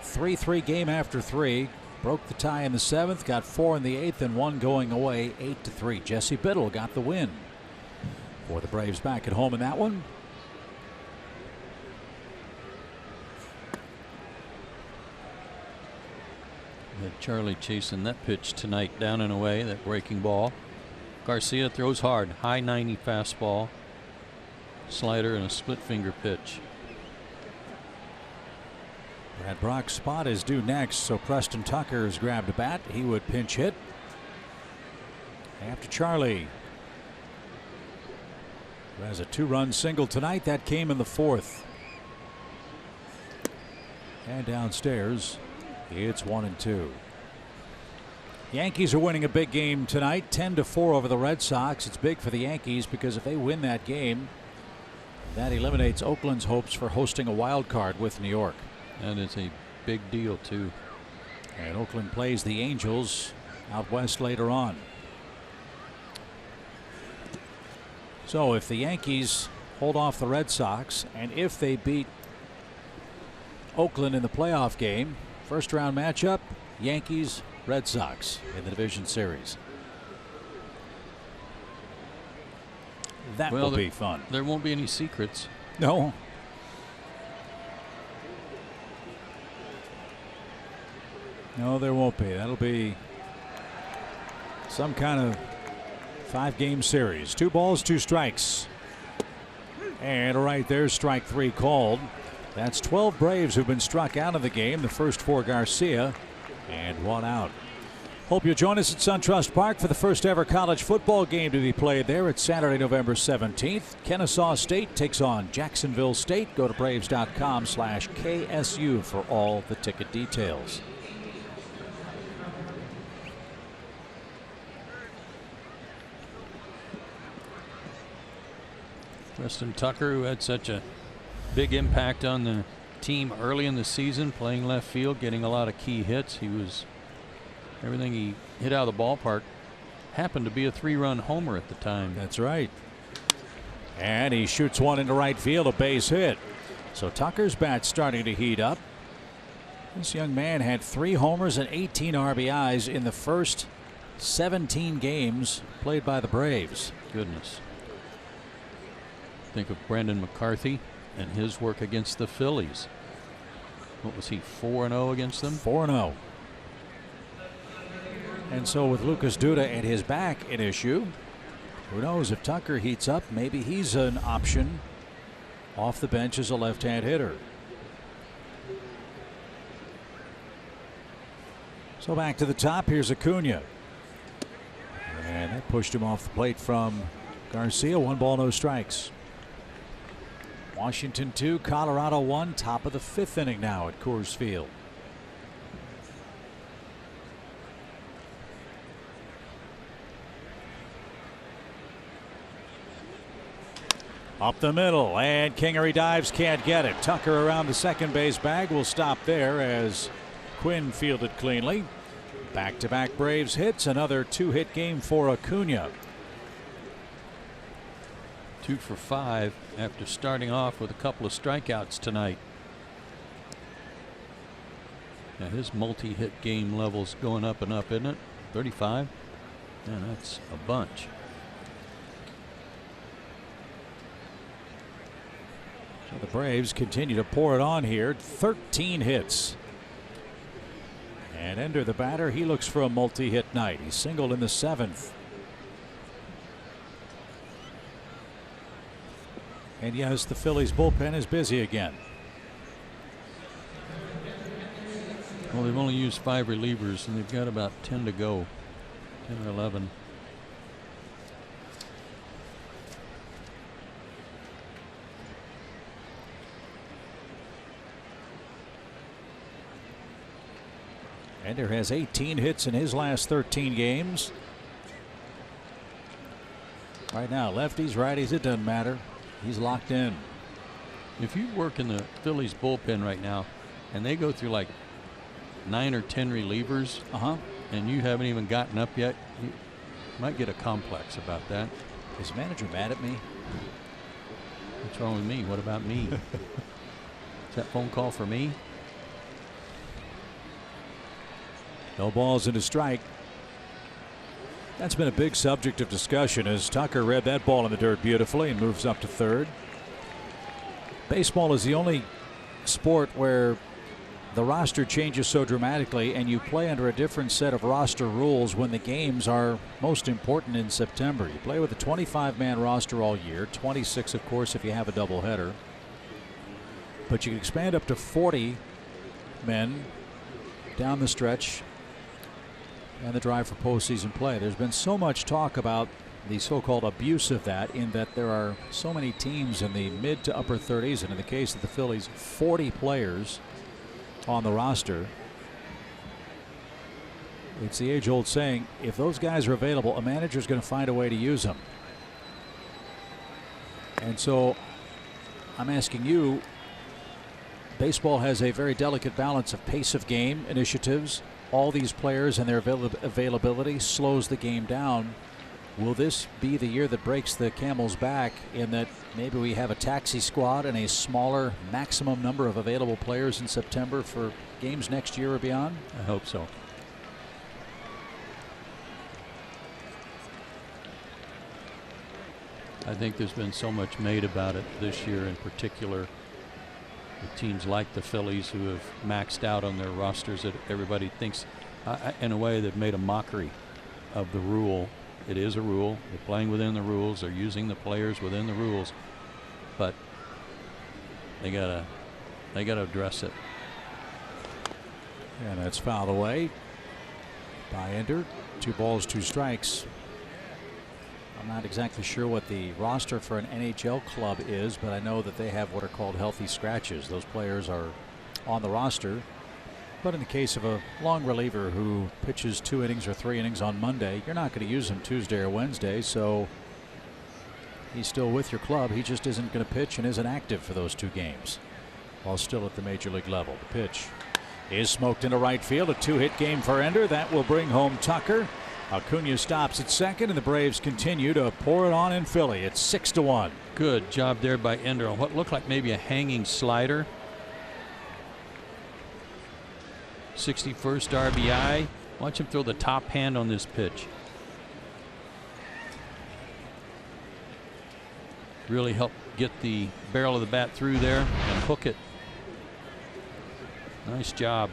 3-3 game after 3, broke the tie in the 7th, got 4 in the 8th, and 1 going away, 8-3. Jesse Biddle got the win for the Braves back at home in that one. Had Charlie chasing that pitch tonight, down and away, that breaking ball. Garcia throws hard, high 90 fastball, slider, and a split finger pitch. Brad Brock's spot is due next, so Preston Tucker has grabbed a bat. He would pinch hit after Charlie, who has a 2-run single tonight. That came in the 4th. And downstairs, it's 1-2. Yankees are winning a big game tonight, 10-4 over the Red Sox. It's big for the Yankees because if they win that game, that eliminates Oakland's hopes for hosting a wild card with New York. That is a big deal, too. And Oakland plays the Angels out west later on. So if the Yankees hold off the Red Sox, and if they beat Oakland in the playoff game, first round matchup, Yankees, Red Sox in the division series. That will be fun. There won't be any secrets. No. No, there won't be. That'll be some kind of 5-game series. 2 balls, 2 strikes. And right there, strike 3 called. That's 12 Braves who've been struck out of the game. The first 4 Garcia, and 1 out. Hope you'll join us at SunTrust Park for the first ever college football game to be played there. It's Saturday, November 17th. Kennesaw State takes on Jacksonville State. Go to Braves.com/KSU for all the ticket details. Preston Tucker, who had such a big impact on the team early in the season, playing left field, getting a lot of key hits. Everything he hit out of the ballpark happened to be a 3-run homer at the time. That's right. And he shoots one into right field, a base hit. So Tucker's bat's starting to heat up. This young man had 3 homers and 18 RBIs in the first 17 games played by the Braves. Goodness. Think of Brandon McCarthy and his work against the Phillies. What was he, 4-0 against them? 4-0. And so with Lucas Duda and his back an issue, who knows if Tucker heats up, maybe he's an option off the bench as a left-hand hitter. So back to the top, here's Acuna. And that pushed him off the plate from Garcia. 1 ball, no strikes. Washington 2, Colorado 1, top of the 5th inning now at Coors Field. Up the middle, and Kingery dives, can't get it. Tucker around the second base bag will stop there as Quinn fielded cleanly. Back-to-back Braves hits, another 2-hit game for Acuna. 2 for 5 after starting off with a couple of strikeouts tonight. Now his multi-hit game level's going up and up, isn't it? 35. Yeah, that's a bunch. So the Braves continue to pour it on here. 13 hits. And Ender, the batter, he looks for a multi-hit night. He singled in the 7th. And yes, the Phillies bullpen is busy again. Well, they've only used 5 relievers, and they've got about 10 to go. 10 or 11. Ender has 18 hits in his last 13 games. Right now, lefties, righties, it doesn't matter. He's locked in. If you work in the Phillies bullpen right now and they go through like 9 or 10 relievers, and you haven't even gotten up yet, you might get a complex about that. Is the manager mad at me? What's wrong with me? What about me? Is that phone call for me? No balls and a strike. That's been a big subject of discussion as Tucker read that ball in the dirt beautifully and moves up to third. Baseball is the only sport where the roster changes so dramatically and you play under a different set of roster rules when the games are most important in September. You play with a 25-man roster all year, 26 of course if you have a doubleheader. But you can expand up to 40 men down the stretch and the drive for postseason play. There's been so much talk about the so-called abuse of that, in that there are so many teams in the mid to upper 30s, and in the case of the Phillies, 40 players on the roster. It's the age-old saying, if those guys are available, a manager's going to find a way to use them. And so I'm asking you, baseball has a very delicate balance of pace of game initiatives. All these players and their availability slows the game down. Will this be the year that breaks the camel's back in that maybe we have a taxi squad and a smaller maximum number of available players in September for games next year or beyond? I hope so. I think there's been so much made about it this year in particular with teams like the Phillies who have maxed out on their rosters that everybody thinks in a way they've made a mockery of the rule. It is a rule. They're playing within the rules. They're using the players within the rules, but they gotta address it. And that's fouled away by Ender. 2 balls, 2 strikes. I'm not exactly sure what the roster for an NHL club is, but I know that they have what are called healthy scratches. Those players are on the roster. But in the case of a long reliever who pitches 2 innings or 3 innings on Monday, you're not going to use him Tuesday or Wednesday, so he's still with your club. He just isn't going to pitch and isn't active for those 2 games while still at the major league level. The pitch is smoked into right field. A 2-hit game for Ender. That will bring home Tucker. Acuna stops at second, and the Braves continue to pour it on in Philly. It's 6-1. Good job there by Ender on what looked like maybe a hanging slider. 61st RBI. Watch him throw the top hand on this pitch. Really helped get the barrel of the bat through there and hook it. Nice job.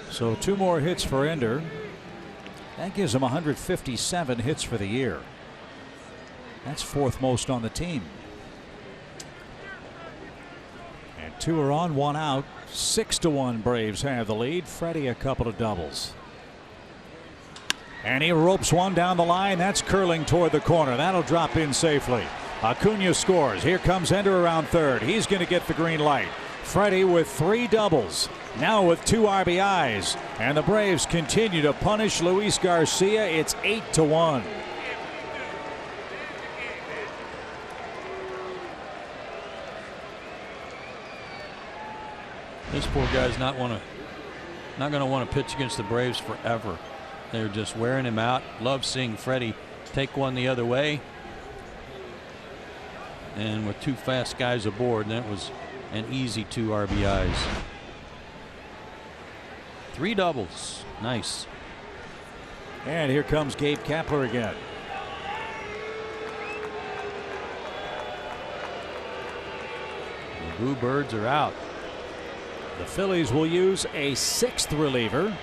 So 2 more hits for Ender. That gives him 157 hits for the year. That's 4th most on the team. And 2 are on, 1 out. 6-1 Braves have the lead. Freddie a couple of doubles. And he ropes one down the line. That's curling toward the corner. That'll drop in safely. Acuna scores. Here comes Ender around third. He's going to get the green light. Freddie with 3 doubles. Now with 2 RBIs. And the Braves continue to punish Luis Garcia. It's 8-1. This poor guy's not going to want to pitch against the Braves forever. They're just wearing him out. Love seeing Freddie take one the other way. And with 2 fast guys aboard, that was an easy 2 RBIs. 3 doubles. Nice. And here comes Gabe Kapler again. The Bluebirds are out. The Phillies will use a 6th reliever.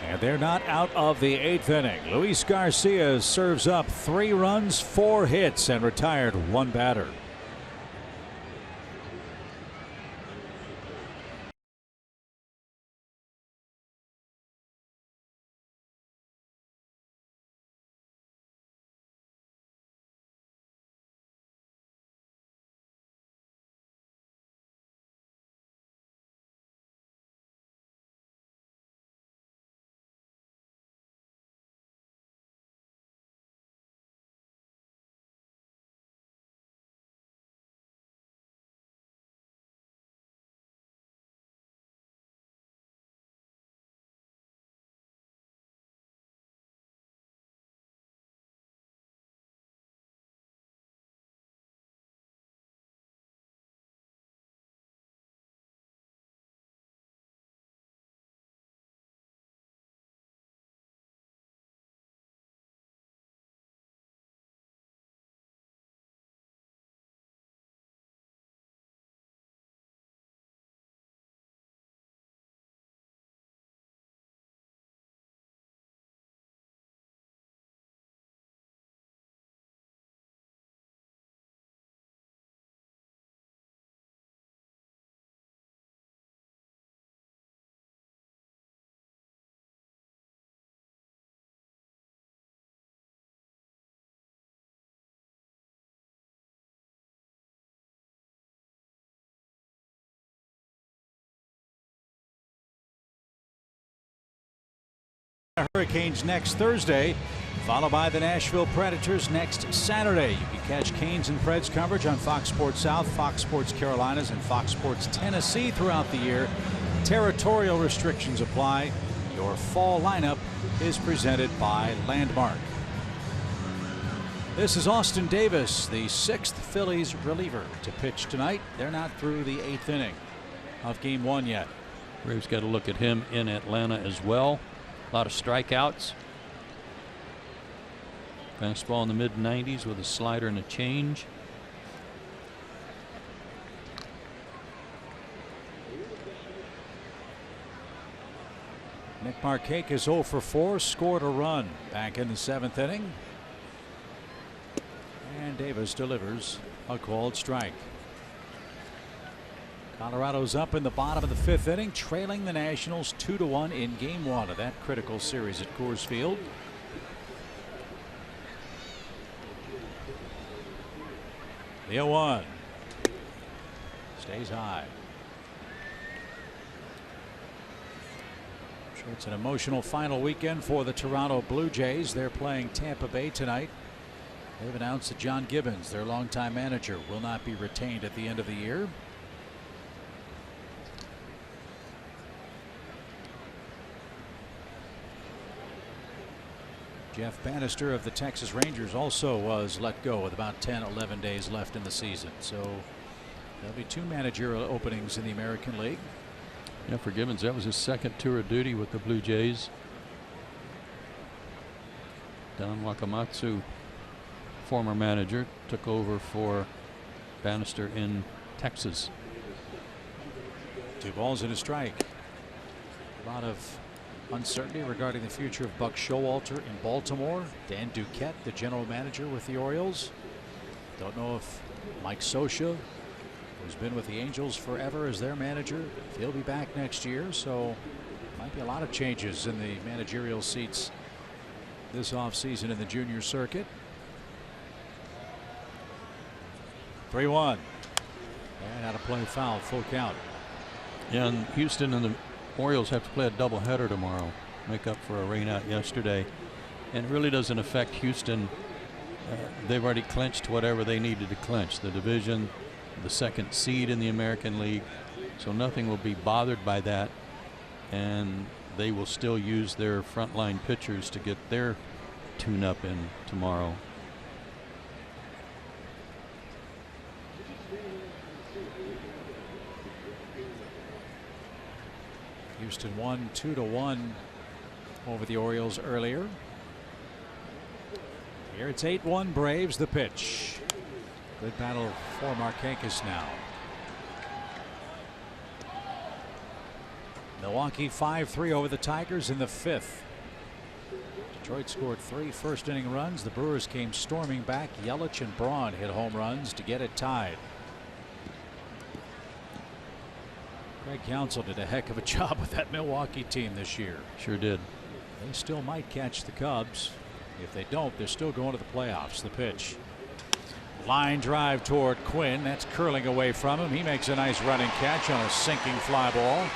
And they're not out of the 8th inning. Luis Garcia serves up 3 runs, 4 hits, and retired 1 batter. Hurricanes next Thursday, followed by the Nashville Predators next Saturday. You can catch Canes and Preds coverage on Fox Sports South, Fox Sports Carolinas, and Fox Sports Tennessee throughout the year. Territorial restrictions apply. Your fall lineup is presented by Landmark. This is Austin Davis, the 6th Phillies reliever to pitch tonight. They're not through the 8th inning of Game 1 yet. Braves got to look at him in Atlanta as well. A lot of strikeouts. Fastball in the mid-90s with a slider and a change. Nick Markakis 0 for 4, scored a run back in the 7th inning. And Davis delivers a called strike. Colorado's up in the bottom of the 5th inning, trailing the Nationals 2-1 in Game 1 of that critical series at Coors Field. The 0-1 stays high. I'm sure it's an emotional final weekend for the Toronto Blue Jays. They're playing Tampa Bay tonight. They've announced that John Gibbons, their longtime manager, will not be retained at the end of the year. Jeff Bannister of the Texas Rangers also was let go with about 10-11 days left in the season. So there'll be 2 managerial openings in the American League. Yeah, for Gibbons, that was his 2nd tour of duty with the Blue Jays. Don Wakamatsu, former manager, took over for Bannister in Texas. 2 balls and a strike. A lot of uncertainty regarding the future of Buck Showalter in Baltimore. Dan Duquette, the general manager with the Orioles. Don't know if Mike Scioscia, who's been with the Angels forever as their manager, if he'll be back next year. So might be a lot of changes in the managerial seats this offseason in the junior circuit. 3-1. And out of play foul, full count. Yeah, and Houston and the Orioles have to play a doubleheader tomorrow, make up for a rainout yesterday, and it really doesn't affect Houston. They've already clinched whatever they needed to clinch, the division, the 2nd seed in the American League, so nothing will be bothered by that, and they will still use their frontline pitchers to get their tune-up in tomorrow. Houston won 2-1 over the Orioles earlier. Here it's 8-1 Braves. The pitch. Good battle for Markakis now. Milwaukee 5-3 over the Tigers in the 5th. Detroit scored 3 first-inning runs. The Brewers came storming back. Yelich and Braun hit home runs to get it tied. Craig Counsell did a heck of a job with that Milwaukee team this year. Sure did. They still might catch the Cubs. If they don't, they're still going to the playoffs. The pitch. Line drive toward Quinn. That's curling away from him. He makes a nice running catch on a sinking fly ball.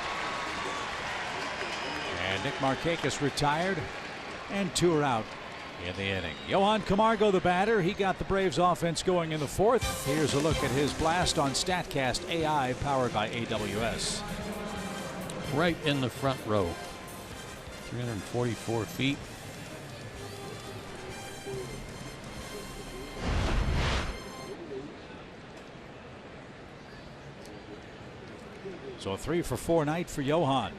And Nick Markakis retired, and 2 are out in the inning. Johan Camargo, the batter, he got the Braves offense going in the 4th. Here's a look at his blast on StatCast AI, powered by AWS. Right in the front row, 344 feet. So a 3 for 4 night for Johan.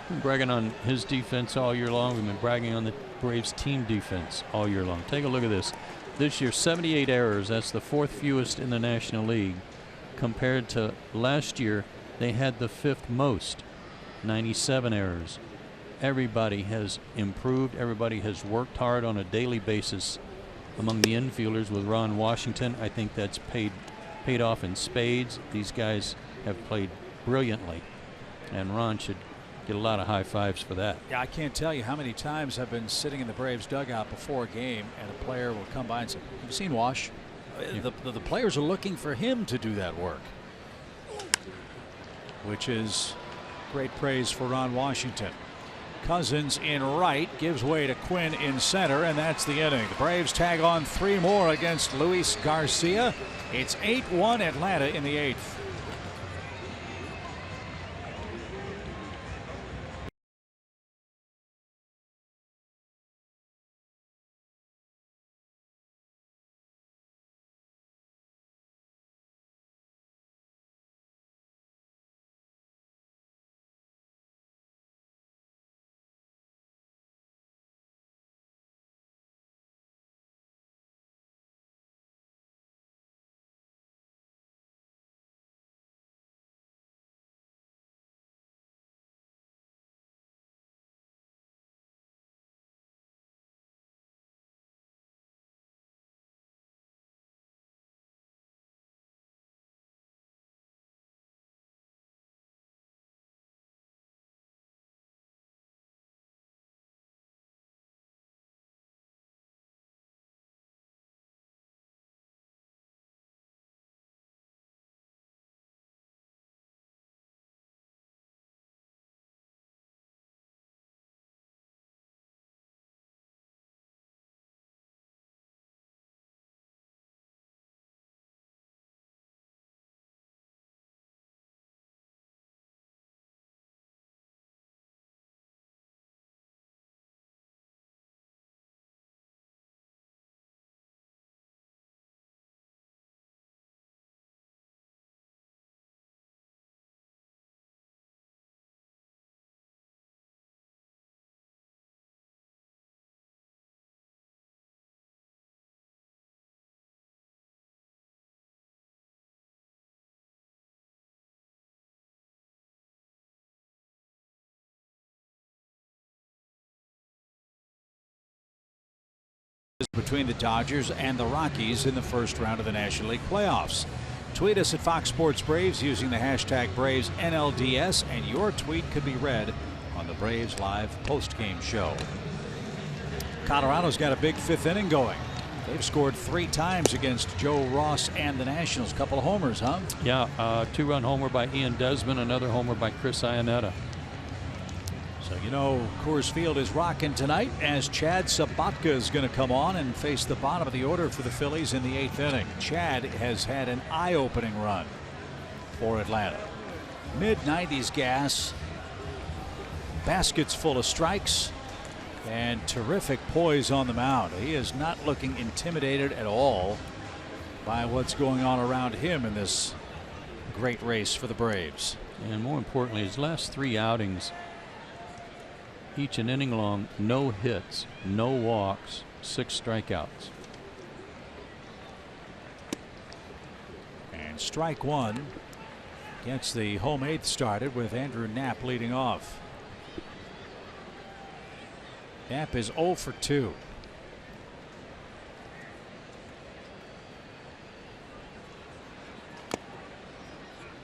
We've been bragging on his defense all year long. We've been bragging on the Braves team defense all year long. Take a look at this. This year, 78 errors. That's the 4th fewest in the National League. Compared to last year, they had the 5th most, 97 errors. Everybody has improved. Everybody has worked hard on a daily basis among the infielders with Ron Washington. I think that's paid off in spades. These guys have played brilliantly, and Ron should get a lot of high fives for that. Yeah, I can't tell you how many times I've been sitting in the Braves dugout before a game and a player will come by and say, "Have you seen Wash?" The players are looking for him to do that work, which is great praise for Ron Washington. Cousins in right gives way to Quinn in center, and that's the inning. The Braves tag on 3 more against Luis Garcia. It's 8-1 Atlanta in the 8th. Between the Dodgers and the Rockies in the first round of the National League playoffs. Tweet us at Fox Sports Braves using the hashtag BravesNLDS, and your tweet could be read on the Braves Live postgame show. Colorado's got a big 5th inning going. They've scored 3 times against Joe Ross and the Nationals. Couple of homers, huh? Yeah, 2-run homer by Ian Desmond, another homer by Chris Iannetta. So you know Coors Field is rocking tonight as Chad Sabatka is going to come on and face the bottom of the order for the Phillies in the 8th inning. Chad has had an eye-opening run for Atlanta. Mid-90s gas, baskets full of strikes, and terrific poise on the mound. He is not looking intimidated at all by what's going on around him in this great race for the Braves. And more importantly, his last 3 outings, each an inning long, no hits, no walks, 6 strikeouts. And strike 1 gets the home 8th started with Andrew Knapp leading off. Knapp is 0 for 2.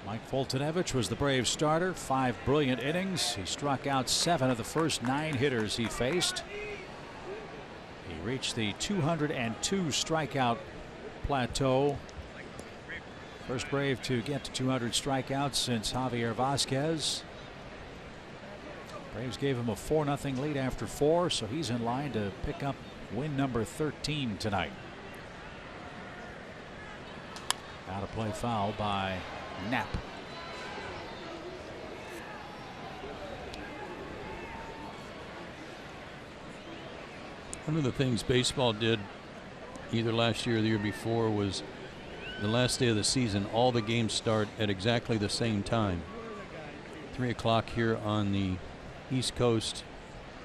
Mike Foltynewicz was the Braves starter. 5 brilliant innings. He struck out 7 of the first 9 hitters he faced. He reached the 202 strikeout plateau. First Brave to get to 200 strikeouts since Javier Vazquez. Braves gave him a 4-0 lead after 4, so he's in line to pick up win number 13 tonight. Out of play foul by Knapp. One of the things baseball did either last year or the year before was the last day of the season, all the games start at exactly the same time. 3 o'clock here on the East Coast,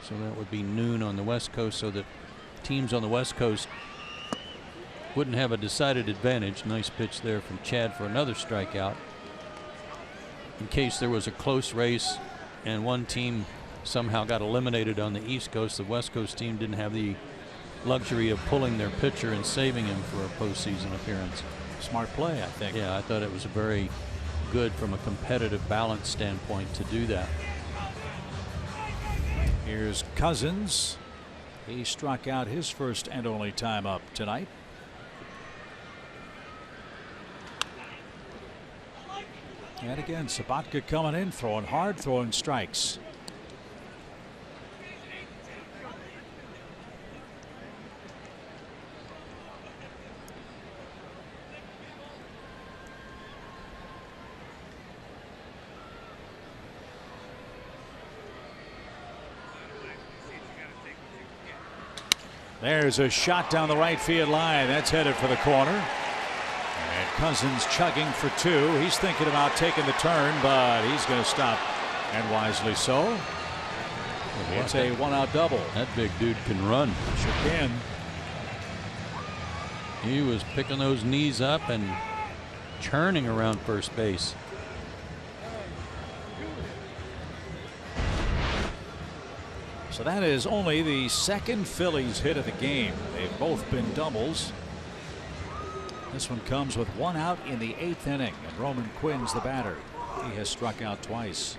so that would be noon on the West Coast, so that teams on the West Coast wouldn't have a decided advantage. Nice pitch there from Chad for another strikeout. In case there was a close race and one team somehow got eliminated on the East Coast, the West Coast team didn't have the luxury of pulling their pitcher and saving him for a postseason appearance. Smart play, I think. Yeah, I thought it was very good from a competitive balance standpoint to do that. Here's Cousins. He struck out his first and only time up tonight. And again, Sabatka coming in, throwing hard, throwing strikes. There's a shot down the right field line. That's headed for the corner. And Cousins chugging for two. He's thinking about taking the turn, but he's going to stop, and wisely so. It's a one-out double. That big dude can run. Sure can. He was picking those knees up and churning around first base. So that is only the second Phillies hit of the game. They've both been doubles. This one comes with one out in the 8th inning, and Roman Quinn's the batter. He has struck out twice.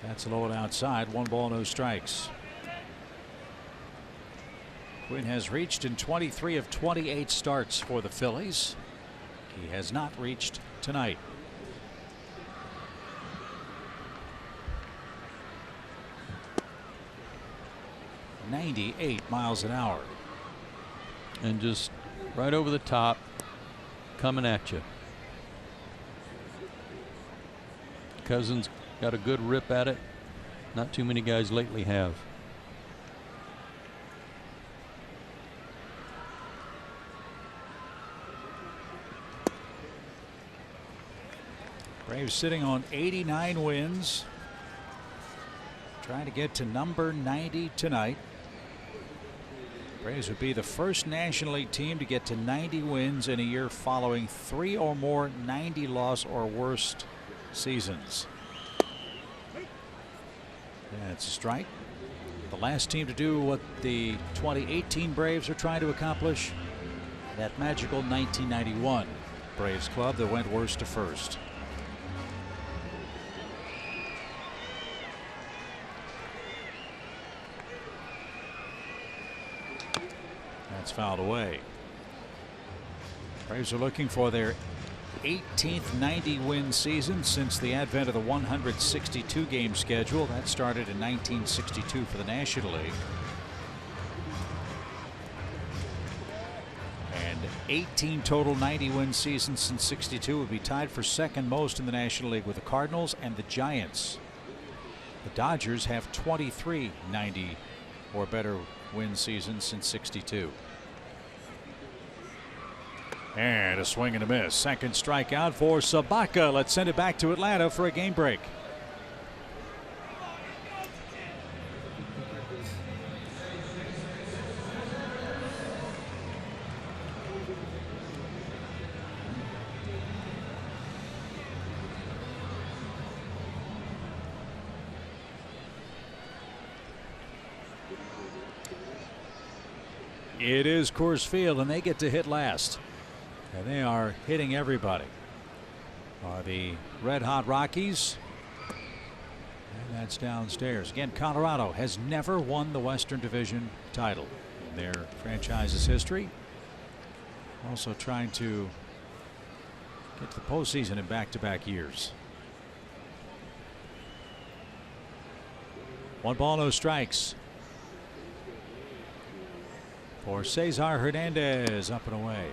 That's low and outside. 1 ball, no strikes. Quinn has reached in 23 of 28 starts for the Phillies. He has not reached tonight. .98 miles an hour. And just right over the top, coming at you. Cousins got a good rip at it. Not too many guys lately have. Braves sitting on 89 wins. Trying to get to number 90 tonight. Braves would be the first National League team to get to 90 wins in a year following 3 or more 90 loss or worst seasons. That's a strike. The last team to do what the 2018 Braves are trying to accomplish, that magical 1991 Braves club that went worst to first. That's fouled away. Braves are looking for their 18th 90-win season since the advent of the 162 game schedule that started in 1962 for the National League. And 18 total 90-win seasons since '62 would be tied for second most in the National League with the Cardinals and the Giants. The Dodgers have 23 90 or better win seasons since '62. And a swing and a miss. Second strikeout for Sabatka. Let's send it back to Atlanta for a game break. It is Coors Field, and they get to hit last. And they are hitting everybody. Are the Red Hot Rockies. And that's downstairs. Again, Colorado has never won the Western Division title in their franchise's history. Also trying to get to the postseason in back-to-back years. 1 ball, no strikes for Cesar Hernandez. Up and away.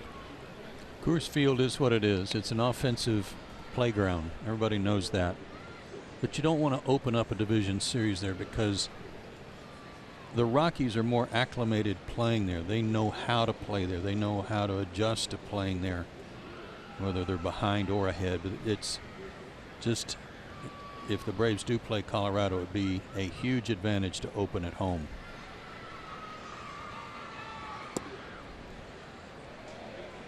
Coors Field is what it is. It's an offensive playground. Everybody knows that. But you don't want to open up a division series there because the Rockies are more acclimated playing there. They know how to play there. They know how to adjust to playing there, whether they're behind or ahead. But it's just, if the Braves do play Colorado, it would be a huge advantage to open at home.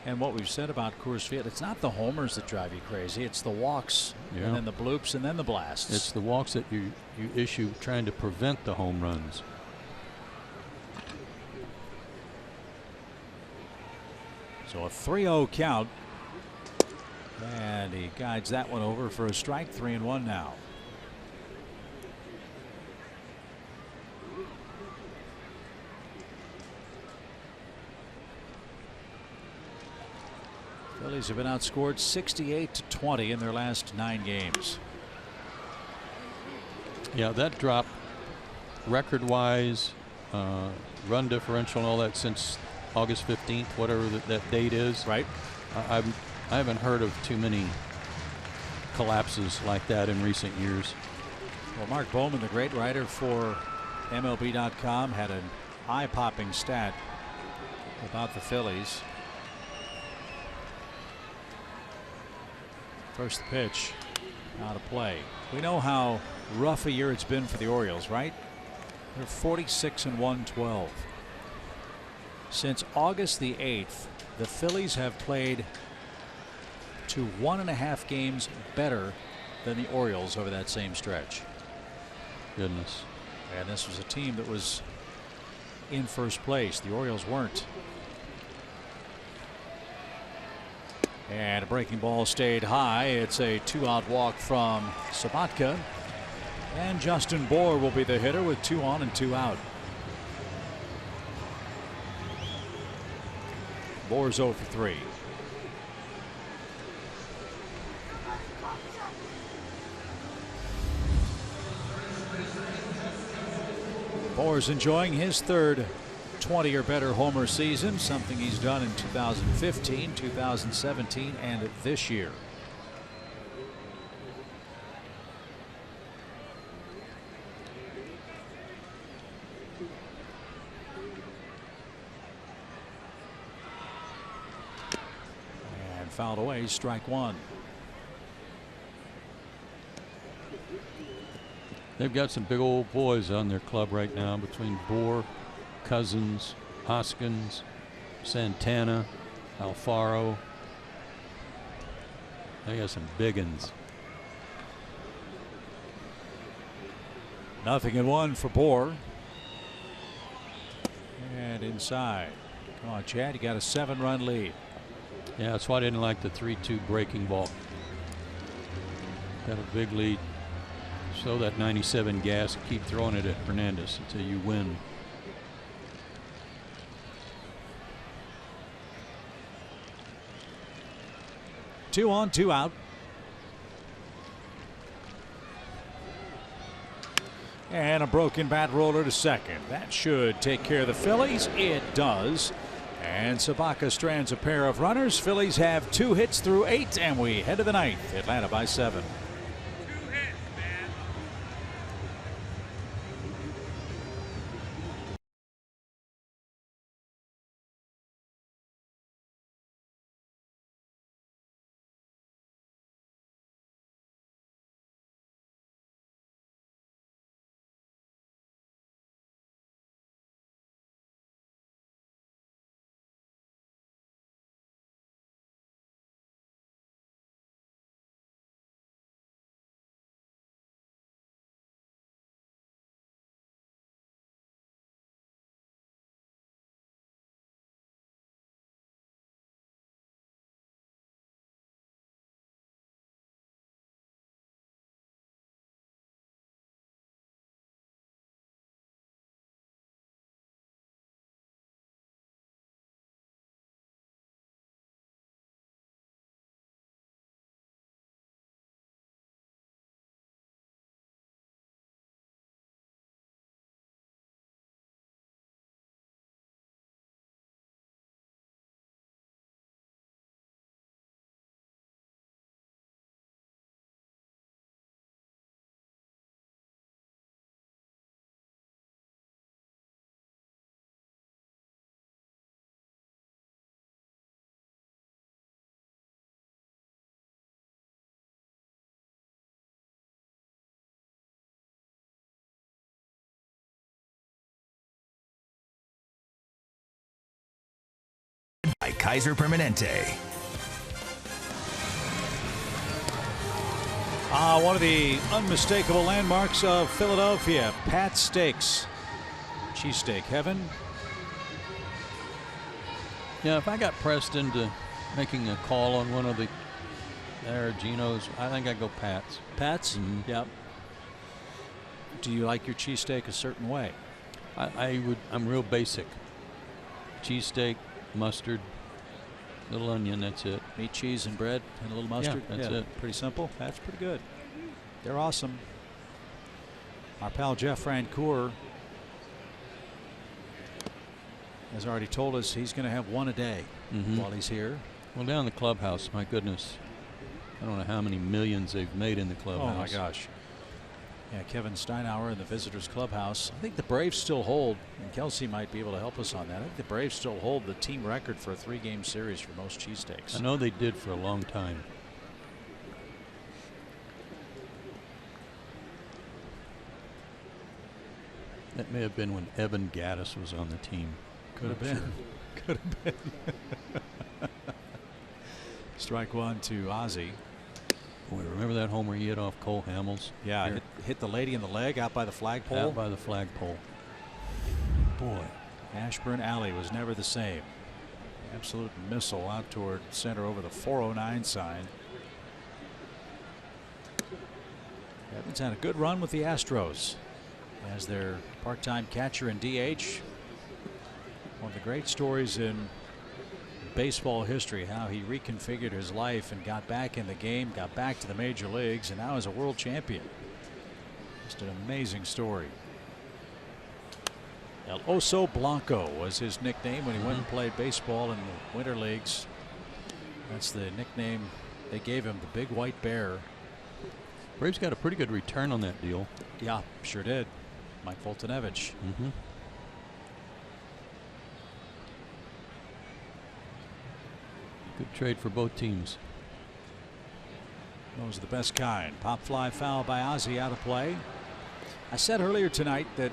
And what we've said about Coors Field, it's not the homers that drive you crazy. It's the walks, and then the bloops, and then the blasts. It's the walks that you issue trying to prevent the home runs. So a 3-0 count. And he guides that one over for a strike. 3-1 now. Phillies have been outscored 68-20 in their last 9 games. Yeah, that drop record-wise, run differential and all that since August 15th, whatever that date is. Right. I haven't heard of too many collapses like that in recent years. Well, Mark Bowman, the great writer for MLB.com, had an eye-popping stat about the Phillies. First pitch out of play. We know how rough a year it's been for the Orioles, right? They're 46-112. Since August the 8th, the Phillies have played to 1.5 games better than the Orioles over that same stretch. Goodness. And this was a team that was in first place. The Orioles weren't. And a breaking ball stayed high. It's a 2-out walk from Sabatka. And Justin Bour will be the hitter with 2 on and 2 out. Bour's 0 for 3. Bour's enjoying his third 20 or better homer season, something he's done in 2015, 2017, and this year. And fouled away, strike 1. They've got some big old boys on their club right now between Bour, Cousins, Hoskins, Santana, Alfaro. They got some big uns. 0-1 for Bour. And inside. Come on, Chad, you got a 7-run lead. Yeah, that's why I didn't like the 3-2 breaking ball. Got a big lead. Show that 97 gas and keep throwing it at Hernandez until you win. Two on, 2 out. And a broken bat roller to second. That should take care of the Phillies. It does. And Sabatka strands a pair of runners. Phillies have 2 hits through 8, and we head to the 9th. Atlanta by 7. By Kaiser Permanente. One of the unmistakable landmarks of Philadelphia, Pat's Steaks. Cheesesteak heaven. Yeah, if I got pressed into making a call on one of the There, Geno's. I think I go Pats. Pats? Yep. Do you like your cheesesteak a certain way? I'm real basic. Cheesesteak, mustard, little onion, that's it. Meat, cheese, and bread, and a little mustard? Yeah, that's it. Pretty simple. That's pretty good. They're awesome. Our pal Jeff Francoeur has already told us he's going to have one a day while he's here. Well, down in the clubhouse, my goodness. I don't know how many millions they've made in the clubhouse. Oh, my gosh. Yeah, Kevin Steinauer in the visitors clubhouse. I think the Braves still hold, and Kelsey might be able to help us on that. I think the Braves still hold the team record for a 3-game series for most cheesesteaks. I know they did for a long time. That may have been when Evan Gattis was on the team. Could have been. Could have been. Strike one to Ozzie. Boy, remember that homer he hit off Cole Hamels? Yeah, hit the lady in the leg out by the flagpole. Out by the flagpole. Boy. Ashburn Alley was never the same. Absolute missile out toward center over the 409 sign. Evans had a good run with the Astros as their part-time catcher and DH. One of the great stories in baseball history, how he reconfigured his life and got back in the game, got back to the major leagues, and now is a world champion. Just an amazing story. El Oso Blanco was his nickname when he went and played baseball in the winter leagues. That's the nickname they gave him, the Big White Bear. Braves got a pretty good return on that deal. Yeah, sure did. Mike Foltynewicz. Good trade for both teams. Those are the best kind. Pop fly foul by Ozzie, out of play. I said earlier tonight that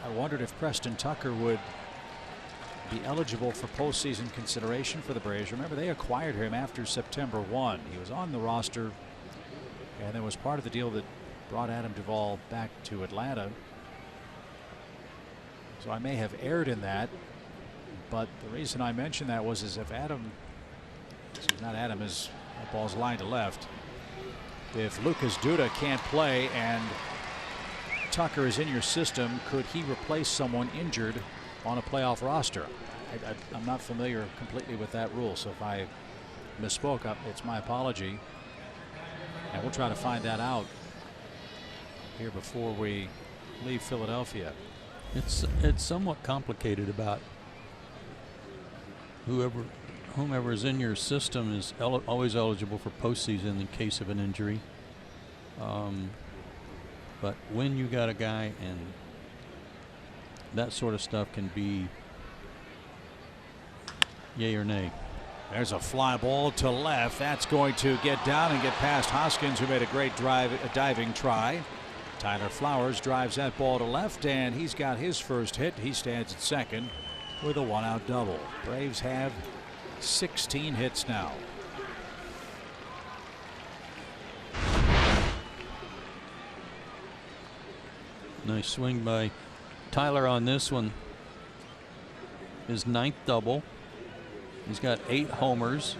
I wondered if Preston Tucker would be eligible for postseason consideration for the Braves. Remember, they acquired him after September 1. He was on the roster, and there was part of the deal that brought Adam Duvall back to Atlanta. So I may have erred in that. But the reason I mentioned that was as if that ball's lined to left. If Lucas Duda can't play and Tucker is in your system, could he replace someone injured on a playoff roster? I'm not familiar completely with that rule, so if I misspoke, it's my apology. And we'll try to find that out here before we leave Philadelphia. It's somewhat complicated about whomever is in your system is always eligible for postseason in case of an injury. But when you got a guy, and that sort of stuff can be yay or nay. There's a fly ball to left. That's going to get down and get past Hoskins, who made a great diving try. Tyler Flowers drives that ball to left, and he's got his first hit. He stands at second with a 1-out double. Braves have 16 hits now. Nice swing by Tyler on this one. His 9th double. He's got 8 homers.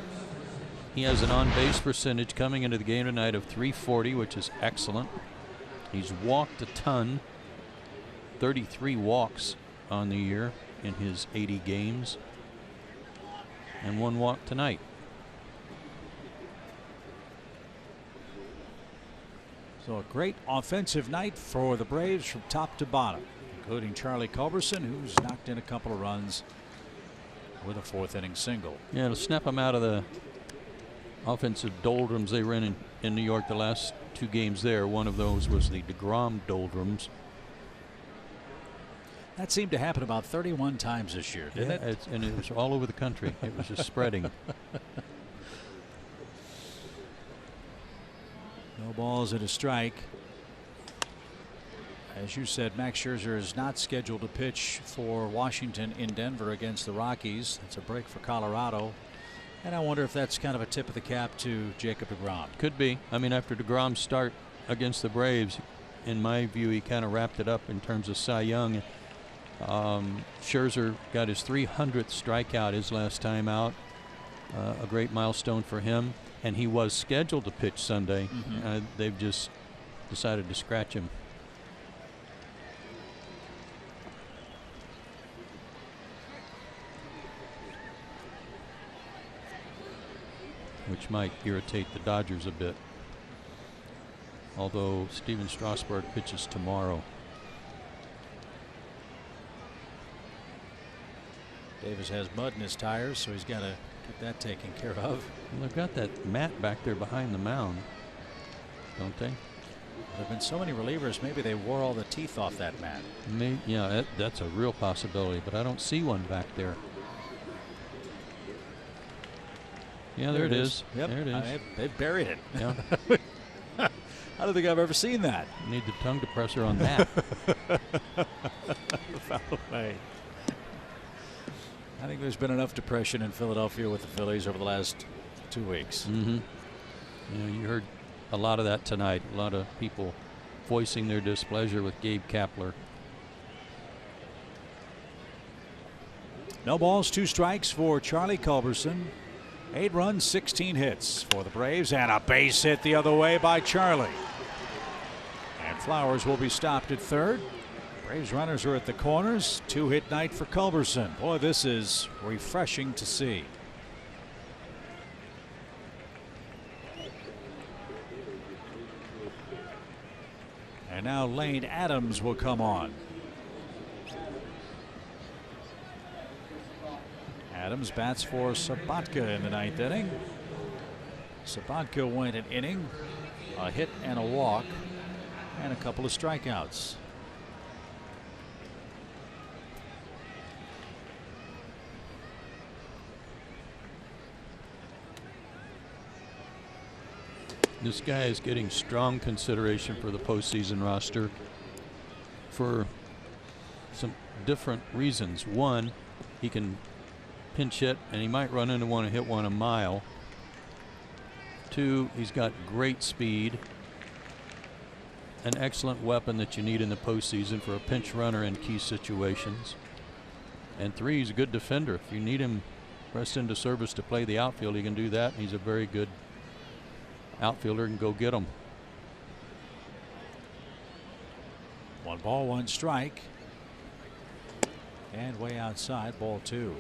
He has an on-base percentage coming into the game tonight of .340, which is excellent. He's walked a ton. 33 walks on the year in his 80 games. And 1 walk tonight. So a great offensive night for the Braves from top to bottom, including Charlie Culberson, who's knocked in a couple of runs with a 4th inning single. Yeah, to snap them out of the offensive doldrums they were in New York the last 2 games there. One of those was the DeGrom doldrums. That seemed to happen about 31 times this year, didn't it? And it was all over the country. It was just spreading. No balls and a strike. As you said, Max Scherzer is not scheduled to pitch for Washington in Denver against the Rockies. It's a break for Colorado. And I wonder if that's kind of a tip of the cap to Jacob DeGrom. Could be. I mean, after DeGrom's start against the Braves, in my view, he kind of wrapped it up in terms of Cy Young. Scherzer got his 300th strikeout his last time out. a great milestone for him, and he was scheduled to pitch Sunday. They've just decided to scratch him. Which might irritate the Dodgers a bit. Although Steven Strasburg pitches tomorrow. Davis has mud in his tires, so he's got to get that taken care of. Well, they've got that mat back there behind the mound, don't they? There have been so many relievers, maybe they wore all the teeth off that mat. Maybe, yeah, that's a real possibility, but I don't see one back there. Yeah, there it is. Yep. There it is. They've buried it. Yeah. I don't think I've ever seen that. Need the tongue depressor on that. Foul away. I think there's been enough depression in Philadelphia with the Phillies over the last 2 weeks. You know, you heard a lot of that tonight. A lot of people voicing their displeasure with Gabe Kapler. No balls, 2 strikes for Charlie Culberson. 8 runs, 16 hits for the Braves, and a base hit the other way by Charlie. And Flowers will be stopped at third. Braves runners are at the corners. 2-hit night for Culberson. Boy, this is refreshing to see. And now Lane Adams will come on. Adams bats for Sabatka in the 9th inning. Sabatka went an inning, a hit and a walk, and a couple of strikeouts. This guy is getting strong consideration for the postseason roster for some different reasons. One, he can pinch hit, and he might run into one and hit one a mile. 2, he's got great speed, an excellent weapon that you need in the postseason for a pinch runner in key situations. And 3, he's a good defender. If you need him pressed into service to play the outfield, he can do that, and he's a very good outfielder and go get him. 1 ball, 1 strike. And way outside, ball 2.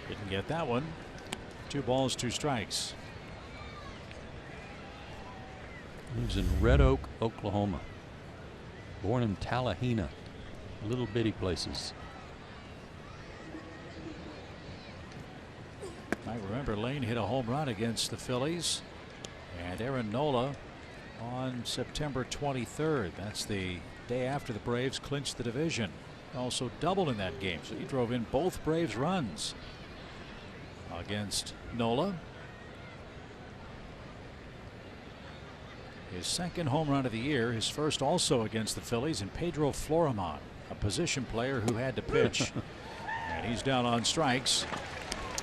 Didn't get that one. 2 balls, 2 strikes. Lives in Red Oak, Oklahoma. Born in Tallahena. Little bitty places. I remember Lane hit a home run against the Phillies and Aaron Nola on September 23rd. That's the day after the Braves clinched the division. Also doubled in that game, so he drove in both Braves runs against Nola. His 2nd home run of the year, his first also against the Phillies, and Pedro Florimon, a position player who had to pitch. And he's down on strikes.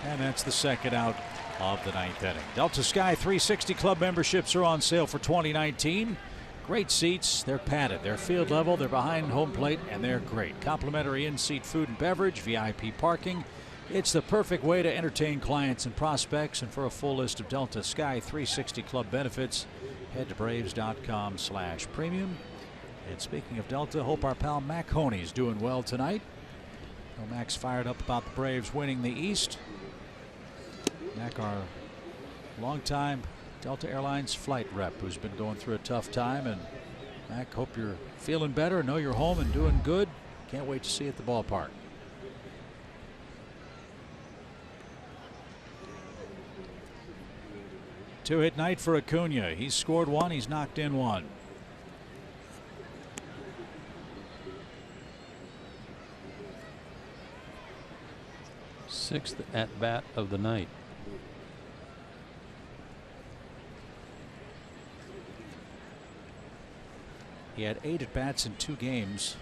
And that's the 2nd out of the 9th inning. Delta Sky 360 Club memberships are on sale for 2019. Great seats. They're padded. They're field level. They're behind home plate, and they're great. Complimentary in-seat food and beverage, VIP parking. It's the perfect way to entertain clients and prospects. And for a full list of Delta Sky 360 Club benefits, head to Braves.com/premium. And speaking of Delta, hope our pal Mac Honey's doing well tonight. Well, Mac's fired up about the Braves winning the East. Mac, our longtime Delta Airlines flight rep, who's been going through a tough time. And Mac, hope you're feeling better. Know you're home and doing good. Can't wait to see you at the ballpark. Two-hit night for Acuna. He's scored 1. He's knocked in 1. Sixth at bat of the night. He had 8 at bats in 2 games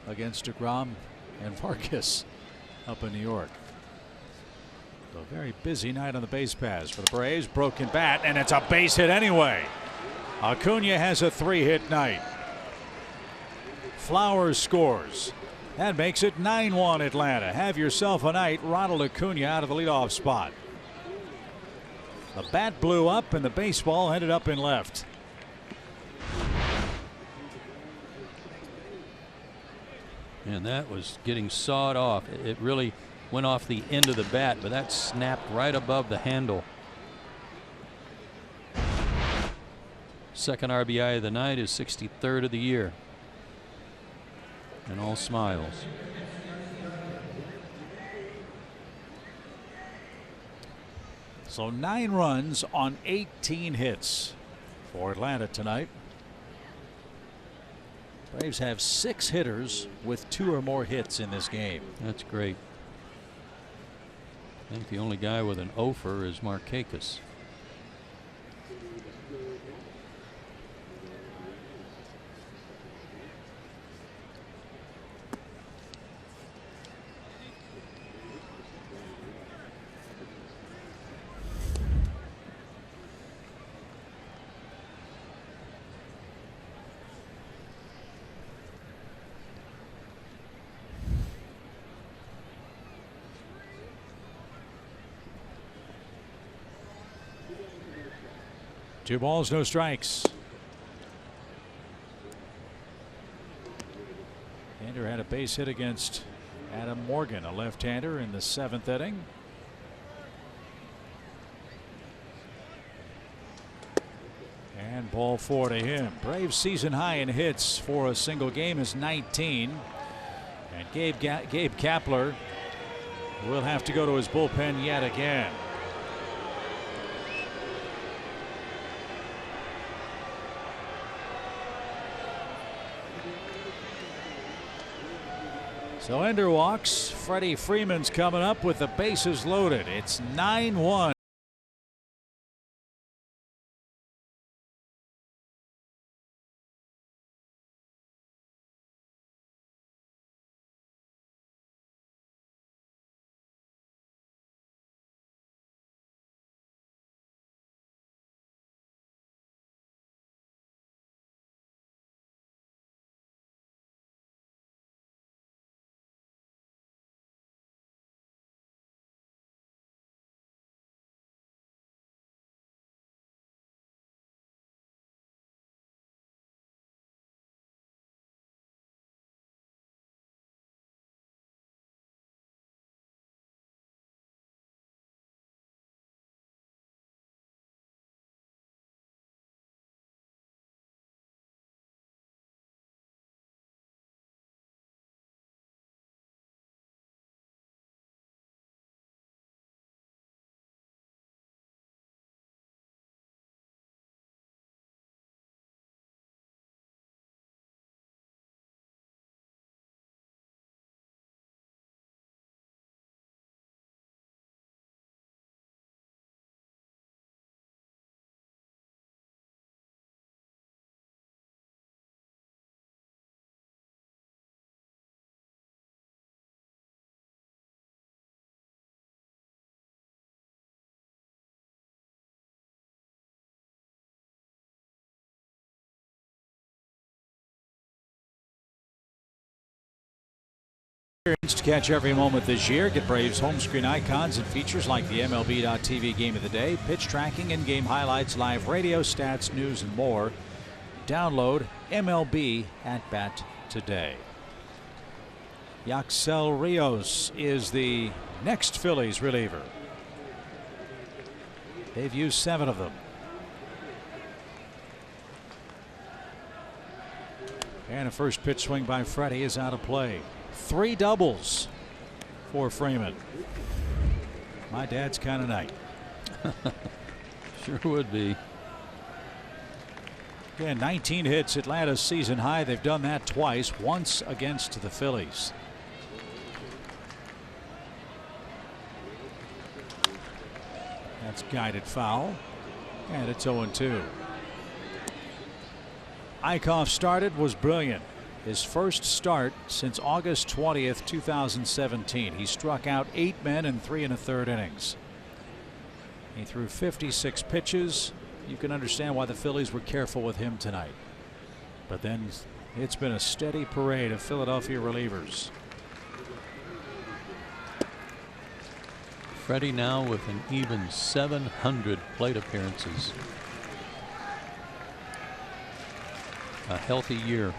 against DeGrom and Vargas up in New York. A very busy night on the base paths for the Braves. Broken bat, and it's a base hit anyway. Acuna has a 3-hit night. Flowers scores. That makes it 9-1 Atlanta. Have yourself a night. Ronald Acuna out of the leadoff spot. The bat blew up and the baseball ended up in left. And that was getting sawed off. It really went off the end of the bat, but that snapped right above the handle. Second RBI of the night, is 63rd of the year. And all smiles. So 9 runs on 18 hits for Atlanta tonight. Braves have 6 hitters with 2 or more hits in this game. That's great. I think the only guy with an offer is Markakis. Two balls, no strikes. Hander had a base hit against Adam Morgan, a left-hander, in the 7th inning. And ball 4 to him. Braves season high in hits for a single game is 19. And Gabe Kapler will have to go to his bullpen yet again. So Ender walks. Freddie Freeman's coming up with the bases loaded. It's 9-1. To catch every moment this year, get Braves home screen icons and features like the MLB.TV Game of the Day, pitch tracking, in-game highlights, live radio, stats, news, and more. Download MLB At Bat today. Yaxel Rios is the next Phillies reliever. They've used 7 of them. And a first pitch swing by Freddie is out of play. 3 doubles for Freeman. My dad's kind of night. Sure would be. Again, 19 hits, Atlanta's season high. They've done that twice, once against the Phillies. That's guided foul, and it's 0-2. Eichhoff started, was brilliant. His first start since August 20th, 2017. He struck out 8 men in 3 1/3 innings. He threw 56 pitches. You can understand why the Phillies were careful with him tonight. But then it's been a steady parade of Philadelphia relievers. Freddie now with an even 700 plate appearances. A healthy year.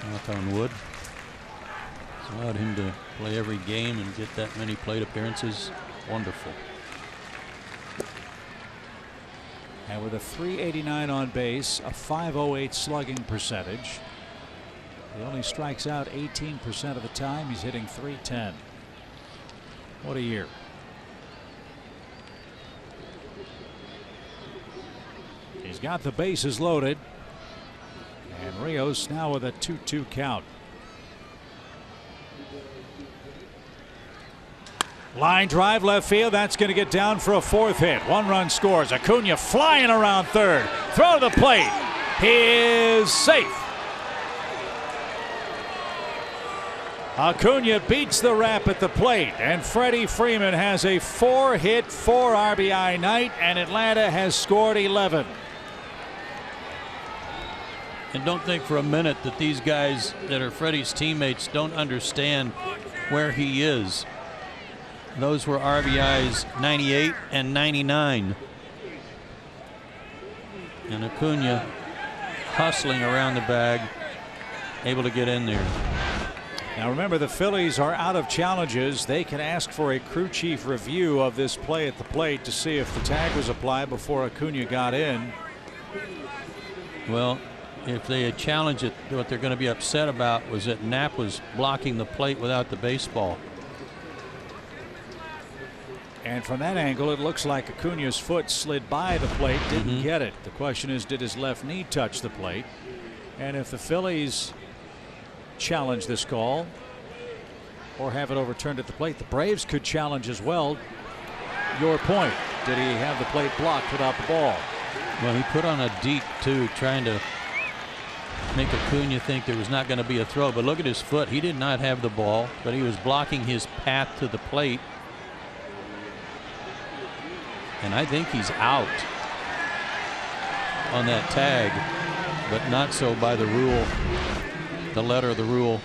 Knock on wood. It's allowed him to play every game and get that many plate appearances. Wonderful. And with a 389 on base, a 508 slugging percentage. He only strikes out 18% of the time. He's hitting .310. What a year. He's got the bases loaded. And Rios now with a 2-2 count. Line drive left field. That's going to get down for a fourth hit. 1 run scores. Acuna flying around third. Throw to the plate. He is safe. Acuna beats the rap at the plate, and Freddie Freeman has a 4-hit, 4 RBI night, and Atlanta has scored 11. And don't think for a minute that these guys that are Freddie's teammates don't understand where he is. Those were RBIs 98 and 99. And Acuna hustling around the bag, able to get in there. Now remember, the Phillies are out of challenges. They can ask for a crew chief review of this play at the plate to see if the tag was applied before Acuna got in. Well, if they had challenged it, what they're going to be upset about was that Knapp was blocking the plate without the baseball. And from that angle, it looks like Acuna's foot slid by the plate, didn't get it. The question is, did his left knee touch the plate? And if the Phillies challenge this call or have it overturned at the plate, the Braves could challenge as well. Your point, did he have the plate blocked without the ball? Well, he put on a deke too, trying to make Acuna think there was not going to be a throw. But look at his foot. He did not have the ball, but he was blocking his path to the plate. And I think he's out on that tag, but not so by the rule, the letter of the rule,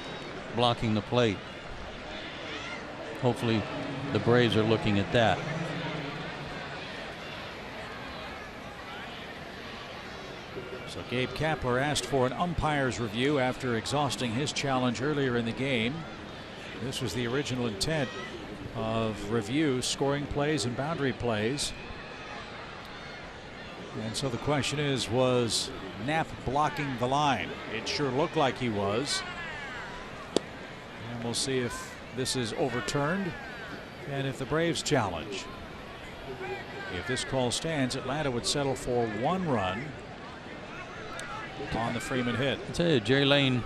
blocking the plate. Hopefully the Braves are looking at that. So Gabe Kapler asked for an umpire's review after exhausting his challenge earlier in the game. This was the original intent of review, scoring plays and boundary plays. And so the question is, was Knapp blocking the line? It sure looked like he was. And we'll see if this is overturned and if the Braves challenge. If this call stands, Atlanta would settle for 1 run on the Freeman hit. I tell you, Jerry Lane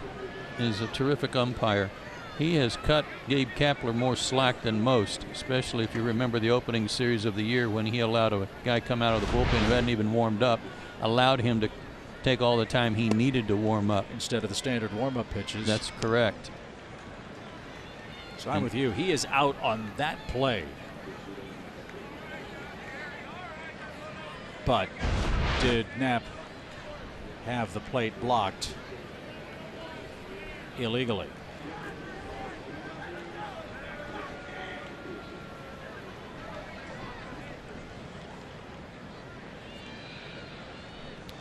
is a terrific umpire. He has cut Gabe Kapler more slack than most, especially if you remember the opening series of the year when he allowed a guy come out of the bullpen who hadn't even warmed up, allowed him to take all the time he needed to warm up. Instead of the standard warm-up pitches. That's correct. So I'm with you. He is out on that play. But did Knapp have the plate blocked illegally?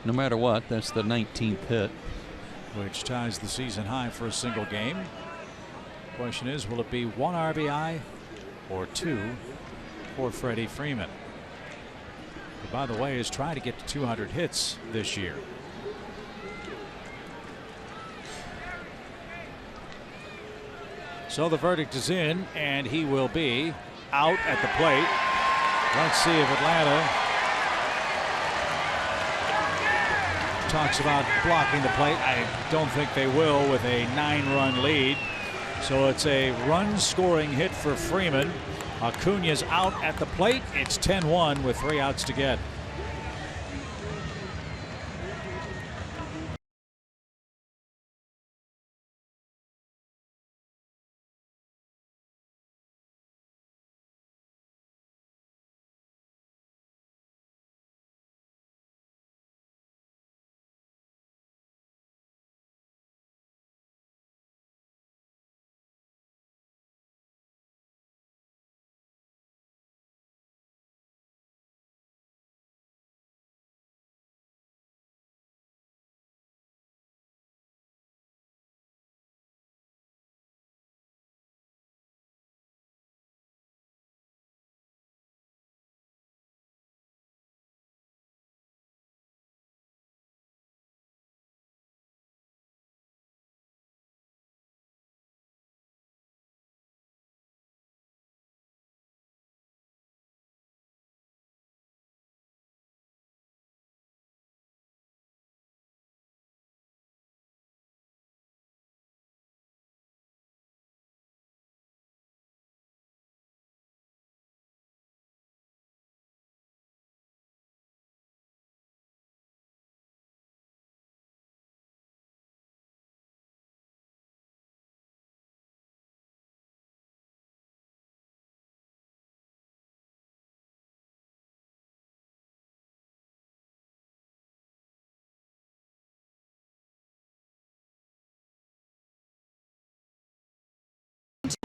No matter what, that's the 19th hit, which ties the season high for a single game. Question is, will it be 1 RBI or 2 for Freddie Freeman, who, by the way, is trying to get to 200 hits this year. So the verdict is in, and he will be out at the plate. Let's see if Atlanta talks about blocking the plate. I don't think they will with a 9-run lead. So it's a run-scoring hit for Freeman. Acuna's out at the plate. It's 10-1 with 3 outs to get.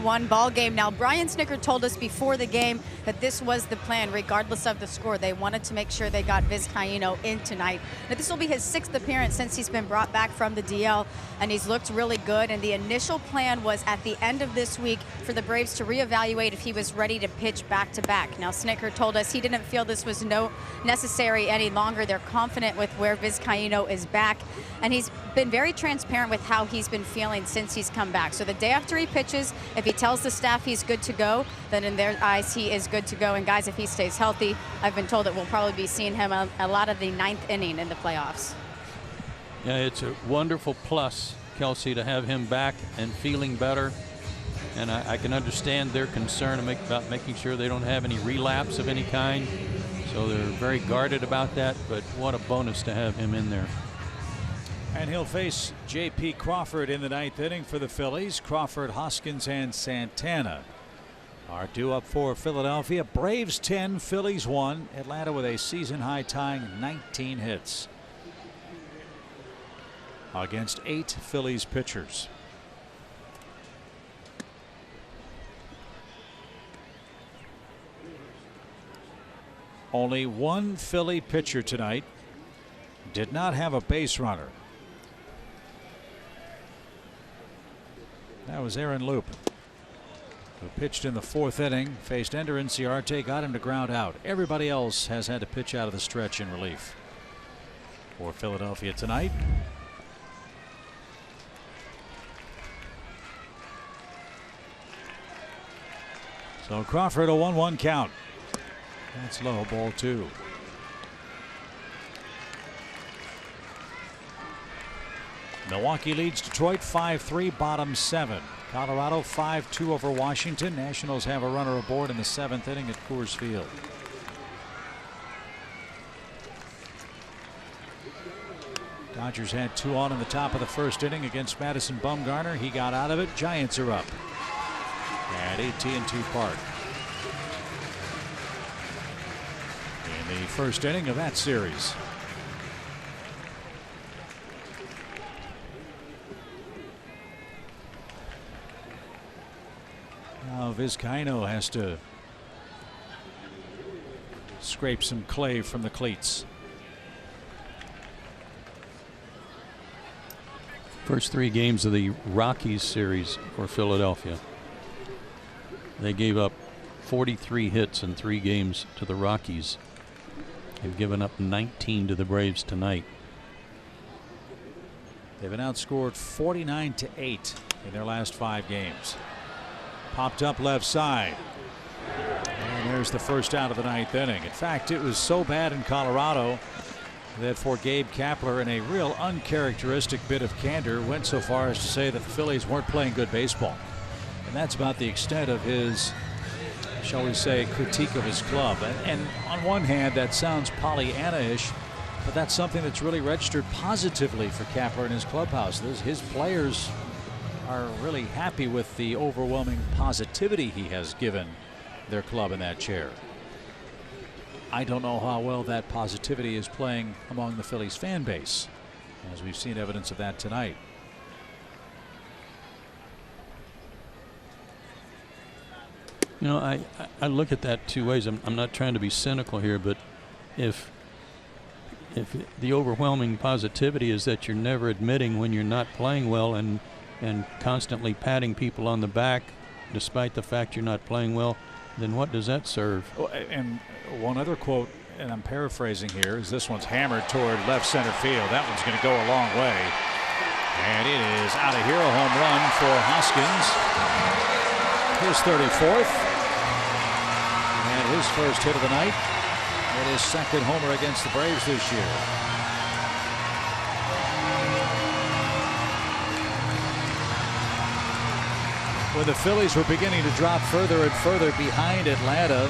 1 ball game. Now, Brian Snicker told us before the game that this was the plan, regardless of the score. They wanted to make sure they got Vizcaíno in tonight. Now, this will be his 6th appearance since he's been brought back from the DL, and he's looked really good. And the initial plan was at the end of this week for the Braves to reevaluate if he was ready to pitch back-to-back. Now, Snicker told us he didn't feel this was necessary any longer. They're confident with where Vizcaíno is back, and he's been very transparent with how he's been feeling since he's come back. So the day after he pitches, if he tells the staff he's good to go, then in their eyes he is good to go. And guys, if he stays healthy, I've been told that we'll probably be seeing him a lot of the 9th inning in the playoffs. Yeah, it's a wonderful plus, Kelsey, to have him back and feeling better. And I can understand their concern about making sure they don't have any relapse of any kind. So they're very guarded about that, but what a bonus to have him in there. And he'll face J.P. Crawford in the 9th inning for the Phillies. Crawford, Hoskins, and Santana are due up for Philadelphia. Braves 10, Phillies 1. Atlanta with a season-high tying 19 hits against 8 Phillies pitchers. Only one Philly pitcher tonight did not have a base runner. That was Aaron Loop, who pitched in the 4th inning, faced Ender Inciarte, got him to ground out. Everybody else has had to pitch out of the stretch in relief for Philadelphia tonight. So Crawford, a 1-1 count. That's low, ball 2. Milwaukee leads Detroit 5-3, bottom 7. Colorado 5-2 over Washington. Nationals have a runner aboard in the 7th inning at Coors Field. Dodgers had 2 on in the top of the 1st inning against Madison Bumgarner. He got out of it. Giants are up at AT&T Park in the 1st inning of that series. Now Vizcaíno has to scrape some clay from the cleats. First 3 games of the Rockies series for Philadelphia. They gave up 43 hits in 3 games to the Rockies. They've given up 19 to the Braves tonight. They've been outscored 49-8 in their last 5 games. Popped up left side. And there's the first out of the 9th inning. In fact, it was so bad in Colorado that for Gabe Kapler, in a real uncharacteristic bit of candor, went so far as to say that the Phillies weren't playing good baseball. And that's about the extent of his, shall we say, critique of his club. And on one hand, that sounds Pollyanna-ish, but that's something that's really registered positively for Kapler in his clubhouse. His players are really happy with the overwhelming positivity he has given their club in that chair. I don't know how well that positivity is playing among the Phillies fan base, as we've seen evidence of that tonight. You know, I look at that 2 ways. I'm not trying to be cynical here, but if the overwhelming positivity is that you're never admitting when you're not playing well and constantly patting people on the back despite the fact you're not playing well, then what does that serve? Oh, and one other quote, and I'm paraphrasing here, is this one's hammered toward left center field. That one's going to go a long way. And it is out of here, a home run for Hoskins. His 34th. And his first hit of the night. And his 2nd homer against the Braves this year. When the Phillies were beginning to drop further and further behind Atlanta,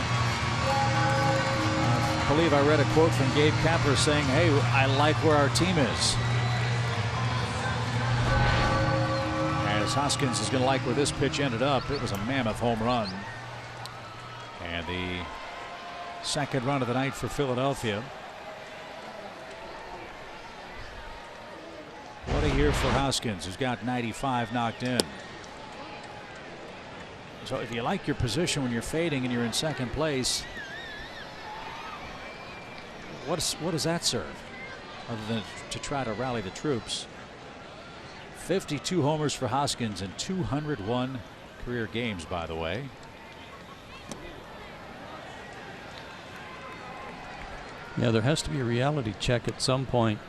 I believe I read a quote from Gabe Kapler saying, hey, I like where our team is. As Hoskins is going to like where this pitch ended up. It was a mammoth home run. And the 2nd run of the night for Philadelphia. What a year for Hoskins, who's got 95 knocked in. So if you like your position when you're fading and you're in second place, what does that serve other than to try to rally the troops? 52 homers for Hoskins in 201 career games, by the way. Yeah, there has to be a reality check at some point.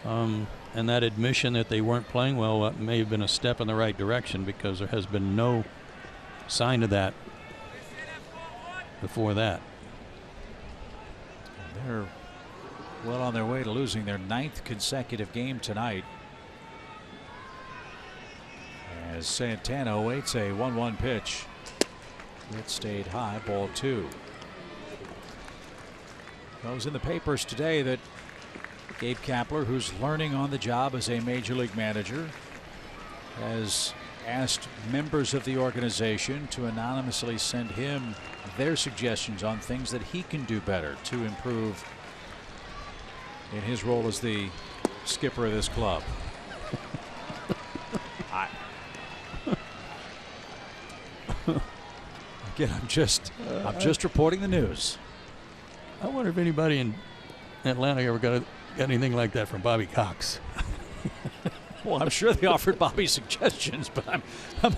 And that admission that they weren't playing well may have been a step in the right direction, because there has been no sign of that before that. They're well on their way to losing their 9th consecutive game tonight, as Santana awaits a 1-1 pitch. It stayed high, ball 2. Well, it was in the papers today that Gabe Kapler, who's learning on the job as a major league manager, has asked members of the organization to anonymously send him their suggestions on things that he can do better to improve in his role as the skipper of this club. Again, I'm just reporting the news. I wonder if anybody in Atlanta ever got anything like that from Bobby Cox. Well, I'm sure they offered Bobby suggestions, but I'm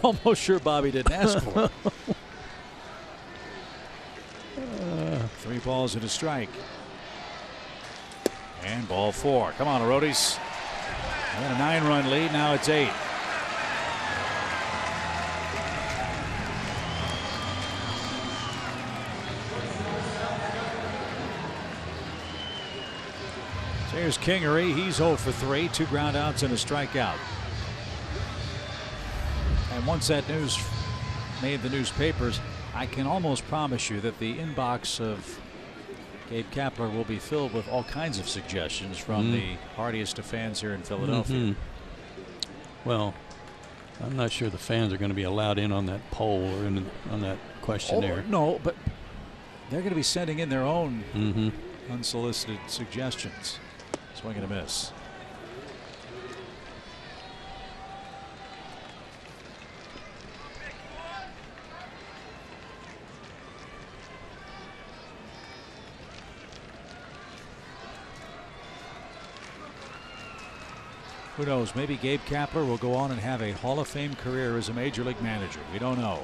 almost sure Bobby didn't ask for it. 3 balls and a strike. And ball 4. Come on, Roadies. And a 9-run lead. Now it's 8. So here's Kingery. He's 0 for 3. 2 ground outs and a strikeout. And once that news made the newspapers, I can almost promise you that the inbox of Gabe Kapler will be filled with all kinds of suggestions from the hardiest of fans here in Philadelphia. Well, I'm not sure the fans are going to be allowed in on that poll or on that questionnaire. Oh, no, but they're going to be sending in their own unsolicited suggestions. Swing and a miss. Who knows? Maybe Gabe Kapler will go on and have a Hall of Fame career as a major league manager. We don't know.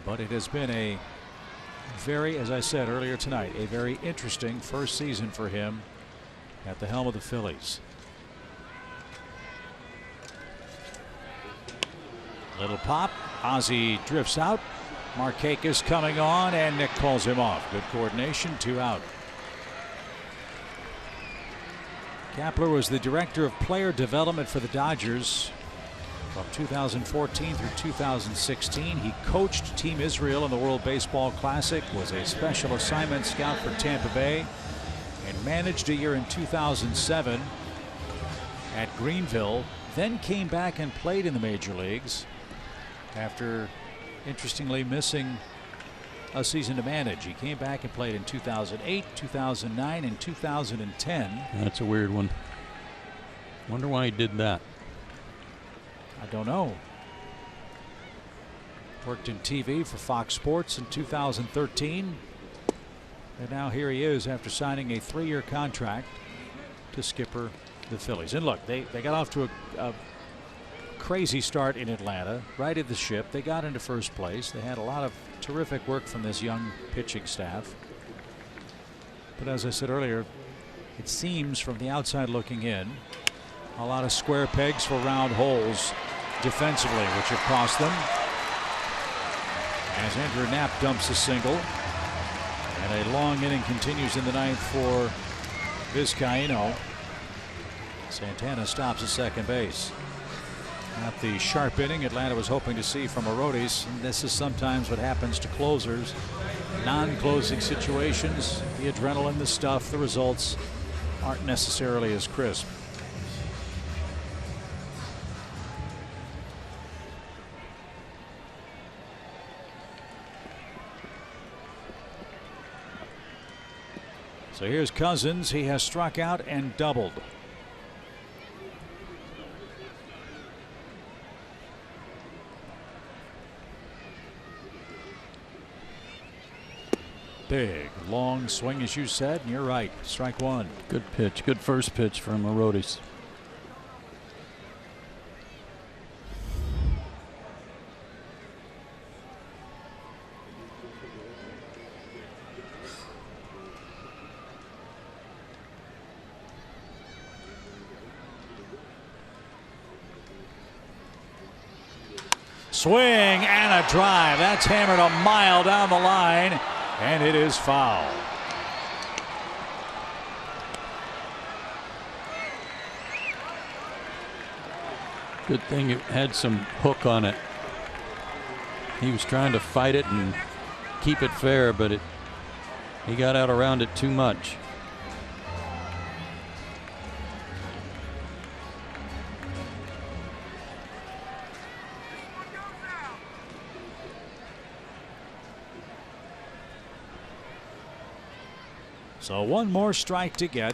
But it has been a very, as I said earlier tonight, a very interesting first season for him at the helm of the Phillies. Little pop. Ozzie drifts out. Markakis coming on, and Nick pulls him off. Good coordination. 2 out. Kapler was the director of player development for the Dodgers from 2014 through 2016. He coached Team Israel in the World Baseball Classic, was a special assignment scout for Tampa Bay, and managed a year in 2007 at Greenville. Then came back and played in the major leagues after, interestingly, missing a season to manage. He came back and played in 2008, 2009, and 2010. That's a weird one. Wonder why he did that. I don't know. Worked in TV for Fox Sports in 2013. And now here he is after signing a 3-year contract to skipper the Phillies. And look, they got off to a crazy start in Atlanta. Righted the ship. They got into first place. They had a lot of terrific work from this young pitching staff. But as I said earlier, it seems from the outside looking in, a lot of square pegs for round holes defensively, which have cost them. As Andrew Knapp dumps a single. And a long inning continues in the 9th for Vizcaíno. Santana stops at second base. Not the sharp inning Atlanta was hoping to see from Aroldis. And this is sometimes what happens to closers. Non-closing situations, the adrenaline, the stuff, the results aren't necessarily as crisp. So here's Cousins. He has struck out and doubled. Big, long swing, as you said, and you're right. Strike one. Good pitch. Good first pitch from Arodis. Swing and a drive. That's hammered a mile down the line, and it is foul. Good thing it had some hook on it. He was trying to fight it and keep it fair, but he got out around it too much. So one more strike to get.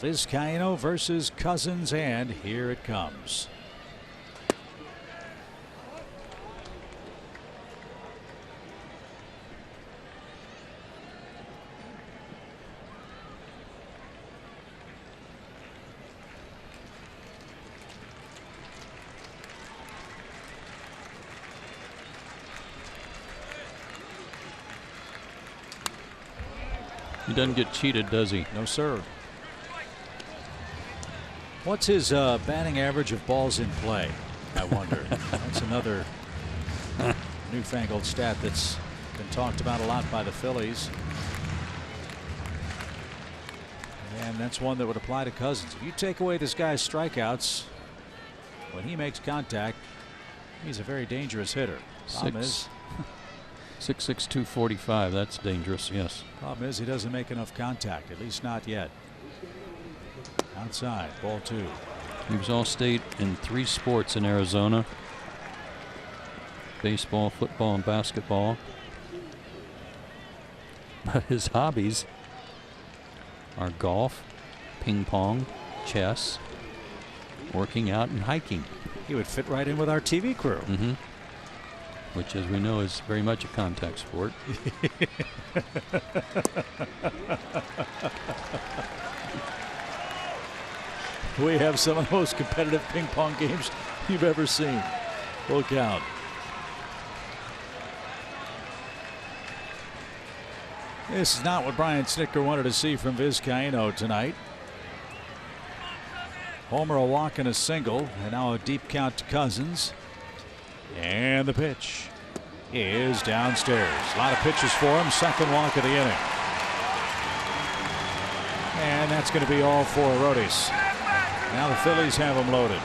Vizcaino versus Cousins, and here it comes. He doesn't get cheated, does he? No, sir. What's his batting average of balls in play, I wonder? That's another newfangled stat that's been talked about a lot by the Phillies. And that's one that would apply to Cousins. If you take away this guy's strikeouts, when he makes contact, he's a very dangerous hitter. Problem is, 6'6", 245. That's dangerous, yes. problem is he doesn't make enough contact, at least not yet. Outside, ball two. He was All-State in 3 sports in Arizona: baseball, football, and basketball. But his hobbies are golf, ping pong, chess, working out, and hiking. He would fit right in with our TV crew. Mm-hmm. Which, as we know, is very much a contact sport. We have some of the most competitive ping pong games you've ever seen. Full count. This is not what Brian Snitker wanted to see from Vizcaino tonight. Homer, a walk, and a single, and now a deep count to Cousins. And the pitch is downstairs. A lot of pitches for him. Second walk of the inning. And that's going to be all for Arodis. Now the Phillies have him loaded.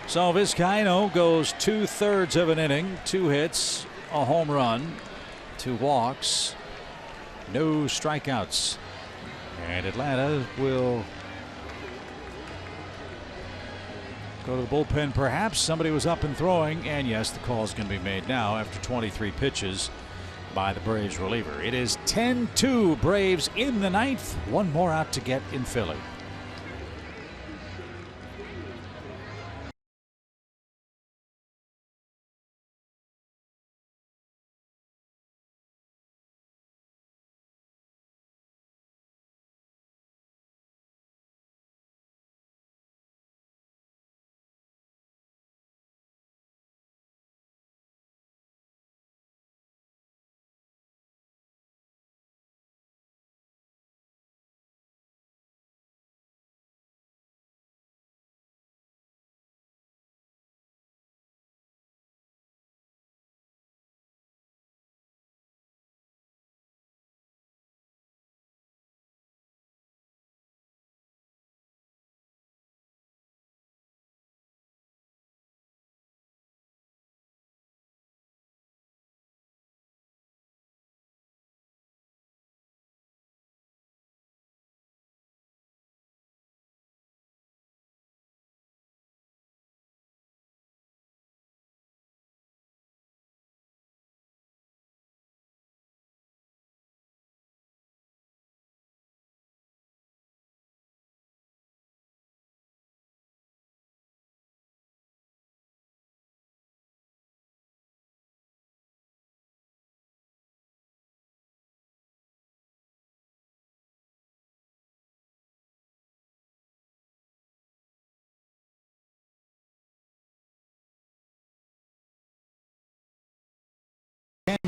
So Vizcaino goes 2/3 of an inning, 2 hits, a home run, 2 walks, no strikeouts. And Atlanta will go to the bullpen. Perhaps somebody was up and throwing, and yes, the call is going to be made now after 23 pitches by the Braves reliever. It is 10-2 Braves in the 9th. One more out to get in Philly.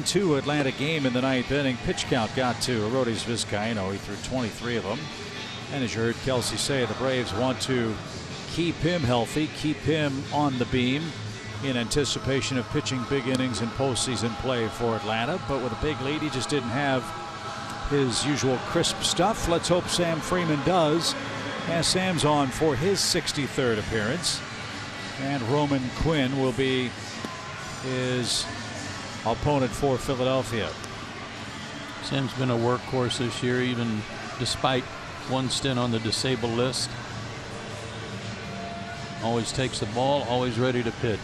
2 Atlanta game in the 9th inning. Pitch count got to Arodys Vizcaíno. He threw 23 of them. And as you heard Kelsey say, the Braves want to keep him healthy, keep him on the beam in anticipation of pitching big innings in postseason play for Atlanta. But with a big lead, he just didn't have his usual crisp stuff. Let's hope Sam Freeman does, as Sam's on for his 63rd appearance. And Roman Quinn will be his opponent for Philadelphia. Sam's been a workhorse this year, even despite one stint on the disabled list. Always takes the ball, always ready to pitch.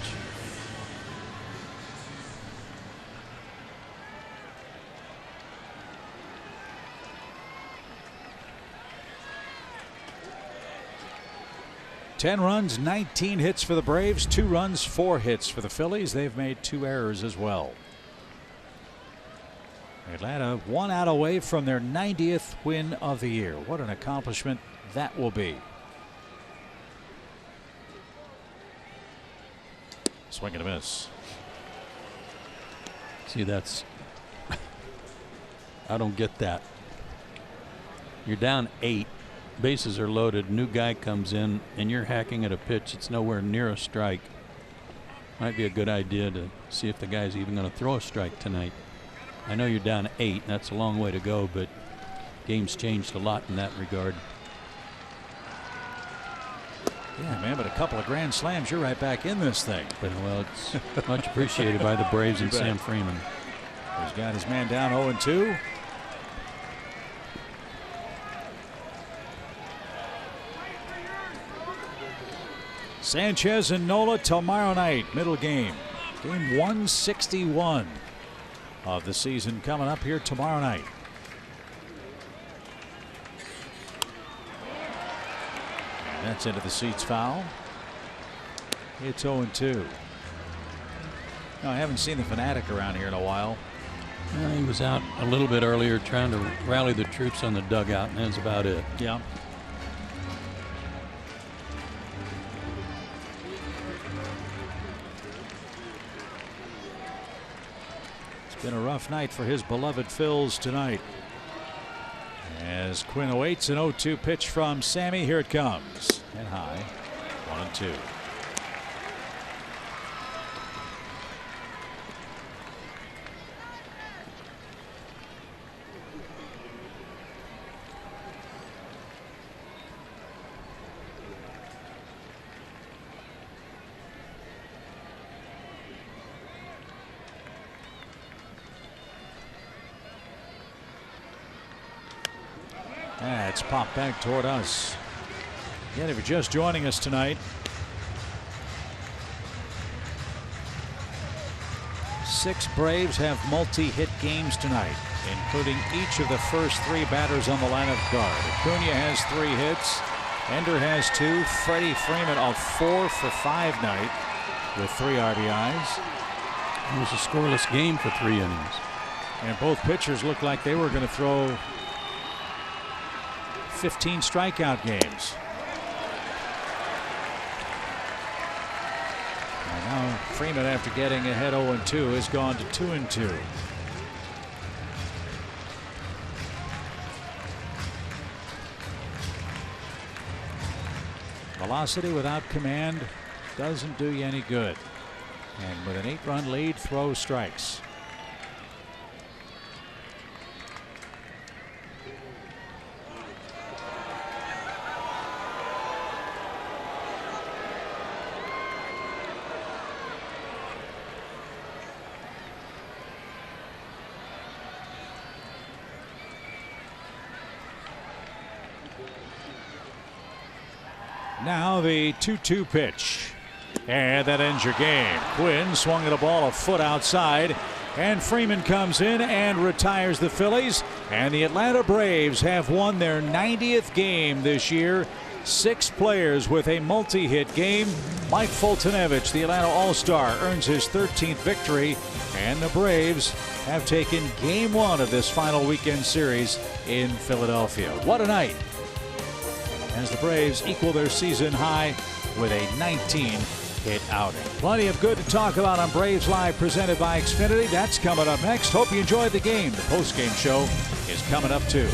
Ten runs, 19 hits for the Braves, 2 runs, 4 hits for the Phillies. They've made 2 errors as well. Atlanta 1 out away from their 90th win of the year. What an accomplishment that will be. Swing and a miss. See, that's I don't get that. You're down 8. Bases are loaded. New guy comes in and you're hacking at a pitch. It's nowhere near a strike. Might be a good idea to see if the guy's even going to throw a strike tonight. I know you're down 8. That's a long way to go, but game's changed a lot in that regard. Yeah, man, but a couple of grand slams, you're right back in this thing. But, well, it's much appreciated by the Braves and Sam Freeman. He's got his man down 0-2. Sanchez and Nola tomorrow night, middle game. Game 161 of the season coming up here tomorrow night. And that's into the seats foul. It's 0-2. No, I haven't seen the Fanatic around here in a while. He was out a little bit earlier trying to rally the troops on the dugout, and that's about it. Yeah. Been a rough night for his beloved Phils tonight. As Quinn awaits an 0-2 pitch from Sammy. Here it comes. And high. 1-2. It's popped back toward us. Again, if you're just joining us tonight, 6 Braves have multi-hit games tonight, including each of the first 3 batters on the lineup guard. Acuna has 3 hits. Ender has 2. Freddie Freeman a 4 for 5 night with 3 RBIs. It was a scoreless game for 3 innings. And both pitchers looked like they were going to throw 15 strikeout games. And now Freeman, after getting ahead 0-2, has gone to 2-2. Velocity without command doesn't do you any good. And with an 8-run lead, throw strikes. Now the 2-2 pitch. And that ends your game. Quinn swung at a ball a foot outside. And Freeman comes in and retires the Phillies. And the Atlanta Braves have won their 90th game this year. 6 players with a multi-hit game. Mike Foltynewicz, the Atlanta All-Star, earns his 13th victory. And the Braves have taken game 1 of this final weekend series in Philadelphia. What a night, as the Braves equal their season high with a 19 hit outing. Plenty of good to talk about on Braves Live presented by Xfinity. That's coming up next. Hope you enjoyed the game. The post-game show is coming up too.